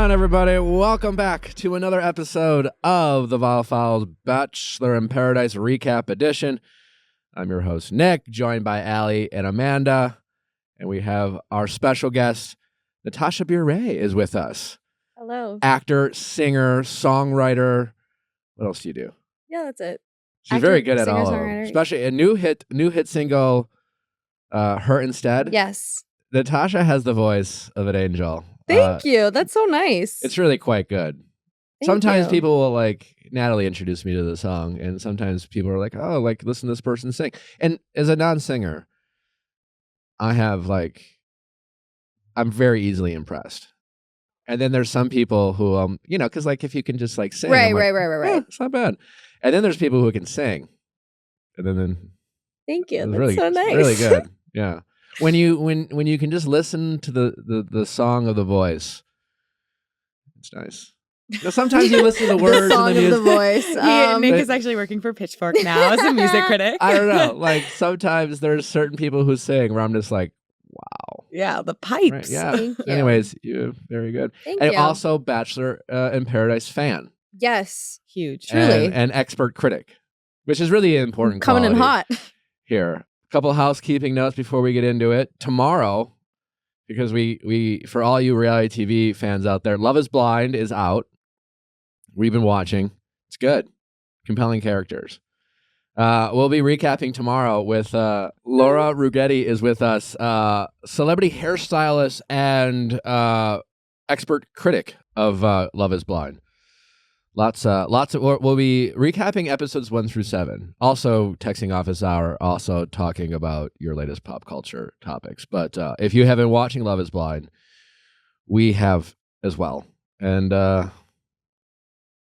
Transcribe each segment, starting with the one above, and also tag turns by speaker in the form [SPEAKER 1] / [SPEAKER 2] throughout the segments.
[SPEAKER 1] on, everybody? Welcome back to another episode of the Viall Files Bachelor in Paradise Recap Edition. I'm your host, Nick, joined by Allie and Amanda. And we have our special guest, Natasha Bure, is with us.
[SPEAKER 2] Hello.
[SPEAKER 1] Actor, singer, songwriter. What else do you do?
[SPEAKER 2] Yeah, that's it.
[SPEAKER 1] She's very good at all of them. Especially a new hit single, Hurt Instead.
[SPEAKER 2] Yes.
[SPEAKER 1] Natasha has the voice of an angel.
[SPEAKER 2] Thank you. That's so nice.
[SPEAKER 1] It's really quite good. Sometimes people will Natalie introduced me to the song, and sometimes people are like, oh, listen to this person sing. And as a non-singer, I'm very easily impressed. And then there's some people who, because if you can just sing.
[SPEAKER 2] Right.
[SPEAKER 1] It's not bad. And then there's people who can sing. And then
[SPEAKER 2] thank you. That's
[SPEAKER 1] really,
[SPEAKER 2] so nice.
[SPEAKER 1] Really good. Yeah. When you can just listen to the song of the voice, it's nice. Now, sometimes you listen to the words
[SPEAKER 2] the song
[SPEAKER 1] and the music.
[SPEAKER 2] of the voice.
[SPEAKER 3] Nick is actually working for Pitchfork now as a music critic.
[SPEAKER 1] I don't know. Sometimes there's certain people who sing where I'm just like, wow.
[SPEAKER 3] Yeah, the pipes.
[SPEAKER 1] Right, yeah.
[SPEAKER 2] Thank you.
[SPEAKER 1] Anyways, you're very good.
[SPEAKER 2] Thank
[SPEAKER 1] and
[SPEAKER 2] you.
[SPEAKER 1] Also Bachelor in Paradise fan.
[SPEAKER 2] Yes.
[SPEAKER 3] Huge.
[SPEAKER 2] Truly.
[SPEAKER 1] And expert critic, which is really important.
[SPEAKER 2] Coming in hot.
[SPEAKER 1] Here. A couple housekeeping notes before we get into it. Tomorrow, because we for all you reality TV fans out there, Love is Blind is out. We've been watching. It's good. Compelling characters. We'll be recapping tomorrow with Laura Rugetti is with us, celebrity hairstylist and expert critic of Love is Blind. Lots of. We'll be recapping episodes 1 through 7. Also, texting office hour. Also talking about your latest pop culture topics. But if you haven't watching Love is Blind, we have as well. And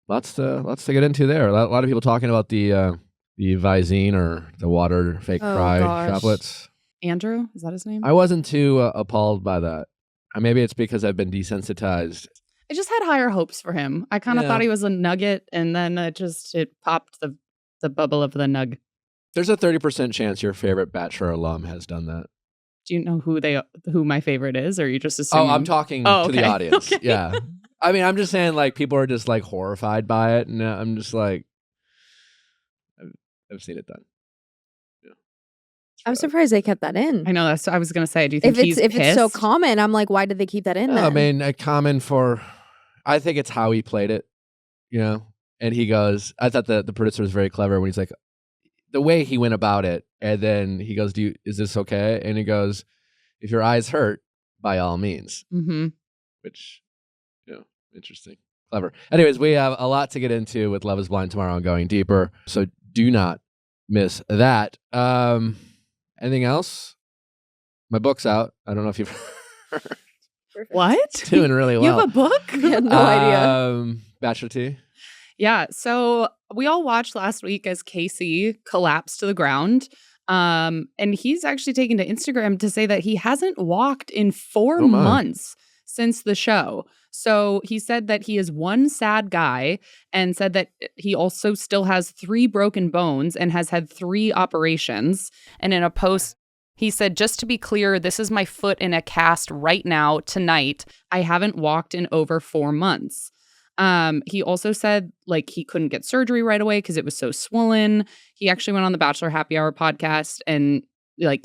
[SPEAKER 1] lots to get into there. A lot of people talking about the Visine or the water fake cry droplets.
[SPEAKER 3] Andrew, is that his name?
[SPEAKER 1] I wasn't too appalled by that. Maybe it's because I've been desensitized.
[SPEAKER 3] I just had higher hopes for him. I kind of thought he was a nugget, and then it popped the bubble of the nug.
[SPEAKER 1] There's a 30% chance your favorite Bachelor alum has done that.
[SPEAKER 3] Do you know who my favorite is, or are you just assuming?
[SPEAKER 1] Oh, I'm talking to the audience.
[SPEAKER 3] Okay.
[SPEAKER 1] Yeah. I'm just saying, people are just horrified by it, and I'm just I've seen it done. Yeah.
[SPEAKER 2] I'm surprised they kept that in.
[SPEAKER 3] I know that's. I was gonna say. Do you think
[SPEAKER 2] if it's so common, I'm like, why did they keep that in? Then?
[SPEAKER 1] Common for. I think it's how he played it, And he goes. I thought the producer was very clever when he's like, the way he went about it, and then he goes, is this okay? And he goes, if your eyes hurt, by all means.
[SPEAKER 3] Mm-hmm.
[SPEAKER 1] Which, interesting, clever. Anyways, we have a lot to get into with Love is Blind tomorrow and going deeper. So do not miss that. Anything else? My book's out. I don't know if you've heard.
[SPEAKER 3] What?
[SPEAKER 1] Doing really well.
[SPEAKER 3] You have a book?
[SPEAKER 2] I had no idea.
[SPEAKER 1] Bachelor Tea.
[SPEAKER 3] Yeah. So we all watched last week as Casey collapsed to the ground. And he's actually taken to Instagram to say that he hasn't walked in 4 months since the show. So he said that he is one sad guy and said that he also still has 3 broken bones and has had 3 operations. And in a post, he said, just to be clear, this is my foot in a cast right now, tonight. I haven't walked in over 4 months. He also said he couldn't get surgery right away because it was so swollen. He actually went on the Bachelor Happy Hour podcast and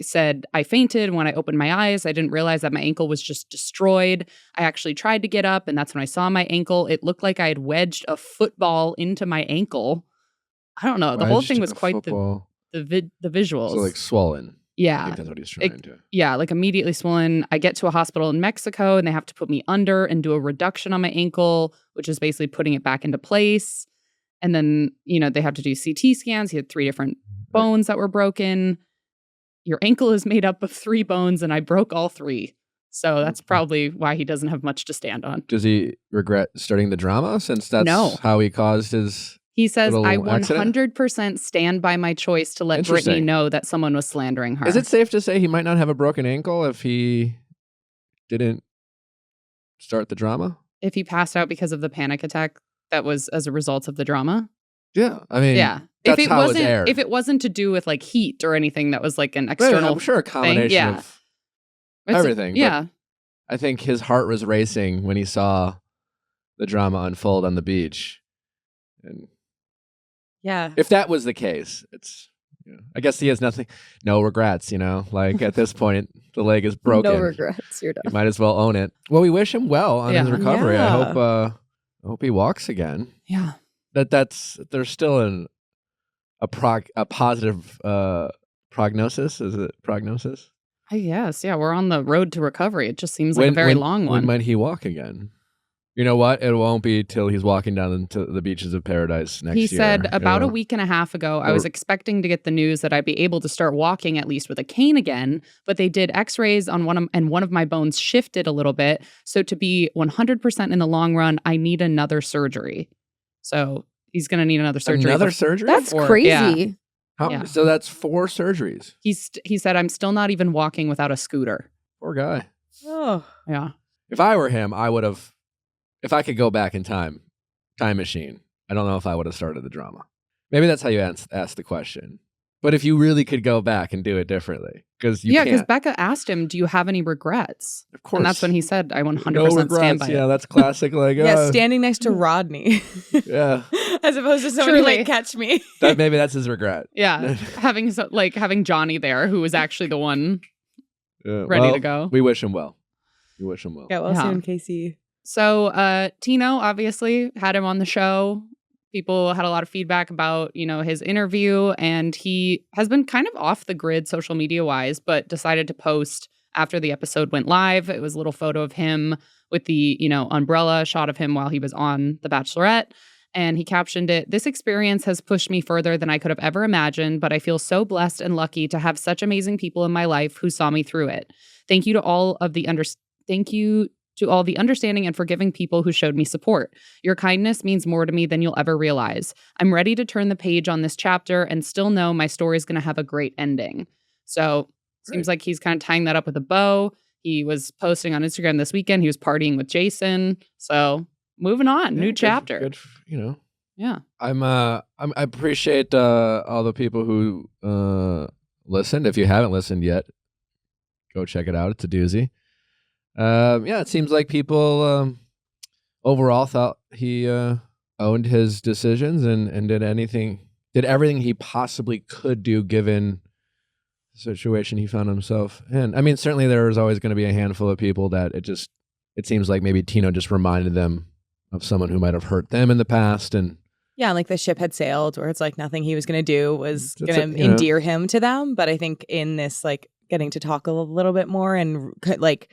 [SPEAKER 3] said, I fainted when I opened my eyes. I didn't realize that my ankle was just destroyed. I actually tried to get up, and that's when I saw my ankle. It looked like I had wedged a football into my ankle. I don't know. The whole thing was quite the visuals.
[SPEAKER 1] So swollen.
[SPEAKER 3] Yeah.
[SPEAKER 1] I think that's what he's trying to.
[SPEAKER 3] Yeah, immediately swollen. I get to a hospital in Mexico and they have to put me under and do a reduction on my ankle, which is basically putting it back into place. And then, they have to do CT scans. He had 3 different bones that were broken. Your ankle is made up of 3 bones and I broke all 3. So that's probably why he doesn't have much to stand on.
[SPEAKER 1] Does he regret starting the drama since that's how he caused his...
[SPEAKER 3] He says, I 100%
[SPEAKER 1] accident?
[SPEAKER 3] stand by my choice to let Brittany know that someone was slandering her.
[SPEAKER 1] Is it safe to say he might not have a broken ankle if he didn't start the drama?
[SPEAKER 3] If he passed out because of the panic attack that was as a result of the drama?
[SPEAKER 1] Yeah. I mean, that's how it was aired.
[SPEAKER 3] If it wasn't to do with heat or anything that was an external
[SPEAKER 1] I'm sure a combination of everything.
[SPEAKER 3] Yeah.
[SPEAKER 1] I think his heart was racing when he saw the drama unfold on the beach. And
[SPEAKER 2] yeah,
[SPEAKER 1] if that was the case, it's, I guess he has no regrets, like at this point, the leg is broken.
[SPEAKER 2] No regrets. You're done.
[SPEAKER 1] You might as well own it. Well, we wish him well on his recovery.
[SPEAKER 2] Yeah.
[SPEAKER 1] I hope he walks again.
[SPEAKER 3] Yeah.
[SPEAKER 1] There's still a positive prognosis. Is it prognosis?
[SPEAKER 3] Yes. Yeah. We're on the road to recovery. It just seems like a very long one.
[SPEAKER 1] When might he walk again? You know what? It won't be till he's walking down into the beaches of paradise next year.
[SPEAKER 3] He said about a week and a half ago, I was expecting to get the news that I'd be able to start walking at least with a cane again, but they did x-rays on one of my bones shifted a little bit. So to be 100% in the long run, I need another surgery. So he's going to need another surgery.
[SPEAKER 1] Another surgery?
[SPEAKER 2] That's crazy.
[SPEAKER 1] Yeah. So that's 4 surgeries.
[SPEAKER 3] He said, I'm still not even walking without a scooter.
[SPEAKER 1] Poor guy.
[SPEAKER 2] Oh.
[SPEAKER 3] Yeah.
[SPEAKER 1] If I were him, I would have, if I could go back in time machine, I don't know if I would have started the drama. Maybe that's how you ask the question. But if you really could go back and do it differently, because
[SPEAKER 3] Becca asked him, do you have any regrets?
[SPEAKER 1] Of course.
[SPEAKER 3] And that's when he said, I 100%
[SPEAKER 1] no regrets.
[SPEAKER 3] stand by it.
[SPEAKER 1] Yeah, that's classic. Like,
[SPEAKER 4] standing next to Rodney.
[SPEAKER 1] Yeah.
[SPEAKER 4] As opposed to someone who might catch me.
[SPEAKER 1] Maybe that's his regret.
[SPEAKER 3] Yeah. having Johnny there, who was actually the one ready to go.
[SPEAKER 1] We wish him well.
[SPEAKER 4] Yeah, well, soon, Casey.
[SPEAKER 3] So Tino obviously had him on the show. People had a lot of feedback about, his interview, and he has been kind of off the grid social media wise, but decided to post after the episode went live. It was a little photo of him with the, umbrella shot of him while he was on The Bachelorette. And he captioned it, "This experience has pushed me further than I could have ever imagined, but I feel so blessed and lucky to have such amazing people in my life who saw me through it. Thank you to all the understanding and forgiving people who showed me support. Your kindness means more to me than you'll ever realize. I'm ready to turn the page on this chapter and still know my story is going to have a great ending." So seems like he's kind of tying that up with a bow. He was posting on Instagram this weekend. He was partying with Jason. So moving on, new chapter.
[SPEAKER 1] Good,
[SPEAKER 3] Yeah.
[SPEAKER 1] I appreciate all the people who listened. If you haven't listened yet, go check it out. It's a doozy. It seems like people overall thought he owned his decisions and did everything he possibly could do given the situation he found himself in. I mean, certainly there was always going to be a handful of people that it seems like maybe Tino just reminded them of someone who might have hurt them in the past. And
[SPEAKER 4] yeah, like the ship had sailed, where it's like nothing he was going to do was going to endear him to them. But I think in this, like, getting to talk a little bit more and like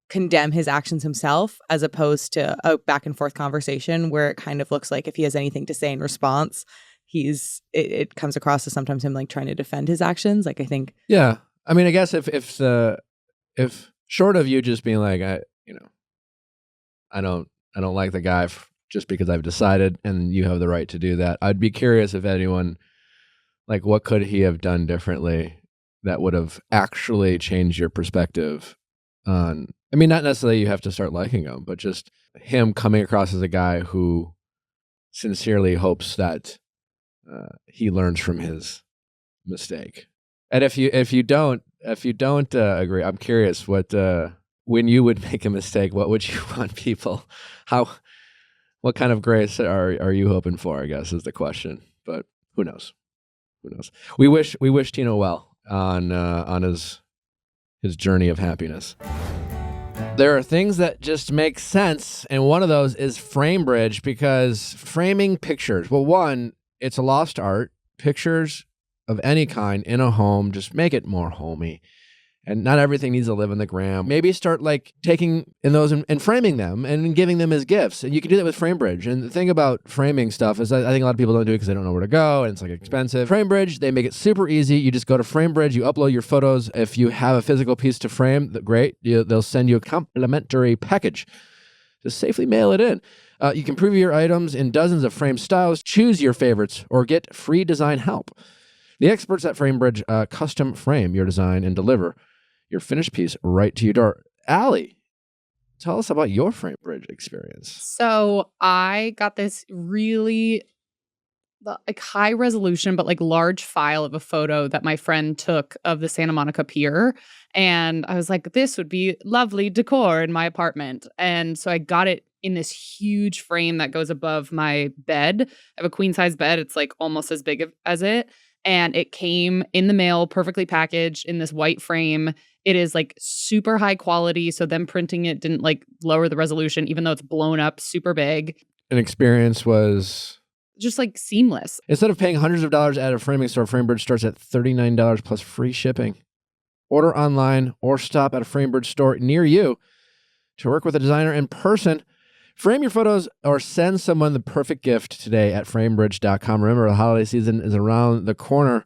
[SPEAKER 4] condemn his actions himself, as opposed to a back and forth conversation where it kind of looks like if he has anything to say in response, it comes across as sometimes him like trying to defend his actions. Like, I think.
[SPEAKER 1] Yeah. I mean, I guess if short of you just being like, I don't like the guy just because I've decided and you have the right to do that. I'd be curious if anyone, like, what could he have done differently that would have actually changed your perspective on, I mean, not necessarily you have to start liking him, but just him coming across as a guy who sincerely hopes that he learns from his mistake. And if you don't agree, I'm curious when you would make a mistake, what would you want people? What kind of grace are you hoping for, I guess, is the question. But who knows? We wish Tino well on his journey of happiness. There are things that just make sense, and one of those is FrameBridge, because framing pictures, well, one, it's a lost art. Pictures of any kind in a home, just make it more homey. And not everything needs to live in the gram. Maybe start like taking in those and framing them and giving them as gifts. And you can do that with FrameBridge. And the thing about framing stuff is I think a lot of people don't do it because they don't know where to go and it's like expensive. FrameBridge, they make it super easy. You just go to FrameBridge, you upload your photos. If you have a physical piece to frame, great. They'll send you a complimentary package. Just safely mail it in. You can preview your items in dozens of frame styles, choose your favorites, or get free design help. The experts at FrameBridge custom frame your design and deliver your finished piece right to your door. Allie, tell us about your FrameBridge experience.
[SPEAKER 3] So I got this really the like high resolution but like large file of a photo that my friend took of the Santa Monica Pier, and I was like, this would be lovely decor in my apartment. And so I got it in this huge frame that goes above my bed. I have a queen size bed. It's like almost as big as it. And it came in the mail, perfectly packaged in this white frame. It is like super high quality. So them printing it didn't like lower the resolution, even though it's blown up super big.
[SPEAKER 1] An experience was
[SPEAKER 3] Just like seamless.
[SPEAKER 1] instead of paying hundreds of dollars at a framing store, Framebridge starts at $39 plus free shipping. Order online or stop at a Framebridge store near you to work with a designer in person. Frame your photos or send someone the perfect gift today at framebridge.com. Remember, the holiday season is around the corner,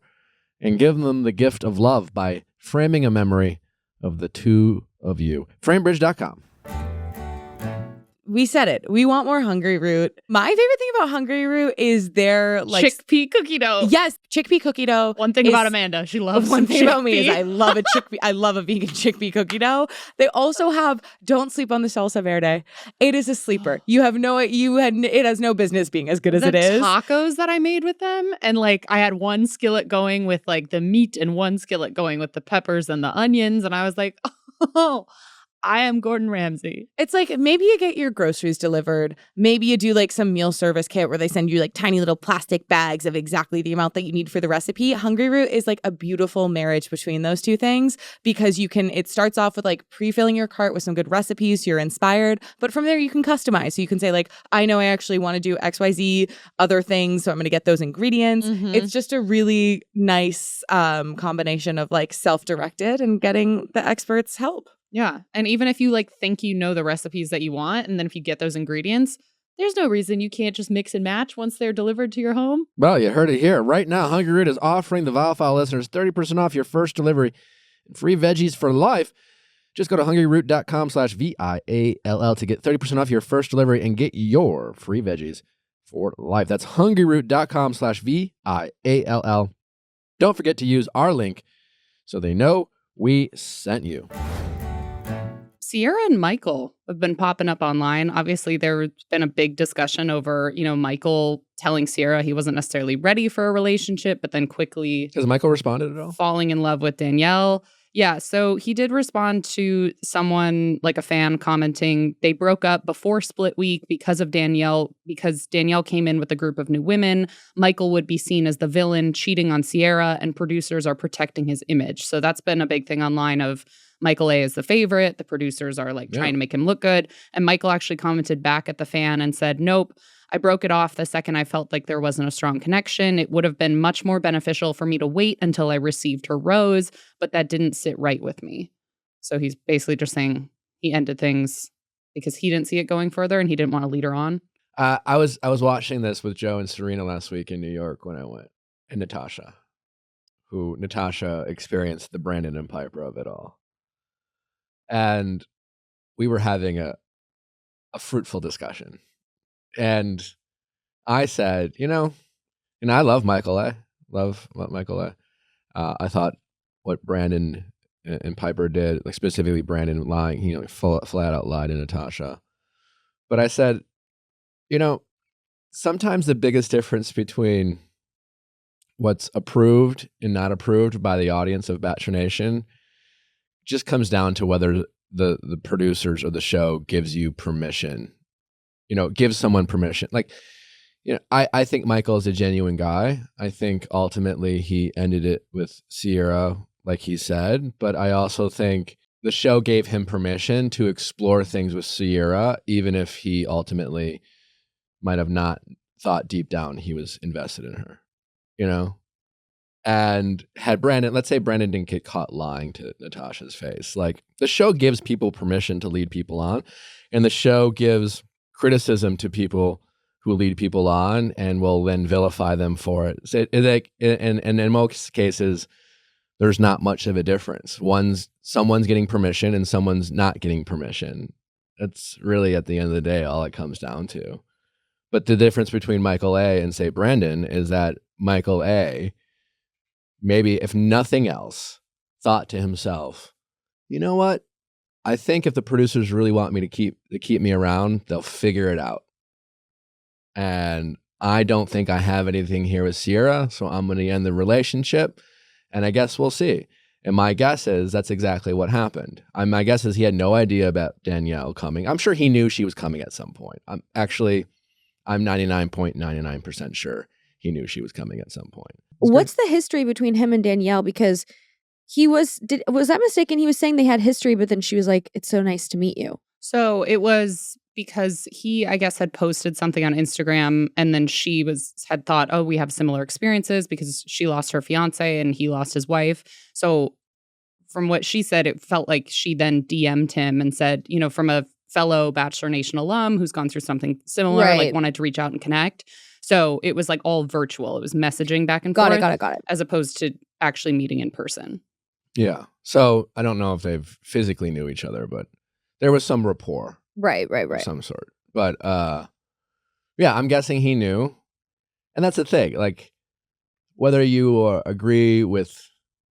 [SPEAKER 1] and give them the gift of love by framing a memory of the two of you. Framebridge.com.
[SPEAKER 4] We said it. We want more Hungry Root. My favorite thing about Hungry Root is their like
[SPEAKER 3] Chickpea cookie dough.
[SPEAKER 4] Yes, chickpea cookie dough.
[SPEAKER 3] One thing about Amanda, she loves
[SPEAKER 4] one thing about me is
[SPEAKER 3] chickpea.
[SPEAKER 4] I love a chickpea. I love a vegan chickpea cookie dough. They also have don't sleep on the salsa verde. It is a sleeper. It has no business being as good as it is.
[SPEAKER 3] The tacos that I made with them, and like I had one skillet going with like the meat and one skillet going with the peppers and the onions, and I was like, oh, I am Gordon Ramsay.
[SPEAKER 4] It's like maybe you get your groceries delivered. Maybe you do like some meal service kit where they send you like tiny little plastic bags of exactly the amount that you need for the recipe. Hungry Root is like a beautiful marriage between those two things because it starts off with like pre-filling your cart with some good recipes. So you're inspired, but from there you can customize. So you can say like, I know I actually want to do XYZ other things, so I'm going to get those ingredients.
[SPEAKER 3] Mhm.
[SPEAKER 4] It's just a really nice combination of like self-directed and getting the experts' help.
[SPEAKER 3] Yeah. And even if you like think you know the recipes that you want, and then if you get those ingredients, there's no reason you can't just mix and match once they're delivered to your home.
[SPEAKER 1] Well, you heard it here. Right now, Hungry Root is offering the Viall File listeners 30% off your first delivery and free veggies for life. Just go to hungryroot.com/VIALL to get 30% off your first delivery and get your free veggies for life. That's hungryroot.com/VIALL. Don't forget to use our link so they know we sent you.
[SPEAKER 3] Sierra and Michael have been popping up online. Obviously, there's been a big discussion over, Michael telling Sierra he wasn't necessarily ready for a relationship, but then quickly
[SPEAKER 1] Has Michael responded at all?
[SPEAKER 3] falling in love with Danielle. Yeah, so he did respond to someone, like a fan, commenting they broke up before split week because Danielle came in with a group of new women. Michael would be seen as the villain, cheating on Sierra, and producers are protecting his image. So that's been a big thing online of Michael A is the favorite. The producers are trying to make him look good. And Michael actually commented back at the fan and said, nope, I broke it off the second I felt like there wasn't a strong connection. It would have been much more beneficial for me to wait until I received her rose, but that didn't sit right with me. So he's basically just saying he ended things because he didn't see it going further and he didn't want to lead her on.
[SPEAKER 1] I was watching this with Joe and Serena last week in New York when I went, and Natasha experienced the Brandon and Piper of it all. And we were having a fruitful discussion. And I said, and I love Michael A. Love Michael A. I thought what Brandon and Piper did, like specifically Brandon lying, flat out lied to Natasha. But I said, sometimes the biggest difference between what's approved and not approved by the audience of Bachelor Nation just comes down to whether the producers or the show gives you permission, gives someone permission. I think Michael is a genuine guy. I think ultimately he ended it with Sierra, like he said, but I also think the show gave him permission to explore things with Sierra, even if he ultimately might have not thought deep down he was invested in her, And had Brandon, let's say Brandon didn't get caught lying to Natasha's face. The show gives people permission to lead people on, and the show gives criticism to people who lead people on and will then vilify them for it. So and in most cases, there's not much of a difference. Someone's getting permission and someone's not getting permission. That's really, at the end of the day, all it comes down to. But the difference between Michael A. and, say, Brandon is that Michael A., maybe if nothing else, thought to himself, you know what? I think if the producers really want me to keep me around, they'll figure it out. And I don't think I have anything here with Sierra, so I'm going to end the relationship, and I guess we'll see. And my guess is that's exactly what happened. My guess is he had no idea about Danielle coming. I'm sure he knew she was coming at some point. I'm 99.99% sure he knew she was coming at some point.
[SPEAKER 2] What's the history between him and Danielle? Because was that mistaken? He was saying they had history, but then she was like, "It's so nice to meet you."
[SPEAKER 3] So it was because he, I guess, had posted something on Instagram, and then she had thought, oh, we have similar experiences because she lost her fiance and he lost his wife. So from what she said, it felt like she then DM'd him and said, from a fellow Bachelor Nation alum who's gone through something similar, like wanted to reach out and connect. So it was like all virtual. It was messaging back and forth.
[SPEAKER 2] Got it.
[SPEAKER 3] As opposed to actually meeting in person.
[SPEAKER 1] Yeah. So I don't know if they've physically knew each other, but there was some rapport.
[SPEAKER 2] Right.
[SPEAKER 1] Of some sort. But yeah, I'm guessing he knew. And that's the thing. Like, whether you agree with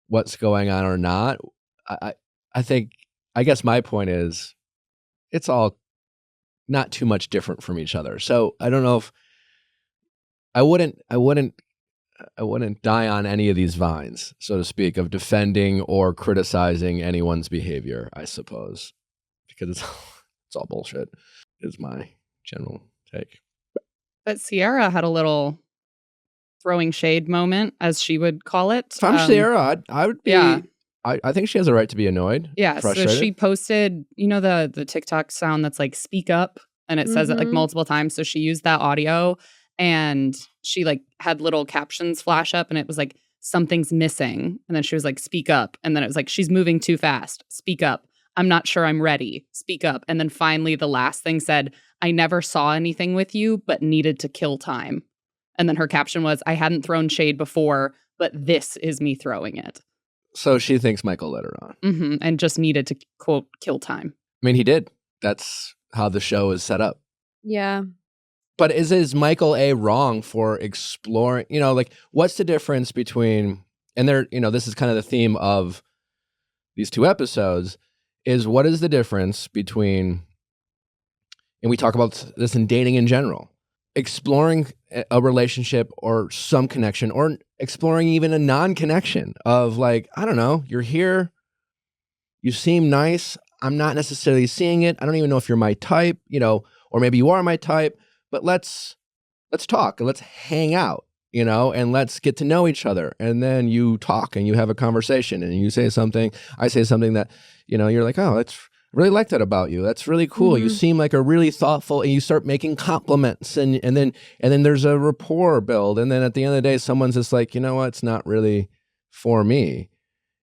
[SPEAKER 1] what's going on or not, I guess my point is it's all not too much different from each other. So I don't know if I wouldn't die on any of these vines, so to speak, of defending or criticizing anyone's behavior, I suppose, because it's all bullshit, is my general take. But
[SPEAKER 3] Sierra had a little throwing shade moment, as she would call it.
[SPEAKER 1] If I'm Sierra, I would be. Yeah. I think she has a right to be annoyed.
[SPEAKER 3] Yeah. So she posted, the TikTok sound that's like "speak up," and it says it like multiple times. So she used that audio, and she like had little captions flash up, and it was like, "Something's missing," and then she was like, "Speak up," and then it was like, "She's moving too fast. Speak up. I'm not sure I'm ready. Speak up." And then finally the last thing said, "I never saw anything with you, but needed to kill time." And then her caption was, "I hadn't thrown shade before, but this is me throwing it."
[SPEAKER 1] So she thinks Michael led her on.
[SPEAKER 3] Mm-hmm. And just needed to, quote, kill time.
[SPEAKER 1] I mean, he did. That's how the show is set up.
[SPEAKER 2] Yeah.
[SPEAKER 1] But is Michael A. wrong for exploring, like, what's the difference between, and this is kind of the theme of these two episodes, is what is the difference between, and we talk about this in dating in general, exploring a relationship or some connection, or exploring even a non-connection of, like, I don't know, you're here, you seem nice, I'm not necessarily seeing it, I don't even know if you're my type, or maybe you are my type, but let's talk and let's hang out, and let's get to know each other. And then you talk and you have a conversation and you say something, I say something that, you're like, oh, I really like that about you. That's really cool. You seem like a really thoughtful, and you start making compliments, and then there's a rapport build. And then at the end of the day, someone's just like, you know what? It's not really for me.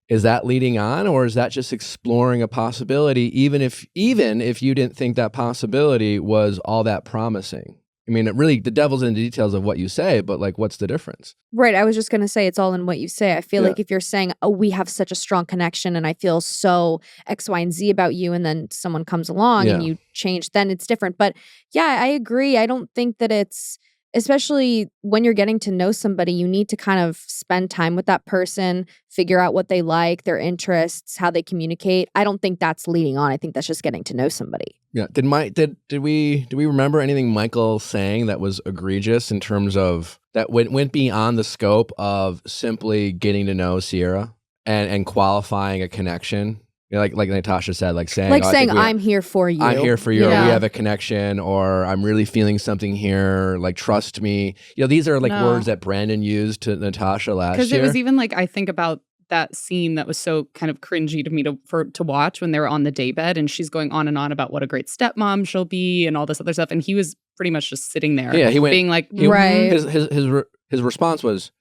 [SPEAKER 1] Is that leading on, or is that just exploring a possibility, even if you didn't think that possibility was all that promising? I mean, the devil's in the details of what you say, but like, what's the difference?
[SPEAKER 2] Right. I was just going to say it's all in what you say. I feel like if you're saying, oh, we have such a strong connection and I feel so X, Y, and Z about you, and then someone comes along and you change, then it's different. But yeah, I agree. I don't think that it's, especially when you're getting to know somebody, you need to kind of spend time with that person, figure out what they like, their interests, how they communicate. I don't think that's leading on. I think that's just getting to know somebody.
[SPEAKER 1] Yeah. Did we remember anything Michael saying that was egregious in terms of that went beyond the scope of simply getting to know Sierra and qualifying a connection? Like Natasha said, saying
[SPEAKER 2] I'm here for you.
[SPEAKER 1] I'm here for you. Yeah. Or we have a connection, or I'm really feeling something here. Like, trust me. These are words that Brandon used to Natasha last year.
[SPEAKER 3] Because it was even I think about that scene that was so kind of cringy to me to watch when they were on the daybed, and she's going on and on about what a great stepmom she'll be and all this other stuff, and he was pretty much just sitting there.
[SPEAKER 1] Yeah, he went
[SPEAKER 3] being like,
[SPEAKER 2] right.
[SPEAKER 1] His response was,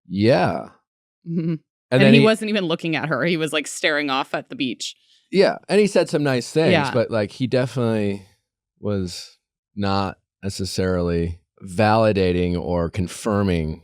[SPEAKER 1] yeah.
[SPEAKER 3] Mm-hmm. And then he wasn't even looking at her. He was staring off at the beach.
[SPEAKER 1] Yeah. And he said some nice things, but he definitely was not necessarily validating or confirming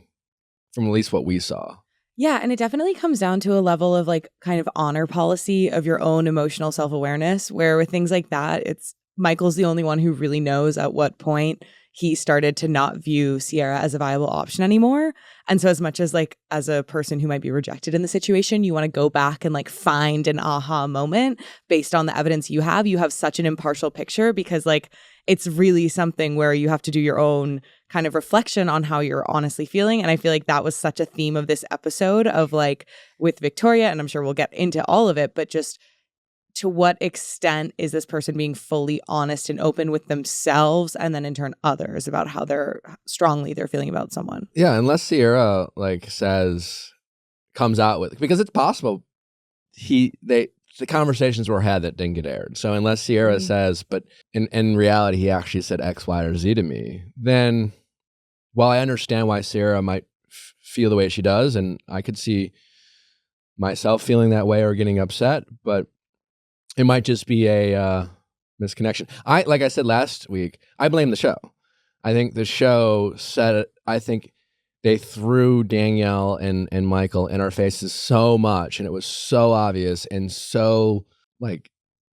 [SPEAKER 1] from at least what we saw.
[SPEAKER 4] Yeah. And it definitely comes down to a level of kind of honor policy of your own emotional self-awareness, where with things like that, it's Michael's the only one who really knows at what point he started to not view Sierra as a viable option anymore. And so as much as as a person who might be rejected in the situation, you want to go back and find an aha moment based on the evidence you have such an impartial picture, because it's really something where you have to do your own kind of reflection on how you're honestly feeling. And I feel like that was such a theme of this episode of like with Victoria, and I'm sure we'll get into all of it, but just to what extent is this person being fully honest and open with themselves and then in turn others about how strongly they're feeling about someone.
[SPEAKER 1] Yeah, unless Sierra comes out with, because it's possible the conversations were had that didn't get aired. So unless Sierra says, but in reality he actually said X, Y, or Z to me, then while I understand why Sierra might feel the way she does, and I could see myself feeling that way or getting upset, but it might just be a misconnection. Like I said last week, I blame the show. I think the show I think they threw Danielle and Michael in our faces so much, and it was so obvious and so, like,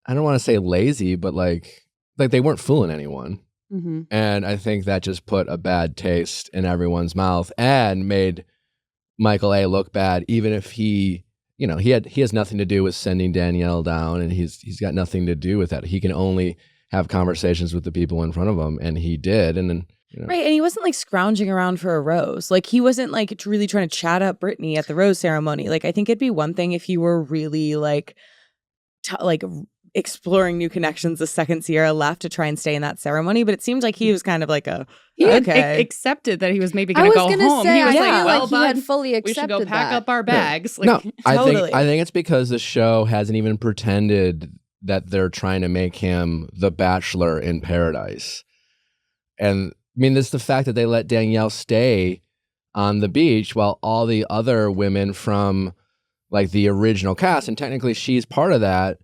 [SPEAKER 1] I don't want to say lazy, but like they weren't fooling anyone. Mm-hmm. And I think that just put a bad taste in everyone's mouth and made Michael A. look bad, even if he has nothing to do with sending Danielle down, and he's got nothing to do with that. He can only have conversations with the people in front of him, and he did. And then
[SPEAKER 4] right, and he wasn't like scrounging around for a rose. Like he wasn't like really trying to chat up Brittany at the rose ceremony. Like I think it'd be one thing if you were really like exploring new connections the second Sierra left to try and stay in that ceremony, but it seemed like he was kind of like
[SPEAKER 3] he accepted that he was maybe going to go home.
[SPEAKER 2] Say,
[SPEAKER 3] he was
[SPEAKER 2] like, well, he had fully accepted
[SPEAKER 3] we should go pack up our bags.
[SPEAKER 1] Yeah.
[SPEAKER 3] Like,
[SPEAKER 1] no,
[SPEAKER 4] totally.
[SPEAKER 1] I think it's because the show hasn't even pretended that they're trying to make him the Bachelor in paradise. And I mean, this is the fact that they let Danielle stay on the beach while all the other women from like the original cast, and technically she's part of that,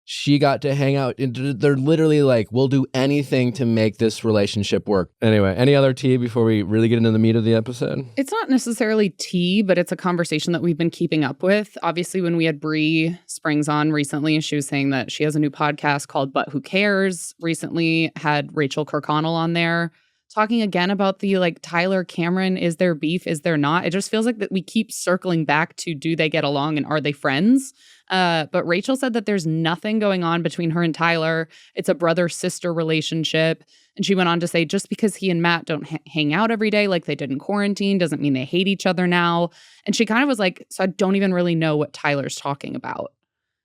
[SPEAKER 1] she got to hang out. They're literally like, we'll do anything to make this relationship work. Anyway, any other tea before we really get into the meat of the episode?
[SPEAKER 3] It's not necessarily tea, but it's a conversation that we've been keeping up with. Obviously, when we had Bure Springs on recently, she was saying that she has a new podcast called But Who Cares. Recently had Rachel Kirkconnell on there talking again about the like Tyler Cameron, is there beef, is there not? It just feels like that we keep circling back to, do they get along and are they friends? But Rachel said that there's nothing going on between her and Tyler. It's a brother-sister relationship. And she went on to say, just because he and Matt don't hang out every day like they did in quarantine doesn't mean they hate each other now. And she kind of was like, so I don't even really know what Tyler's talking about.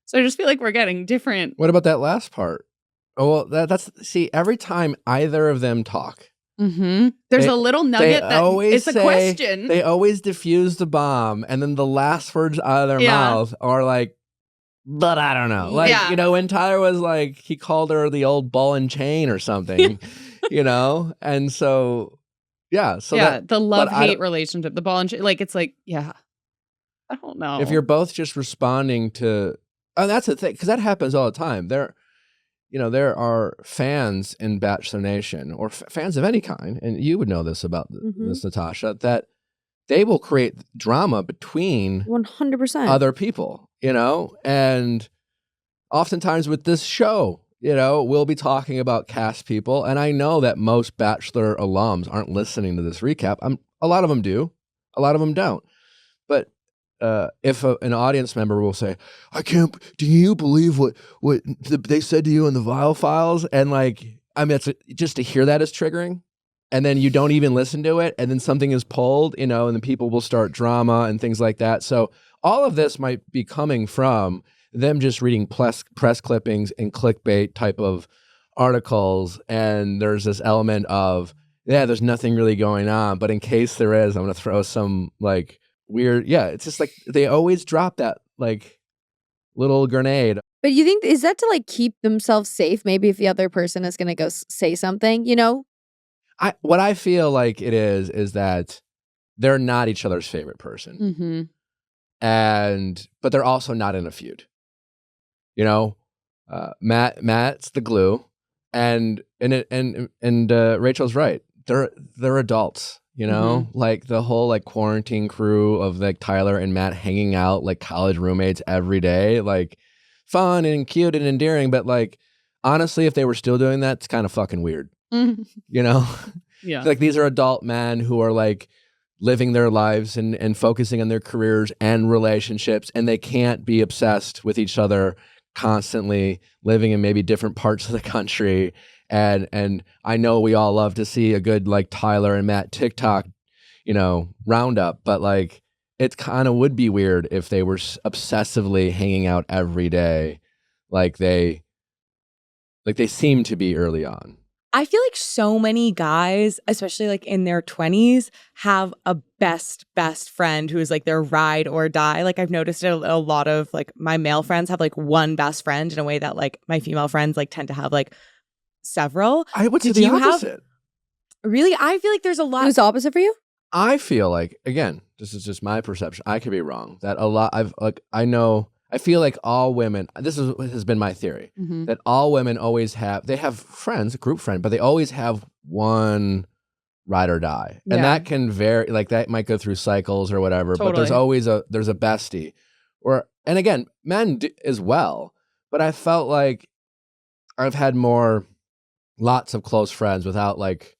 [SPEAKER 3] So I just feel like we're getting different.
[SPEAKER 1] What about that last part? Oh, well, see, every time either of them talk,
[SPEAKER 3] there's a little nugget that is a question.
[SPEAKER 1] They always diffuse the bomb, and then the last words out of their mouth are like, but I don't know. Like, when Tyler was like, he called her the old ball and chain or something, And so, the love-hate relationship, the ball and chain, like, it's like, I don't know. If you're both just responding to, that's the thing, because that happens all the time. There are fans in Bachelor Nation, or fans of any kind, and you would know this about this, Natasha, that they will create drama between
[SPEAKER 2] 100%
[SPEAKER 1] other people, and oftentimes with this show, we'll be talking about cast people, and I know that most Bachelor alums aren't listening to this recap. A lot of them do, a lot of them don't, but if an audience member will say, do you believe what they said to you in the Viall files? And like, I mean, just to hear that is triggering. And then you don't even listen to it. And then something is pulled, and then people will start drama and things like that. So all of this might be coming from them just reading press clippings and clickbait type of articles. And there's this element of, there's nothing really going on. But in case there is, I'm going to throw some like weird, it's just like they always drop that like little grenade.
[SPEAKER 2] But you think, is that to like keep themselves safe? Maybe if the other person is going to go say something,
[SPEAKER 1] What I feel like it is that they're not each other's favorite person, but they're also not in a feud. Matt's the glue, and Rachel's right. They're adults. Like the whole like quarantine crew of like Tyler and Matt hanging out like college roommates every day, like fun and cute and endearing. But like, honestly, if they were still doing that, it's kind of fucking weird, Like these are adult men who are like living their lives and focusing on their careers and relationships, and they can't be obsessed with each other constantly, living in maybe different parts of the country And I know we all love to see a good like Tyler and Matt TikTok, roundup, but like it kind of would be weird if they were obsessively hanging out every day, like they seem to be early on.
[SPEAKER 4] I feel like so many guys, especially like in their 20s, have a best friend who is like their ride or die. Like I've noticed a lot of like my male friends have like one best friend in a way that like my female friends like tend to have like several.
[SPEAKER 1] I would say the opposite.
[SPEAKER 4] Really? I feel like there's a lot.
[SPEAKER 2] It was the opposite for you?
[SPEAKER 1] I feel like, again, this is just my perception. I could be wrong. That I feel like all women, has been my theory, that all women always they have friends, a group friend, but they always have one ride or die.
[SPEAKER 4] Yeah.
[SPEAKER 1] And that can vary, like that might go through cycles or whatever,
[SPEAKER 3] Totally.
[SPEAKER 1] but there's always there's a bestie. And again, men as well, but I felt like I've had lots of close friends without like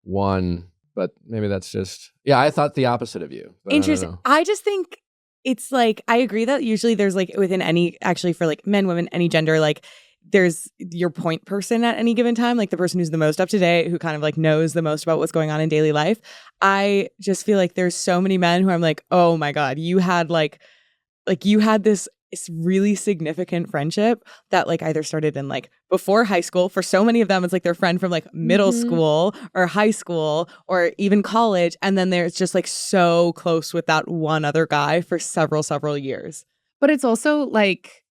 [SPEAKER 1] one, but maybe that's just, I thought the opposite of you.
[SPEAKER 4] Interesting. I just think it's like, I agree that usually there's like within any, actually for like men, women, any gender, like there's your point person at any given time, like the person who's the most up to date, who kind of like knows the most about what's going on in daily life. I just feel like there's so many men who I'm like, oh my God, you had this really significant friendship that like either started in like before high school. For so many of them, it's like their friend from like middle school or high school or even college. And then there's just like so close with that one other guy for several years.
[SPEAKER 3] But it's also like,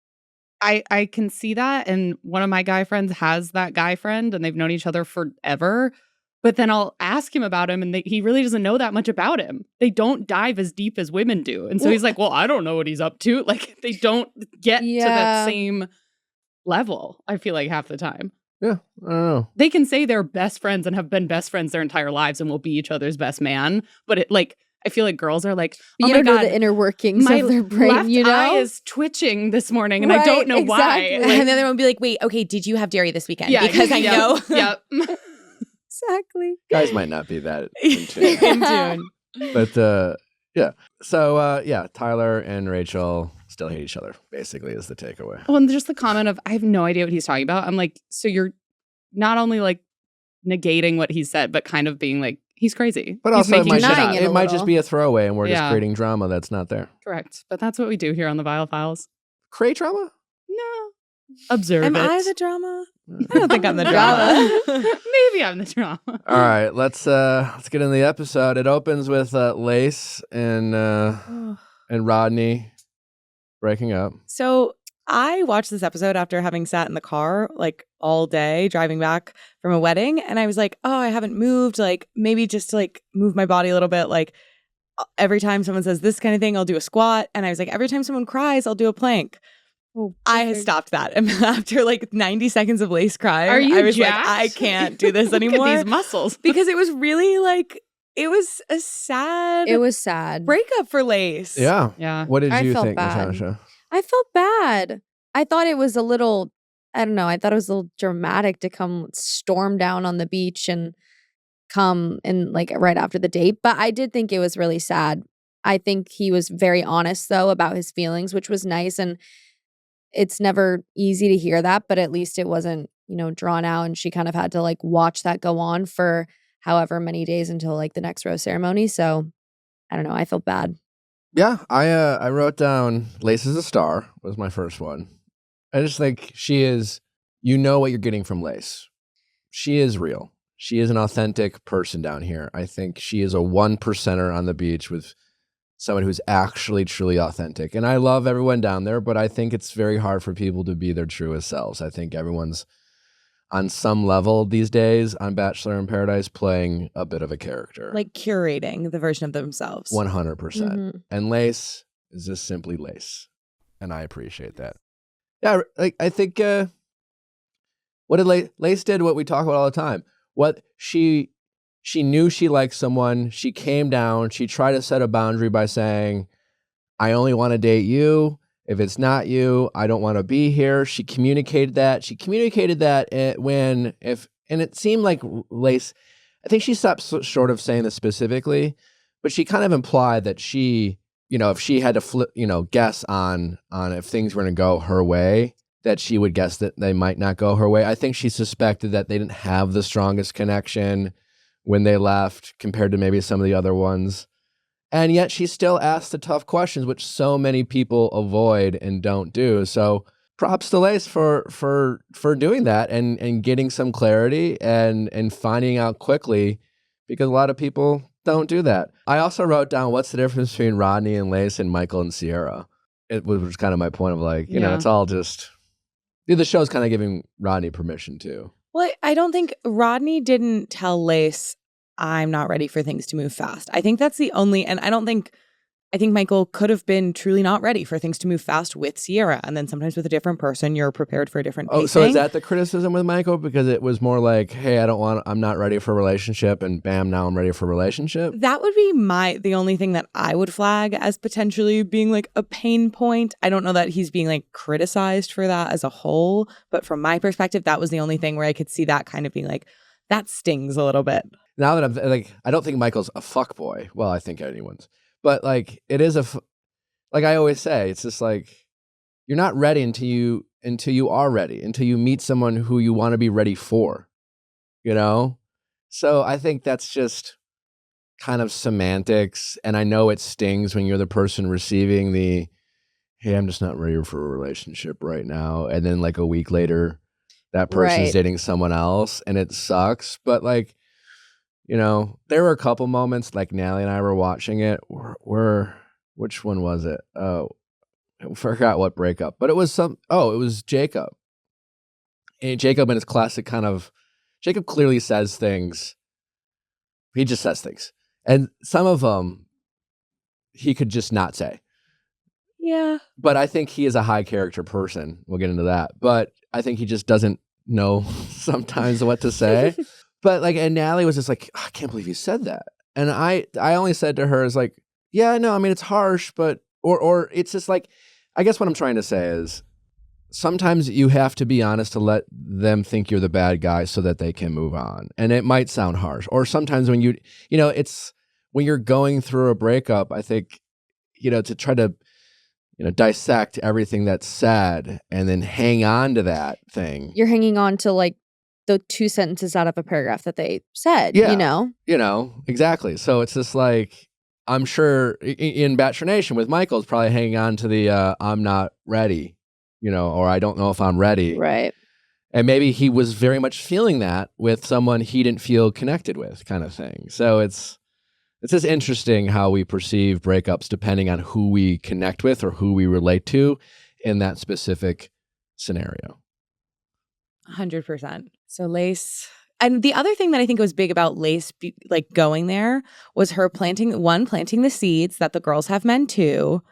[SPEAKER 3] I can see that. And one of my guy friends has that guy friend and they've known each other forever. But then I'll ask him about him and he really doesn't know that much about him. They don't dive as deep as women do. And so he's like, well, I don't know what he's up to. Like they don't get to that same level, I feel like half the time.
[SPEAKER 1] Yeah, I don't know.
[SPEAKER 3] They can say they're best friends and have been best friends their entire lives and will be each other's best man. But I feel like girls are like, oh
[SPEAKER 2] you
[SPEAKER 3] my
[SPEAKER 2] don't know
[SPEAKER 3] God,
[SPEAKER 2] the inner workings
[SPEAKER 3] my
[SPEAKER 2] of their brain,
[SPEAKER 3] left eye is twitching this morning and I
[SPEAKER 2] Right,
[SPEAKER 3] don't know
[SPEAKER 2] exactly.
[SPEAKER 3] why.
[SPEAKER 4] And then they won't be like, wait, okay, did you have dairy this weekend?
[SPEAKER 3] Yeah,
[SPEAKER 4] because I know.
[SPEAKER 3] Yep.
[SPEAKER 2] Exactly.
[SPEAKER 1] Guys might not be that in tune.
[SPEAKER 4] In tune.
[SPEAKER 1] But yeah. So Tyler and Rachel still hate each other, basically, is the takeaway.
[SPEAKER 3] Well, and just the comment of, I have no idea what he's talking about. I'm like, so you're not only like negating what he said, but kind of being like, he's crazy.
[SPEAKER 1] But
[SPEAKER 3] he's
[SPEAKER 1] also,
[SPEAKER 2] denying it a
[SPEAKER 1] it might
[SPEAKER 2] little.
[SPEAKER 1] just be a throwaway and we're just
[SPEAKER 3] Yeah.
[SPEAKER 1] creating drama that's not there.
[SPEAKER 3] Correct. But that's what we do here on the Viall Files.
[SPEAKER 1] Create drama?
[SPEAKER 3] No. Observe
[SPEAKER 4] Am
[SPEAKER 3] it.
[SPEAKER 4] I the drama? I don't think I'm the drama.
[SPEAKER 3] Maybe I'm the drama.
[SPEAKER 1] All right, let's get into the episode. It opens with Lace and Rodney breaking up.
[SPEAKER 4] So I watched this episode after having sat in the car like all day driving back from a wedding. And I was like, oh, I haven't moved. Like maybe just to like move my body a little bit. Like every time someone says this kind of thing, I'll do a squat. And I was like, every time someone cries, I'll do a plank.
[SPEAKER 2] Oh,
[SPEAKER 4] I had stopped that. And after like 90 seconds of Lace crying,
[SPEAKER 3] Are you
[SPEAKER 4] I was
[SPEAKER 3] jacked?
[SPEAKER 4] like, I can't do this
[SPEAKER 3] Look
[SPEAKER 4] anymore.
[SPEAKER 3] at these muscles.
[SPEAKER 4] Because it was really like, it was a sad
[SPEAKER 2] It was sad.
[SPEAKER 4] breakup for Lace.
[SPEAKER 1] Yeah.
[SPEAKER 3] Yeah.
[SPEAKER 1] What did
[SPEAKER 2] I
[SPEAKER 1] you
[SPEAKER 2] felt
[SPEAKER 1] think,
[SPEAKER 2] bad.
[SPEAKER 1] Natasha?
[SPEAKER 2] I felt bad. I thought it was a little, I don't know, I thought it was a little dramatic to come storm down on the beach and come in like right after the date. But I did think it was really sad. I think he was very honest though about his feelings, which was nice. And it's never easy to hear that, but at least it wasn't, drawn out. And she kind of had to like watch that go on for however many days until like the next rose ceremony. So I don't know. I felt bad.
[SPEAKER 1] Yeah, I wrote down Lace is a star was my first one. I just think she is, what you're getting from Lace. She is real. She is an authentic person down here. I think she is a 1%er on the beach with someone who's actually truly authentic. And I love everyone down there, but I think it's very hard for people to be their truest selves. I think everyone's on some level these days on Bachelor in Paradise playing a bit of a character.
[SPEAKER 4] Like curating the version of themselves.
[SPEAKER 1] 100%.
[SPEAKER 2] Mhm.
[SPEAKER 1] And Lace is just simply Lace. And I appreciate that. Yeah, I think what did Lace did what we talk about all the time. What she knew she liked someone. She came down. She tried to set a boundary by saying, I only want to date you. If it's not you, I don't want to be here. She communicated that. And it seemed like Lace, I think she stopped short of saying this specifically, but she kind of implied that she, if she had to flip, guess on if things were going to go her way, that she would guess that they might not go her way. I think she suspected that they didn't have the strongest connection when they left compared to maybe some of the other ones. And yet she still asked the tough questions, which so many people avoid and don't do. So props to Lace for doing that and getting some clarity and finding out quickly, because a lot of people don't do that. I also wrote down, what's the difference between Rodney and Lace and Michael and Sierra? It was kind of my point of like, you know, it's all just... The show's kind of giving Rodney permission too.
[SPEAKER 4] Well, I don't think Rodney didn't tell Lace, I'm not ready for things to move fast. I think that's the only, and I think Michael could have been truly not ready for things to move fast with Sierra. And then sometimes with a different person, you're prepared for a different pacing.
[SPEAKER 1] Oh, so is that the criticism with Michael? Because it was more like, hey, I'm not ready for a relationship, and bam, now I'm ready for a relationship?
[SPEAKER 4] That would be the only thing that I would flag as potentially being like a pain point. I don't know that he's being like criticized for that as a whole, but from my perspective, that was the only thing where I could see that kind of being like, that stings a little bit.
[SPEAKER 1] Now that I'm like, I don't think Michael's a fuckboy. Well, I think anyone's. But like, it is like I always say, it's just like, you're not ready until you are ready, until you meet someone who you want to be ready for, you know? So I think that's just kind of semantics. And I know it stings when you're the person receiving the, hey, I'm just not ready for a relationship right now. And then like a week later, that person's dating someone else and it sucks. But like, you know, there were a couple moments, like Nally and I were watching it. Which one was it? Oh, I forgot what breakup. But it was it was Jacob. And Jacob in his classic kind of, Jacob clearly says things. He just says things. And some of them, he could just not say.
[SPEAKER 4] Yeah.
[SPEAKER 1] But I think he is a high character person. We'll get into that. But I think he just doesn't know sometimes what to say. But like, and Nally was just like, I can't believe you said that. And I only said to her is like, yeah, no, I mean, it's harsh, but, or it's just like, I guess what I'm trying to say is sometimes you have to be honest to let them think you're the bad guy so that they can move on. And it might sound harsh. Or sometimes when it's when you're going through a breakup, I think, to try to, dissect everything that's said and then hang on to that thing.
[SPEAKER 2] You're hanging on to like the 2 sentences out of a paragraph that they said,
[SPEAKER 1] Exactly. So it's just like, I'm sure in Bachelor Nation with Michael's probably hanging on to the, I'm not ready, or I don't know if I'm ready.
[SPEAKER 2] Right.
[SPEAKER 1] And maybe he was very much feeling that with someone he didn't feel connected with, kind of thing. So it's just interesting how we perceive breakups depending on who we connect with or who we relate to in that specific scenario.
[SPEAKER 4] 100%. So Lace, and the other thing that I think was big about Lace going there was her planting the seeds that the girls have men too.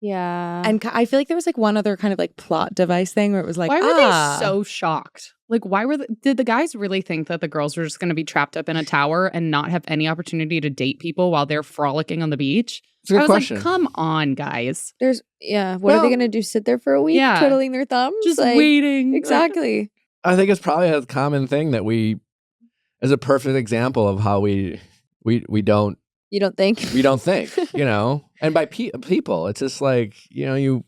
[SPEAKER 2] Yeah.
[SPEAKER 4] And I feel like there was like one other kind of like plot device thing where it was like,
[SPEAKER 3] why were they so shocked? Like, did the guys really think that the girls were just going to be trapped up in a tower and not have any opportunity to date people while they're frolicking on the beach?
[SPEAKER 1] It's a good question.
[SPEAKER 3] Like, come on, guys.
[SPEAKER 2] What are they going to do? Sit there for a week twiddling their thumbs?
[SPEAKER 3] Just waiting.
[SPEAKER 2] Exactly.
[SPEAKER 1] I think it's probably a common thing that is a perfect example of how we don't.
[SPEAKER 2] You don't think?
[SPEAKER 1] We don't think, and by people, it's just like, you're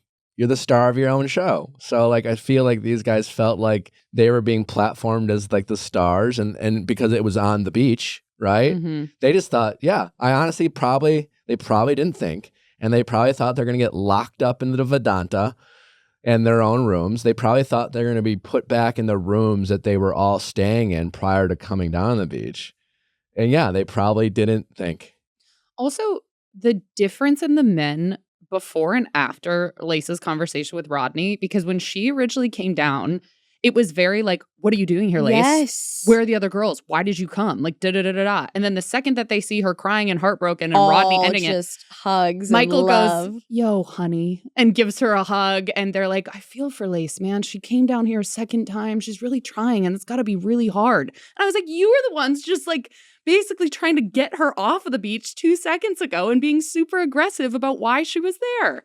[SPEAKER 1] the star of your own show. So like, I feel like these guys felt like they were being platformed as like the stars and because it was on the beach, right?
[SPEAKER 3] Mm-hmm.
[SPEAKER 1] They just thought, I honestly they probably didn't think, and they probably thought they're going to get locked up into the Vedanta in their own rooms. They probably thought they're going to be put back in the rooms that they were all staying in prior to coming down the beach. And they probably didn't think.
[SPEAKER 3] Also, the difference in the men before and after Lace's conversation with Rodney, because when she originally came down, it was very like, what are you doing here, Lace?
[SPEAKER 2] Yes.
[SPEAKER 3] Where are the other girls? Why did you come? Like, da-da-da-da-da. And then the second that they see her crying and heartbroken and Rodney ending
[SPEAKER 2] just hugs
[SPEAKER 3] Michael
[SPEAKER 2] and love.
[SPEAKER 3] goes, yo, honey, and gives her a hug. And they're like, I feel for Lace, man. She came down here a second time. She's really trying, and it's got to be really hard. And I was like, you were the ones just like basically trying to get her off of the beach 2 seconds ago and being super aggressive about why she was there.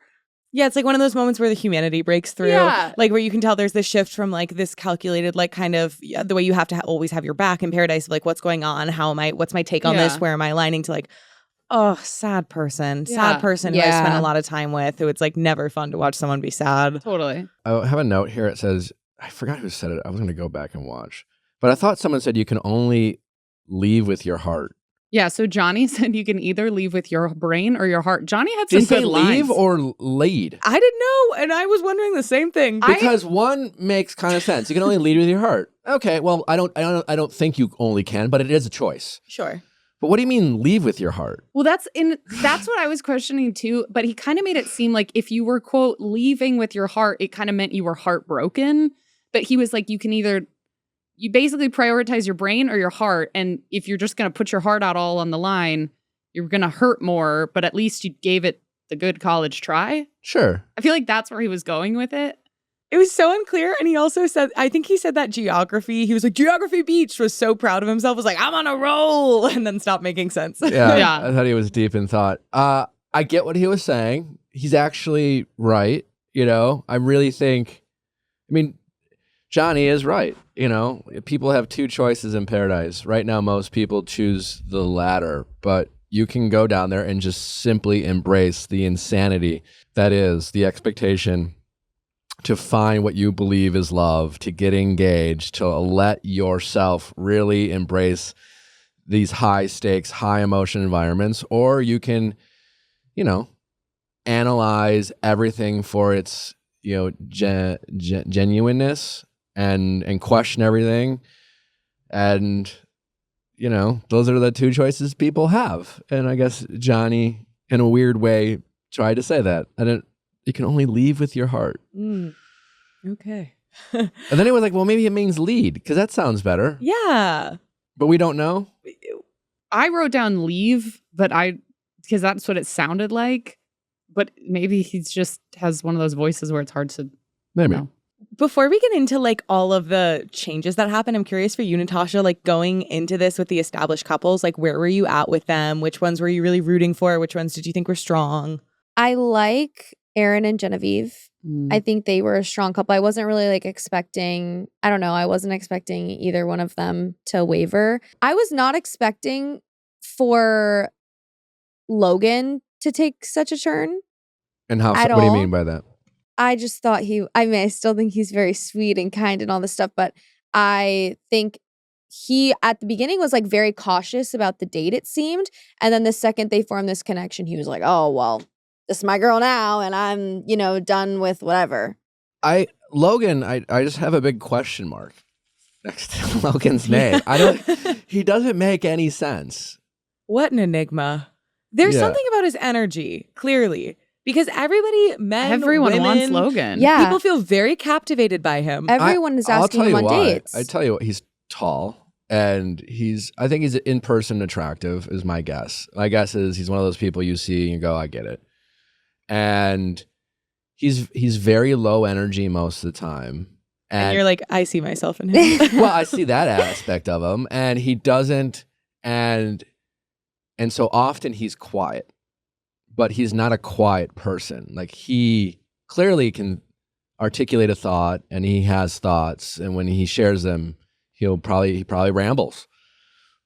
[SPEAKER 4] Yeah, it's like one of those moments where the humanity breaks through.
[SPEAKER 3] Yeah.
[SPEAKER 4] Like where you can tell there's this shift from like this calculated, like kind of the way you have to always have your back in Paradise of like, what's going on? What's my take on this? Where am I aligning to like, Oh, sad person.
[SPEAKER 3] Yeah.
[SPEAKER 4] Sad person who I spent a lot of time with, who it's like never fun to watch someone be sad.
[SPEAKER 3] Totally.
[SPEAKER 1] I have a note here. It says, I forgot who said it. I was going to go back and watch. But I thought someone said you can only leave with your heart.
[SPEAKER 3] Yeah, so Johnny said you can either leave with your brain or your heart. Johnny had some good lines.
[SPEAKER 1] Leave or lead?
[SPEAKER 4] I didn't know, and I was wondering the same thing.
[SPEAKER 1] Because one makes kind of sense. You can only lead with your heart. Okay, well, I don't think you only can, but it is a choice.
[SPEAKER 4] Sure.
[SPEAKER 1] But what do you mean leave with your heart?
[SPEAKER 3] Well, that's what I was questioning too, but he kind of made it seem like if you were, quote, leaving with your heart, it kind of meant you were heartbroken. But he was like, you basically prioritize your brain or your heart. And if you're just going to put your heart out all on the line, you're going to hurt more, but at least you gave it the good college try.
[SPEAKER 1] Sure.
[SPEAKER 3] I feel like that's where he was going with it.
[SPEAKER 4] It was so unclear. And he also said, I think he said that geography, he was like, Geography Beach, was so proud of himself, was like, I'm on a roll, and then stopped making sense.
[SPEAKER 1] Yeah. I thought he was deep in thought. I get what he was saying. He's actually right. I really think, Johnny is right. People have two choices in paradise. Right now, most people choose the latter, but you can go down there and just simply embrace the insanity that is the expectation to find what you believe is love, to get engaged, to let yourself really embrace these high stakes, high emotion environments, or you can, analyze everything for its, genuineness and question everything. And, those are the two choices people have. And I guess Johnny, in a weird way, tried to say that. You can only leave with your heart.
[SPEAKER 4] Okay.
[SPEAKER 1] And then it was like, well, maybe it means lead, because that sounds better.
[SPEAKER 4] Yeah.
[SPEAKER 1] But we don't know.
[SPEAKER 3] I wrote down leave, because that's what it sounded like. But maybe he just has one of those voices where it's hard to know.
[SPEAKER 4] Before we get into like all of the changes that happen, I'm curious for you, Natasha, like going into this with the established couples, like where were you at with them? Which ones were you really rooting for? Which ones did you think were strong?
[SPEAKER 2] I like Aaron and Genevieve. I think they were a strong couple. I wasn't really expecting either one of them to waver. I was not expecting for Logan to take such a turn.
[SPEAKER 1] And what do you mean by that?
[SPEAKER 2] I just thought I still think he's very sweet and kind and all this stuff, but I think he at the beginning was very cautious about the date, it seemed. And then the second they formed this connection, he was like, oh, well, this is my girl now, and I'm, done with whatever.
[SPEAKER 1] Logan, I just have a big question mark next to Logan's name. He doesn't make any sense.
[SPEAKER 4] What an enigma. There's something about his energy, clearly. Because everyone women,
[SPEAKER 3] wants Logan.
[SPEAKER 2] Yeah.
[SPEAKER 4] People feel very captivated by him.
[SPEAKER 2] Everyone is asking him on dates.
[SPEAKER 1] I tell you what, he's tall. And I think he's in person attractive is my guess. My guess is he's one of those people you see and you go, I get it. And he's very low energy most of the time.
[SPEAKER 4] And you're like, I see myself in him.
[SPEAKER 1] Well, I see that aspect of him. And he doesn't, and so often he's quiet. But he's not a quiet person. He clearly can articulate a thought, and he has thoughts. And when he shares them, he probably rambles.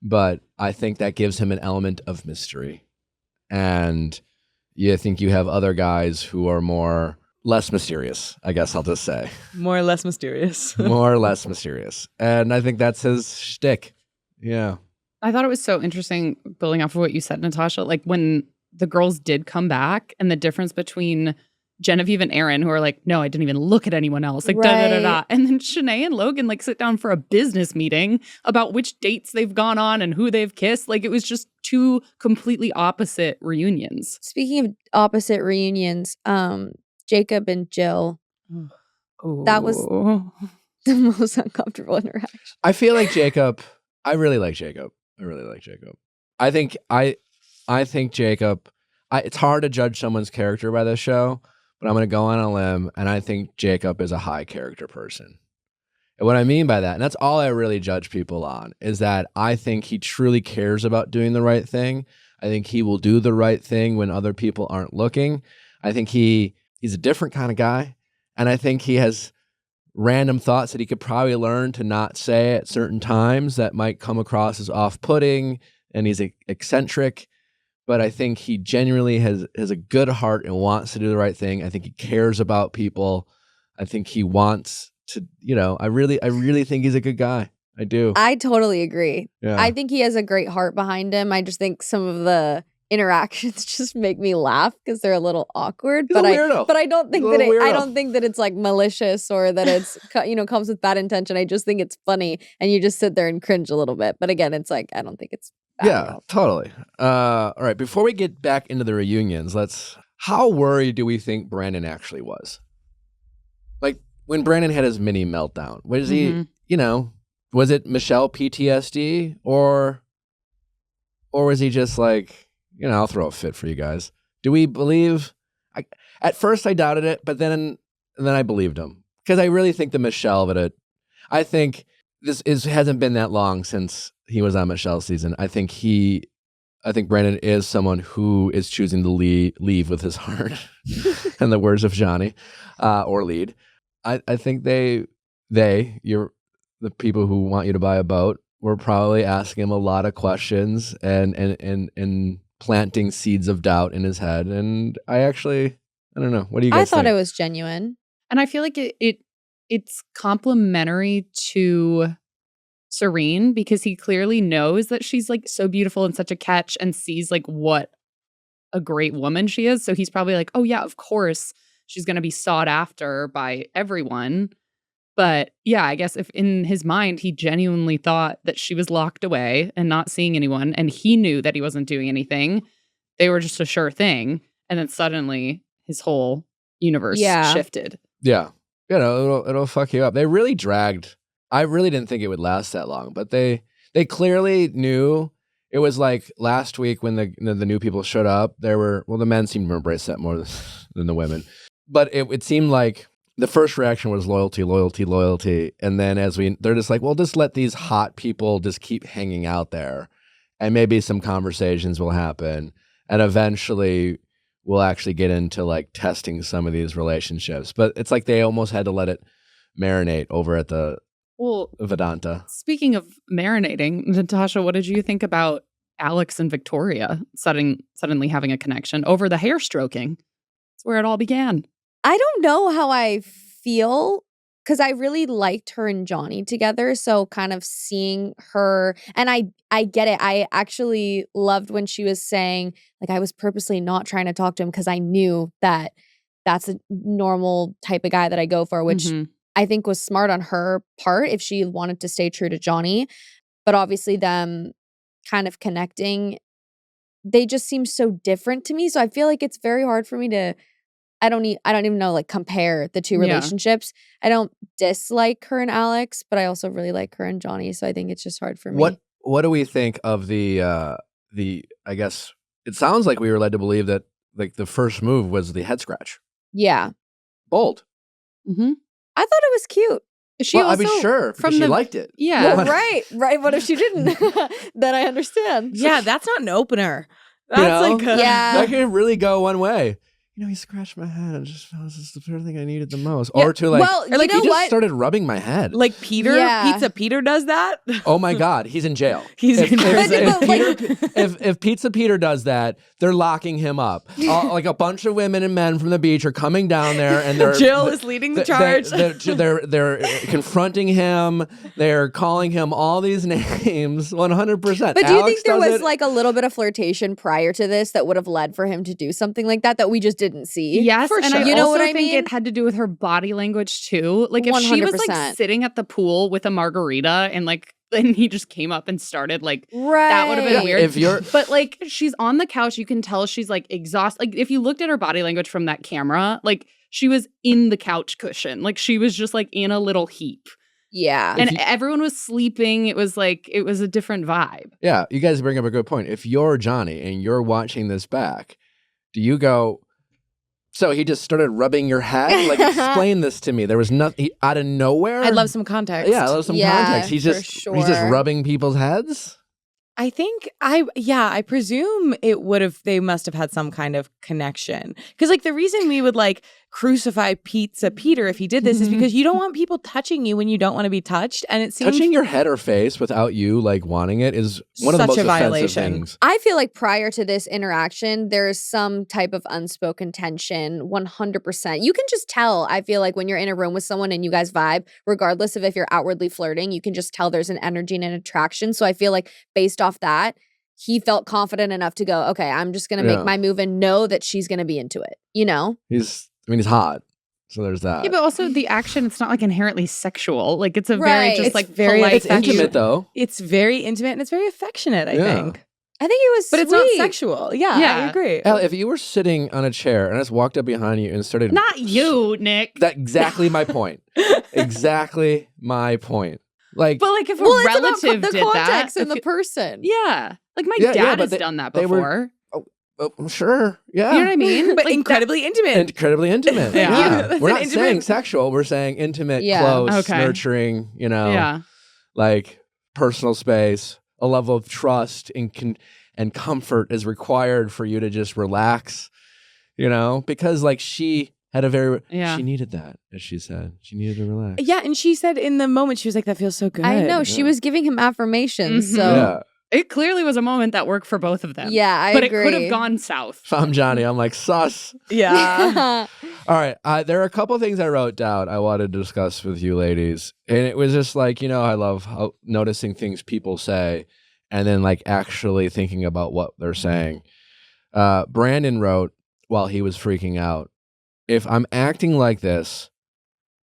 [SPEAKER 1] But I think that gives him an element of mystery. And I think you have other guys who are less mysterious, I guess I'll just say.
[SPEAKER 4] More or less mysterious.
[SPEAKER 1] More or less mysterious. And I think that's his shtick. Yeah.
[SPEAKER 3] I thought it was so interesting, building off of what you said, Natasha, when the girls did come back and the difference between Genevieve and Aaron, who are like, no, I didn't even look at anyone else. Right. Da-da-da-da. And then Shanae and Logan sit down for a business meeting about which dates they've gone on and who they've kissed. It was just two completely opposite reunions.
[SPEAKER 2] Speaking of opposite reunions, Jacob and Jill, that was the most uncomfortable interaction.
[SPEAKER 1] I feel like Jacob, I really like Jacob. I think Jacob, it's hard to judge someone's character by this show, but I'm going to go on a limb, and I think Jacob is a high character person. And what I mean by that, and that's all I really judge people on, is that I think he truly cares about doing the right thing. I think he will do the right thing when other people aren't looking. I think he's a different kind of guy, and I think he has random thoughts that he could probably learn to not say at certain times that might come across as off-putting, and he's eccentric. but I think he genuinely has a good heart and wants to do the right thing. I think he cares about people. I think he wants to, I really think he's a good guy. I do.
[SPEAKER 2] I totally agree.
[SPEAKER 1] Yeah.
[SPEAKER 2] I think he has a great heart behind him. I just think some of the interactions just make me laugh because they're a little awkward.
[SPEAKER 1] He's a weirdo.
[SPEAKER 2] But I don't think I don't think that it's like malicious or that it's comes with bad intention. I just think it's funny, and you just sit there and cringe a little bit. But again, it's like I don't think it's bad at all.
[SPEAKER 1] Totally. All right. Before we get back into the reunions, how worried do we think Brandon actually was? Like when Brandon had his mini meltdown, was he? Was it Michelle PTSD or was he just like, I'll throw a fit for you guys? Do we believe? At first I doubted it, but then I believed him because I really think the Michelle of it. I think hasn't been that long since he was on Michelle's season. I think Brandon is someone who is choosing to leave with his heart, in the words of Johnny, or lead. I think the people who want you to buy a boat were probably asking him a lot of questions and planting seeds of doubt in his head. And I don't know. What do you guys think?
[SPEAKER 2] I thought it was genuine.
[SPEAKER 3] And I feel like it's complimentary to Serene because he clearly knows that she's like so beautiful and such a catch and sees like what a great woman she is. So he's probably like, oh yeah, of course she's going to be sought after by everyone. But yeah, I guess if in his mind, he genuinely thought that she was locked away and not seeing anyone, and he knew that he wasn't doing anything, they were just a sure thing. And then suddenly his whole universe shifted.
[SPEAKER 1] Yeah. It'll fuck you up. They really dragged. I really didn't think it would last that long, but they clearly knew. It was like last week when the new people showed up, the men seemed to embrace that more than the women. But it seemed like the first reaction was loyalty. And then they're just like, well, just let these hot people just keep hanging out there and maybe some conversations will happen. And eventually we'll actually get into like testing some of these relationships. But it's like they almost had to let it marinate over at the Vedanta.
[SPEAKER 3] Speaking of marinating, Natasha, what did you think about Alex and Victoria suddenly having a connection over the hair stroking? That's where it all began.
[SPEAKER 2] I don't know how I feel because I really liked her and Johnny together. So kind of seeing her, and I get it. I actually loved when she was saying, like, I was purposely not trying to talk to him because I knew that that's a normal type of guy that I go for, which I think was smart on her part if she wanted to stay true to Johnny. But obviously them kind of connecting, they just seem so different to me. So I feel like it's very hard for me to I don't even know, like, compare the two relationships. I don't dislike her and Alex, but I also really like her and Johnny. So I think it's just hard for me.
[SPEAKER 1] What do we think of the I guess it sounds like we were led to believe that like the first move was the head scratch.
[SPEAKER 2] Yeah.
[SPEAKER 1] Bold.
[SPEAKER 2] Mm-hmm. I thought it was cute.
[SPEAKER 3] She also,
[SPEAKER 1] I'd be sure because she liked it.
[SPEAKER 2] Yeah. Right. What if she didn't? Then I understand.
[SPEAKER 4] Yeah, that's not an opener. That's
[SPEAKER 1] that can really go one way. He scratched my head. I just felt this is the first thing I needed the most. Yeah. Or to like,
[SPEAKER 2] well,
[SPEAKER 1] or like he just started rubbing my head.
[SPEAKER 4] Like Pizza Peter does that?
[SPEAKER 1] Oh my God, he's in jail.
[SPEAKER 4] He's in prison.
[SPEAKER 1] If Pizza Peter does that, they're locking him up. Like a bunch of women and men from the beach are coming down there, and
[SPEAKER 4] Jill is leading the charge.
[SPEAKER 1] They're confronting him. They're calling him all these names, 100%.
[SPEAKER 2] But do you think there was like a little bit of flirtation prior to this that would have led for him to do something like that we just didn't see?
[SPEAKER 3] Yes,
[SPEAKER 2] for
[SPEAKER 3] and
[SPEAKER 2] sure.
[SPEAKER 3] I also think it had to do with her body language too. Like if 100%. She was like sitting at the pool with a margarita and like then he just came up and started like that would have been weird. But like she's on the couch, you can tell she's like exhausted. Like if you looked at her body language from that camera, like she was in the couch cushion. Like she was just like in a little heap.
[SPEAKER 2] Yeah.
[SPEAKER 3] And everyone was sleeping. It was a different vibe.
[SPEAKER 1] Yeah, you guys bring up a good point. If you're Johnny and you're watching this back, do you go, so he just started rubbing your head? Like, explain this to me. There was nothing out of nowhere.
[SPEAKER 4] I'd love some context.
[SPEAKER 1] Yeah, I'd love some context. He's just rubbing people's heads.
[SPEAKER 4] I think I presume they must have had some kind of connection. Because like the reason we would like crucify Peter if he did this, is because you don't want people touching you when you don't want to be touched. And it seems
[SPEAKER 1] touching your head or face without you like wanting it is one of the most offensive things.
[SPEAKER 2] I feel like prior to this interaction, there's some type of unspoken tension, 100%. You can just tell, I feel like when you're in a room with someone and you guys vibe, regardless of if you're outwardly flirting, you can just tell there's an energy and an attraction. So I feel like based off that, he felt confident enough to go, okay, I'm just going to make my move and know that she's going to be into it, you know?
[SPEAKER 1] He's hot. So there's that.
[SPEAKER 3] Yeah, but also the action, it's not like inherently sexual. Like it's a very just
[SPEAKER 4] it's
[SPEAKER 3] like
[SPEAKER 4] very
[SPEAKER 3] polite.
[SPEAKER 1] It's intimate though.
[SPEAKER 4] It's very intimate and it's very affectionate, I think.
[SPEAKER 2] I think it was
[SPEAKER 4] But
[SPEAKER 2] sweet.
[SPEAKER 4] it's not sexual. Yeah, I agree.
[SPEAKER 1] Elle, if you were sitting on a chair and I just walked up behind you and started...
[SPEAKER 3] Not you, Nick.
[SPEAKER 1] That's exactly my point. Exactly my point. Like,
[SPEAKER 3] but like if a
[SPEAKER 2] it's
[SPEAKER 3] relative
[SPEAKER 2] about the
[SPEAKER 3] did
[SPEAKER 2] context
[SPEAKER 3] that,
[SPEAKER 2] and the person.
[SPEAKER 3] yeah, like my dad has done that before.
[SPEAKER 1] I'm sure. Yeah.
[SPEAKER 3] You know what I mean?
[SPEAKER 4] But
[SPEAKER 3] like
[SPEAKER 4] incredibly intimate.
[SPEAKER 1] Incredibly intimate.
[SPEAKER 3] Yeah.
[SPEAKER 1] We're not saying sexual. We're saying intimate, close, nurturing, like personal space, a level of trust and comfort is required for you to just relax, because like she had she needed that, as she said. She needed to relax.
[SPEAKER 4] Yeah, and she said in the moment, she was like, that feels so good.
[SPEAKER 2] I know. She was giving him affirmations. So
[SPEAKER 1] Yeah.
[SPEAKER 3] It clearly was a moment that worked for both of them.
[SPEAKER 2] Yeah, I agree.
[SPEAKER 3] But it could have gone south.
[SPEAKER 1] If I'm Johnny, I'm like, sus.
[SPEAKER 4] Yeah.
[SPEAKER 1] All right. There are a couple things I wrote down I wanted to discuss with you ladies. And it was just like, I love noticing things people say and then like actually thinking about what they're saying. Brandon wrote while he was freaking out, if I'm acting like this,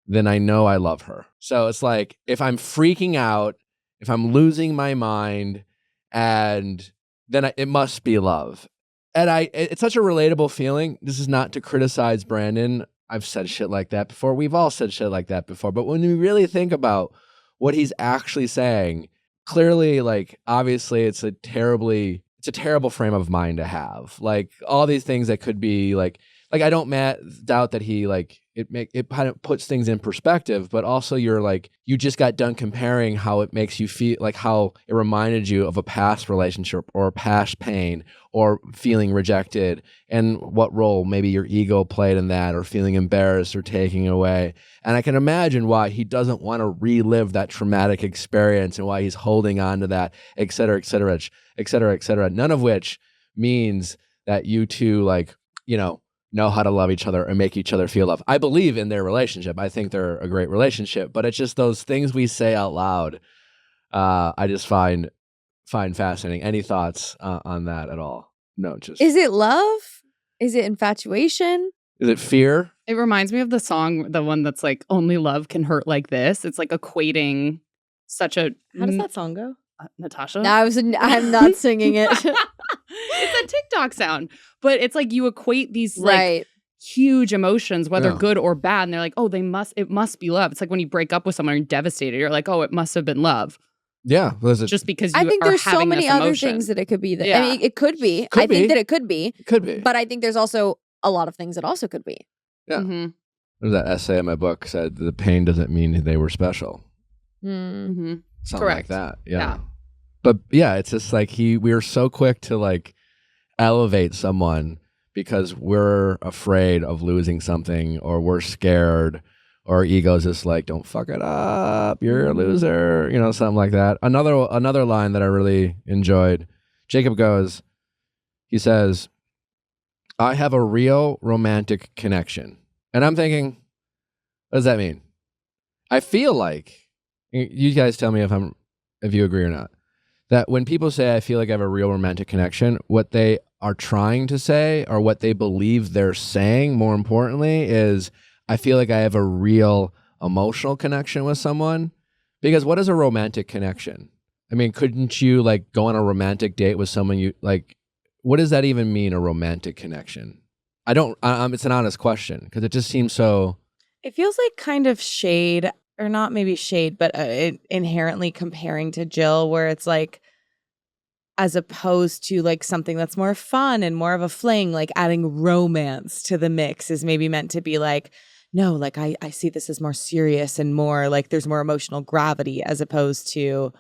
[SPEAKER 1] then I know I love her. So it's like, if I'm freaking out, if I'm losing my mind, and then it must be love. And it's such a relatable feeling. This is not to criticize Brandon. I've said shit like that before. We've all said shit like that before. But when we really think about what he's actually saying, clearly, like, obviously it's a terrible frame of mind to have. Like, all these things that could be like I don't doubt that he like it kind of puts things in perspective, but also you're like, you just got done comparing how it makes you feel, like how it reminded you of a past relationship or a past pain or feeling rejected and what role maybe your ego played in that, or feeling embarrassed or taking away. And I can imagine why he doesn't want to relive that traumatic experience and why he's holding on to that, et cetera, et cetera, et cetera, et cetera. None of which means that you two like, know how to love each other and make each other feel love. I believe in their relationship. I think they're a great relationship, but it's just those things we say out loud. I just find fascinating. Any thoughts on that at all? No, just.
[SPEAKER 2] Is it love? Is it infatuation?
[SPEAKER 1] Is it fear?
[SPEAKER 3] It reminds me of the song, the one that's like, only love can hurt like this. It's like equating such a.
[SPEAKER 4] How does that song go?
[SPEAKER 3] Natasha?
[SPEAKER 2] No, I'm not singing it.
[SPEAKER 3] It's a TikTok sound, but it's like you equate these like huge emotions, whether good or bad, and they're like, oh, it must be love. It's like when you break up with someone and you're devastated, you're like, oh, it must have been love.
[SPEAKER 1] Yeah,
[SPEAKER 3] just because you
[SPEAKER 2] I think
[SPEAKER 3] are
[SPEAKER 2] there's so
[SPEAKER 3] having
[SPEAKER 2] many
[SPEAKER 3] this
[SPEAKER 2] other
[SPEAKER 3] emotion.
[SPEAKER 2] things that it could be. That,
[SPEAKER 3] Yeah.
[SPEAKER 2] I mean, it could be.
[SPEAKER 1] Could
[SPEAKER 2] I
[SPEAKER 1] be.
[SPEAKER 2] think that it could be.
[SPEAKER 1] Could be.
[SPEAKER 2] But I think there's also a lot of things that also could be.
[SPEAKER 1] Yeah.
[SPEAKER 3] Mm-hmm.
[SPEAKER 1] There's that essay in my book said the pain doesn't mean they were special.
[SPEAKER 3] Mm-hmm.
[SPEAKER 1] Something
[SPEAKER 3] Correct.
[SPEAKER 1] like that. Yeah. But yeah, it's just like we were so quick to like elevate someone because we're afraid of losing something, or we're scared, or our ego's just like, don't fuck it up, you're a loser, something like that. Another line that I really enjoyed, Jacob goes, he says, I have a real romantic connection. And I'm thinking, what does that mean? I feel like, you guys tell me if you agree or not, that when people say, I feel like I have a real romantic connection, what they are trying to say, or what they believe they're saying, more importantly, is I feel like I have a real emotional connection with someone. Because what is a romantic connection? I mean, couldn't you like go on a romantic date with someone you like? What does that even mean, a romantic connection? It's an honest question, because it just seems so.
[SPEAKER 4] It feels like kind of shade, or not maybe shade, but inherently comparing to Jill, where it's like, as opposed to like something that's more fun and more of a fling, like adding romance to the mix is maybe meant to be like, no, like I see this as more serious and more like there's more emotional gravity, as opposed to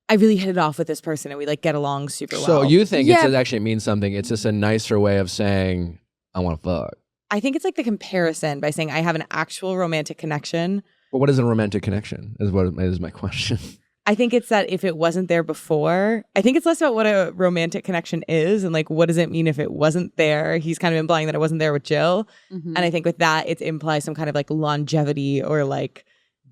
[SPEAKER 4] I really hit it off with this person and we like get along super well.
[SPEAKER 1] So you think it actually means something? It's just a nicer way of saying I want to fuck.
[SPEAKER 4] I think it's like the comparison by saying I have an actual romantic connection.
[SPEAKER 1] But what is a romantic connection is my question.
[SPEAKER 4] I think it's that if it wasn't there before, I think it's less about what a romantic connection is and like what does it mean if it wasn't there. He's kind of implying that it wasn't there with Jill. Mm-hmm. And I think with that, it implies some kind of like longevity or like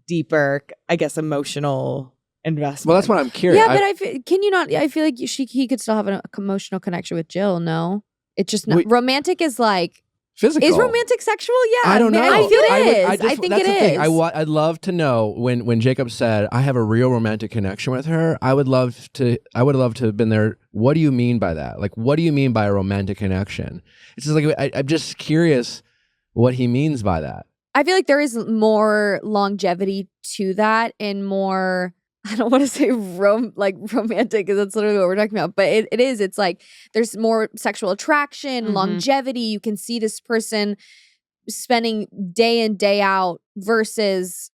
[SPEAKER 4] deeper, I guess, emotional investment.
[SPEAKER 1] Well, that's what I'm curious.
[SPEAKER 2] Yeah, but I feel like he could still have an emotional connection with Jill, no? It's just not, romantic is like,
[SPEAKER 1] physical.
[SPEAKER 2] Is romantic sexual? Yeah.
[SPEAKER 1] I don't know.
[SPEAKER 2] I feel it is. I think it is.
[SPEAKER 1] I'd love to know when Jacob said, I have a real romantic connection with her. I would love to have been there. What do you mean by that? Like, what do you mean by a romantic connection? It's just like, I'm just curious what he means by that.
[SPEAKER 2] I feel like there is more longevity to that and more, I don't want to say romantic because that's literally what we're talking about, but it is. It's like there's more sexual attraction, longevity. You can see this person spending day in, day out versus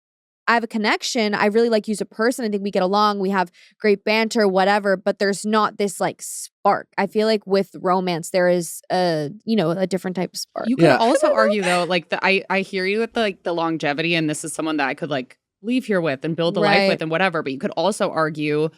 [SPEAKER 2] I have a connection. I really like you as a person. I think we get along. We have great banter, whatever, but there's not this like spark. I feel like with romance, there is a different type of spark.
[SPEAKER 3] You could also argue though, like I hear you with the longevity, and this is someone that I could like leave here with and build a life with and whatever. But you could also argue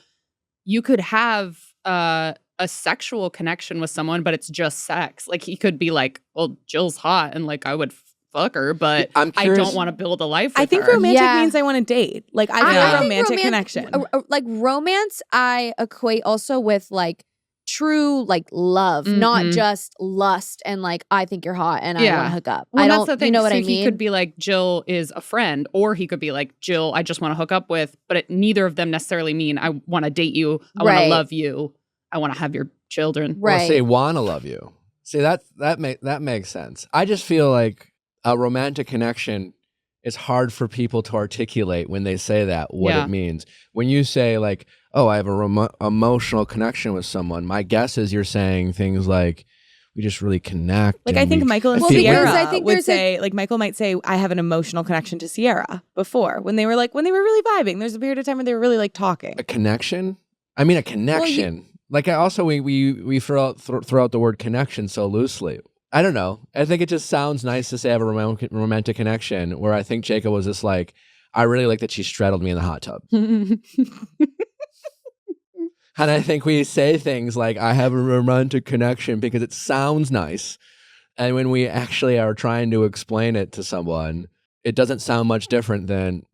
[SPEAKER 3] you could have a sexual connection with someone, but it's just sex. Like he could be like, well, Jill's hot and like I would fuck her, but I don't want to build a life with her.
[SPEAKER 4] I think romantic means I want to date. Like I have a romantic connection.
[SPEAKER 2] Like romance, I equate also with like true like love, not just lust and like I think you're hot and I want to hook up.
[SPEAKER 3] Well, that's the thing. You know what I mean? He could be like Jill is a friend, or he could be like Jill I just want to hook up with, but neither of them necessarily mean I want to date you, I want to love you, I want to have your children.
[SPEAKER 1] Right. Or say want to love you. See that makes sense. I just feel like a romantic connection is hard for people to articulate when they say that, what it means. When you say like, oh, I have a emotional connection with someone, my guess is you're saying things like, we just really connect.
[SPEAKER 4] Like I think Michael and Sierra would say, like Michael might say, I have an emotional connection to Sierra before when they were really vibing. There's a period of time where they were really like talking.
[SPEAKER 1] A connection? I mean, a connection. Like also we throw out the word connection so loosely. I don't know. I think it just sounds nice to say I have a romantic connection, where I think Jacob was just like, I really like that she straddled me in the hot tub. And I think we say things like, I have a romantic connection because it sounds nice. And when we actually are trying to explain it to someone, it doesn't sound much different than,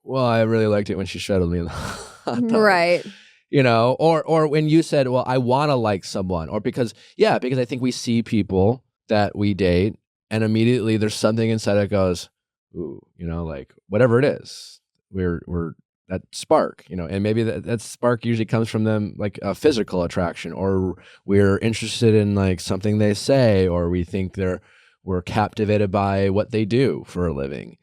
[SPEAKER 1] well, I really liked it when she straddled me in the hot tub.
[SPEAKER 2] Right.
[SPEAKER 1] You know, or when you said, well, I want to like someone, or because I think we see people that we date and immediately there's something inside that goes, ooh, you know, like whatever it is, we're that spark, you know, and maybe that spark usually comes from them like a physical attraction, or we're interested in like something they say, or we think we're captivated by what they do for a living.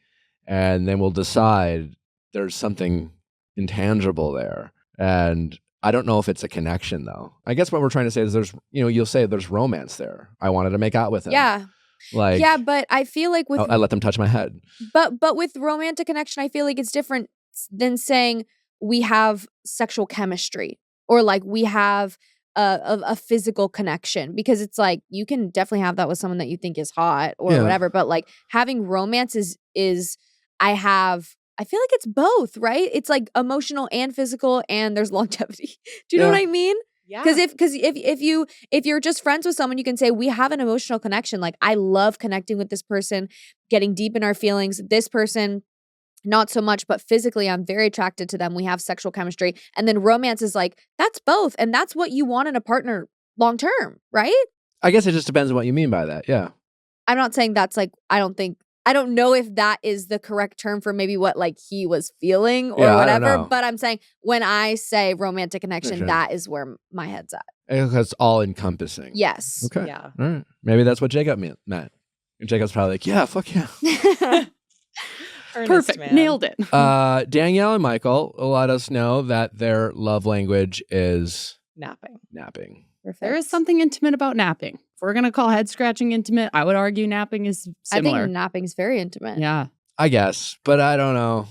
[SPEAKER 1] And then we'll decide there's something intangible there. And I don't know if it's a connection though. I guess what we're trying to say is you'll say there's romance there. I wanted to make out with him.
[SPEAKER 2] Yeah.
[SPEAKER 1] Like,
[SPEAKER 2] yeah, but I feel like with
[SPEAKER 1] I let them touch my head.
[SPEAKER 2] But with romantic connection, I feel like it's different than saying we have sexual chemistry or like we have a physical connection, because it's like you can definitely have that with someone that you think is hot or whatever. But like having romance is I feel like it's both, right? It's like emotional and physical, and there's longevity. Do you know what I mean?
[SPEAKER 4] Yeah.
[SPEAKER 2] Because if you're just friends with someone, you can say we have an emotional connection. Like I love connecting with this person, getting deep in our feelings. This person, not so much, but physically I'm very attracted to them. We have sexual chemistry. And then romance is like, that's both. And that's what you want in a partner long term, right?
[SPEAKER 1] I guess it just depends on what you mean by that. Yeah.
[SPEAKER 2] I'm not saying that's like, I don't know if that is the correct term for maybe what like he was feeling or whatever, but I'm saying when I say romantic connection, that is where my head's at.
[SPEAKER 1] It's all encompassing.
[SPEAKER 2] Yes.
[SPEAKER 1] Okay.
[SPEAKER 4] Yeah.
[SPEAKER 1] All right. Maybe that's what Jacob meant. And Jacob's probably like, yeah, fuck yeah.
[SPEAKER 3] Perfect. Man. Nailed it.
[SPEAKER 1] Danielle and Michael let us know that their love language is
[SPEAKER 4] napping.
[SPEAKER 2] Perfect.
[SPEAKER 3] There is something intimate about napping. If we're going to call head scratching intimate, I would argue napping is similar.
[SPEAKER 2] I think napping's very intimate.
[SPEAKER 3] Yeah.
[SPEAKER 1] I guess, but I don't know.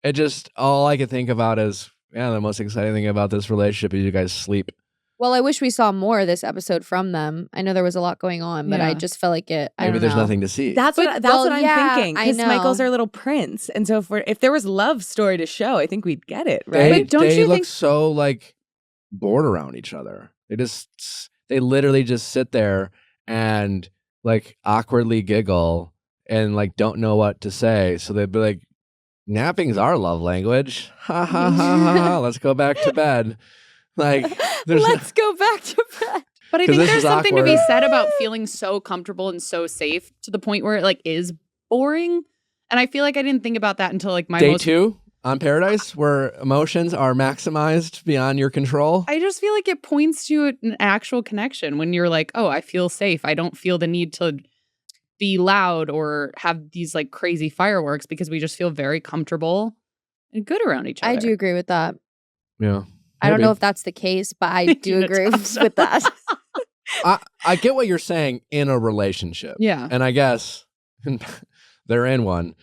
[SPEAKER 1] It just, all I could think about is, the most exciting thing about this relationship is you guys sleep.
[SPEAKER 2] Well, I wish we saw more this episode from them. I know there was a lot going on, but I just felt like it.
[SPEAKER 1] Maybe there's nothing to see.
[SPEAKER 4] That's what I'm thinking. Because
[SPEAKER 2] I know.
[SPEAKER 4] Michael's our little prince, and so if there was love story to show, I think we'd get it, right?
[SPEAKER 1] They,
[SPEAKER 3] but don't
[SPEAKER 1] they
[SPEAKER 3] you
[SPEAKER 1] look
[SPEAKER 3] think
[SPEAKER 1] so like bored around each other. They literally just sit there and like awkwardly giggle and like don't know what to say. So they'd be like, napping's our love language. Ha ha ha ha ha. Let's go back to bed. Like,
[SPEAKER 2] let's go back to bed.
[SPEAKER 3] But I think there's something to be
[SPEAKER 1] awkward.
[SPEAKER 3] said about feeling so comfortable and so safe to the point where it like is boring. And I feel like I didn't think about that until like my
[SPEAKER 1] Day 2 on Paradise, where emotions are maximized beyond your control.
[SPEAKER 3] I just feel like it points to an actual connection when you're like, oh, I feel safe. I don't feel the need to be loud or have these like crazy fireworks because we just feel very comfortable and good around each other.
[SPEAKER 2] I do agree with that.
[SPEAKER 1] Yeah.
[SPEAKER 2] I don't
[SPEAKER 1] Maybe.
[SPEAKER 2] know if that's the case, but I do agree with that.
[SPEAKER 1] I get what you're saying in a relationship.
[SPEAKER 3] Yeah.
[SPEAKER 1] And I guess they're in one,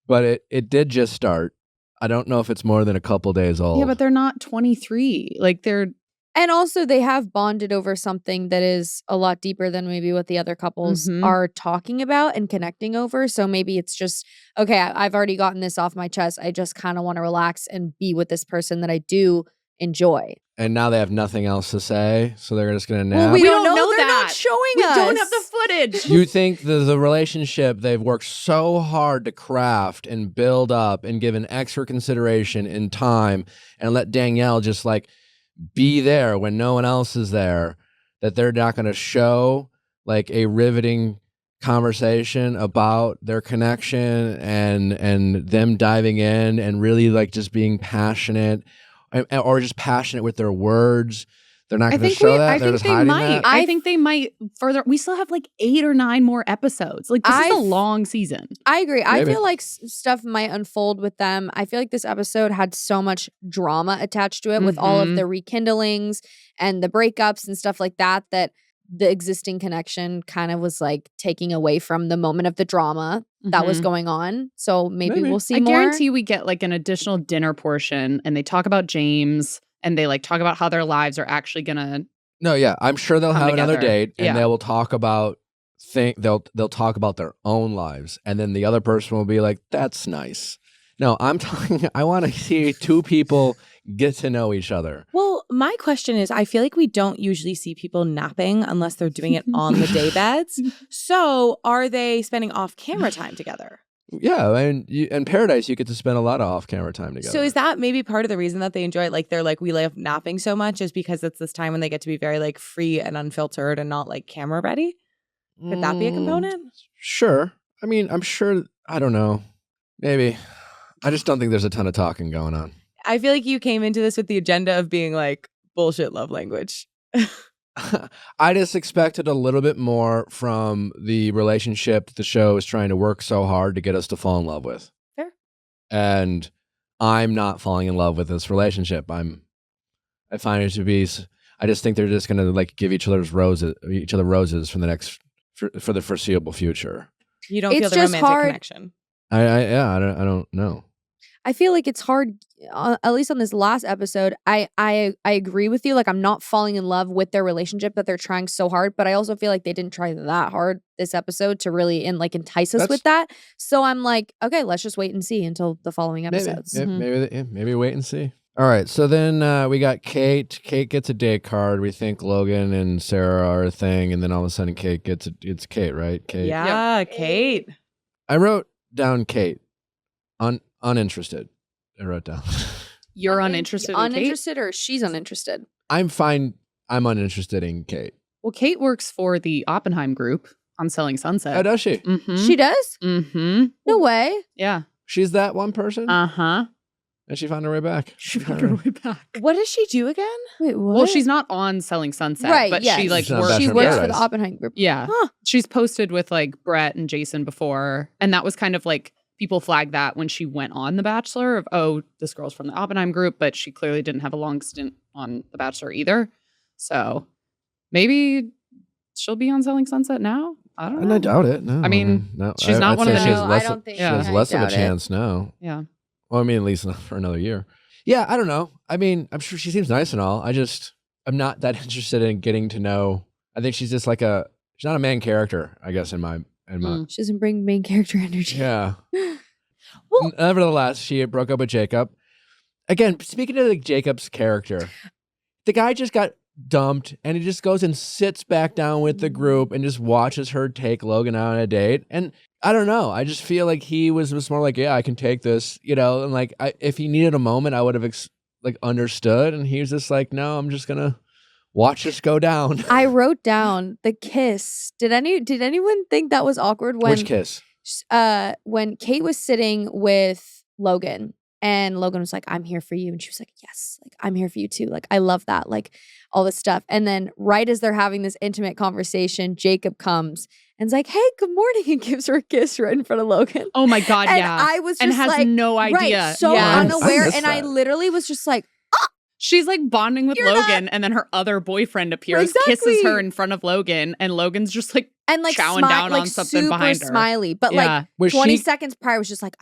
[SPEAKER 1] but it did just start. I don't know if it's more than a couple days old.
[SPEAKER 3] Yeah, but they're not 23. Like they're
[SPEAKER 2] And also they have bonded over something that is a lot deeper than maybe what the other couples are talking about and connecting over. So maybe it's just, okay, I've already gotten this off my chest. I just kind of want to relax and be with this person that I do enjoy.
[SPEAKER 1] And now they have nothing else to say, so they're just going to nap.
[SPEAKER 2] Well, we don't know
[SPEAKER 3] They're
[SPEAKER 2] that.
[SPEAKER 3] not
[SPEAKER 2] showing
[SPEAKER 3] we
[SPEAKER 2] us.
[SPEAKER 3] don't have the footage.
[SPEAKER 1] You think the relationship they've worked so hard to craft and build up and give an extra consideration in time and let Danielle just like be there when no one else is there, that they're not going to show like a riveting conversation about their connection and them diving in and really like just being passionate or just passionate with their words. They're not going to show that. They're just hiding that.
[SPEAKER 3] I think they might further. We still have like 8 or 9 more episodes. Like this is a long season.
[SPEAKER 2] I agree.
[SPEAKER 1] Maybe.
[SPEAKER 2] I feel like stuff might unfold with them. I feel like this episode had so much drama attached to it with all of the rekindlings and the breakups and stuff like that, that the existing connection kind of was like taking away from the moment of the drama that was going on. So maybe we'll see more.
[SPEAKER 3] I guarantee we get like an additional dinner portion and they talk about James and they like talk about how their lives are actually gonna.
[SPEAKER 1] No, yeah, I'm sure they'll have another date and they will talk about they'll talk about their own lives, and then the other person will be like, "That's nice." No, I'm talking. I want to see 2 people get to know each other.
[SPEAKER 4] Well, my question is, I feel like we don't usually see people napping unless they're doing it on the day beds. So are they spending off-camera time together?
[SPEAKER 1] Yeah, and in Paradise, you get to spend a lot of off-camera time together.
[SPEAKER 4] So is that maybe part of the reason that they enjoy it? Like they're like, we love napping so much is because it's this time when they get to be very like free and unfiltered and not like camera ready? Could that be a component?
[SPEAKER 1] Sure. I mean, I'm sure. I don't know. Maybe. I just don't think there's a ton of talking going on.
[SPEAKER 4] I feel like you came into this with the agenda of being like bullshit love language.
[SPEAKER 1] I just expected a little bit more from the relationship the show is trying to work so hard to get us to fall in love with.
[SPEAKER 4] Fair.
[SPEAKER 1] And I'm not falling in love with this relationship. I find it to be. I just think they're just going to like give each other roses for the foreseeable future.
[SPEAKER 4] You don't feel the romantic connection.
[SPEAKER 1] I don't know.
[SPEAKER 2] I feel like it's hard, at least on this last episode. I agree with you. Like, I'm not falling in love with their relationship, that they're trying so hard. But I also feel like they didn't try that hard this episode to really entice us with that. So I'm like, okay, let's just wait and see until the following episodes.
[SPEAKER 1] Maybe wait and see. All right. So then we got Kate. Kate gets a date card. We think Logan and Sarah are a thing, and then all of a sudden Kate it's Kate, right? Kate.
[SPEAKER 4] Yeah, Kate.
[SPEAKER 1] I wrote down Kate. Uninterested. I wrote down.
[SPEAKER 3] You're uninterested in Kate?
[SPEAKER 2] Uninterested, or she's uninterested?
[SPEAKER 1] I'm fine. I'm uninterested in Kate.
[SPEAKER 3] Well, Kate works for the Oppenheim Group on Selling Sunset.
[SPEAKER 1] Oh, does she?
[SPEAKER 3] Mm-hmm.
[SPEAKER 2] She does?
[SPEAKER 3] Mm-hmm.
[SPEAKER 2] No way.
[SPEAKER 3] Yeah.
[SPEAKER 1] She's that one person?
[SPEAKER 3] Uh-huh.
[SPEAKER 1] And she found her way back.
[SPEAKER 3] She found her way back.
[SPEAKER 4] What does she do again?
[SPEAKER 2] Wait, what?
[SPEAKER 3] Well, she's not on Selling Sunset,
[SPEAKER 2] right,
[SPEAKER 3] but
[SPEAKER 2] yes.
[SPEAKER 3] she like
[SPEAKER 1] She's on
[SPEAKER 3] works.
[SPEAKER 1] Bachelor
[SPEAKER 2] She
[SPEAKER 1] in
[SPEAKER 2] works for
[SPEAKER 1] Paradise.
[SPEAKER 2] the Oppenheim Group.
[SPEAKER 3] Yeah.
[SPEAKER 2] Huh.
[SPEAKER 3] She's posted with like Brett and Jason before. And that was kind of like, people flagged that when she went on The Bachelor of, oh, this girl's from the Oppenheim Group, but she clearly didn't have a long stint on The Bachelor either. So maybe she'll be on Selling Sunset now. I don't know.
[SPEAKER 1] And I doubt it. No,
[SPEAKER 3] I mean,
[SPEAKER 1] no.
[SPEAKER 3] she's not
[SPEAKER 1] I'd
[SPEAKER 3] one
[SPEAKER 1] say
[SPEAKER 3] of the
[SPEAKER 1] she has
[SPEAKER 3] new-
[SPEAKER 1] less
[SPEAKER 2] I don't think
[SPEAKER 1] she has
[SPEAKER 2] I
[SPEAKER 1] less of a
[SPEAKER 2] doubt it.
[SPEAKER 1] chance now.
[SPEAKER 3] Yeah.
[SPEAKER 1] Well, I mean, at least not for another year. Yeah, I don't know. I mean, I'm sure she seems nice and all. I just I'm not that interested in getting to know. I think she's just like she's not a main character, I guess, in my.
[SPEAKER 2] She doesn't bring main character energy.
[SPEAKER 1] Yeah.
[SPEAKER 4] Well,
[SPEAKER 1] nevertheless, she broke up with Jacob. Again, speaking of like Jacob's character, the guy just got dumped and he just goes and sits back down with the group and just watches her take Logan out on a date. And I don't know. I just feel like he was more like, yeah, I can take this, and like if he needed a moment, I would have understood. And he was just like, no, I'm just gonna watch this go down.
[SPEAKER 2] I wrote down the kiss. Did anyone think that was awkward when
[SPEAKER 1] Which kiss?
[SPEAKER 2] When Kate was sitting with Logan and Logan was like, I'm here for you. And she was like, yes, like I'm here for you too. Like, I love that. Like all this stuff. And then right as they're having this intimate conversation, Jacob comes and's like, hey, good morning, and gives her a kiss right in front of Logan.
[SPEAKER 3] Oh my God,
[SPEAKER 2] and
[SPEAKER 3] yeah.
[SPEAKER 2] I was just
[SPEAKER 3] and has
[SPEAKER 2] like,
[SPEAKER 3] no idea.
[SPEAKER 2] Right, so unaware. And I literally was just like,
[SPEAKER 3] she's like bonding with Logan, and then her other boyfriend appears, kisses her in front of Logan, and Logan's just like chowing down on something behind her.
[SPEAKER 2] Smiley, but like 20 seconds prior was just like,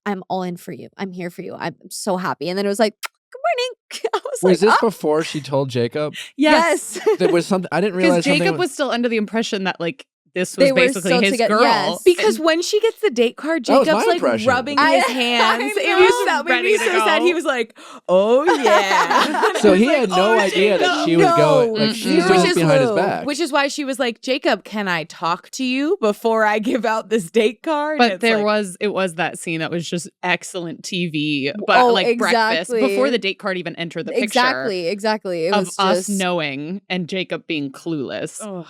[SPEAKER 2] I'm all in for you. I'm here for you. I'm so happy. And then it was like, good morning. I was
[SPEAKER 1] this before she told Jacob?
[SPEAKER 2] Yes.
[SPEAKER 1] There was something I didn't realize.
[SPEAKER 3] Because Jacob was still under the impression that like this was basically his girl.
[SPEAKER 2] Yes.
[SPEAKER 4] Because when she gets the date card, Jacob's like rubbing his hands. That made me so sad. He was like, oh yeah.
[SPEAKER 1] So he had no idea that she was going, like she was just behind his back.
[SPEAKER 4] Which is why she was like, Jacob, can I talk to you before I give out this date card?
[SPEAKER 3] But it was that scene that was just excellent TV. But breakfast before the date card even entered the picture.
[SPEAKER 2] Exactly. It was
[SPEAKER 3] us knowing and Jacob being clueless.
[SPEAKER 2] Oh.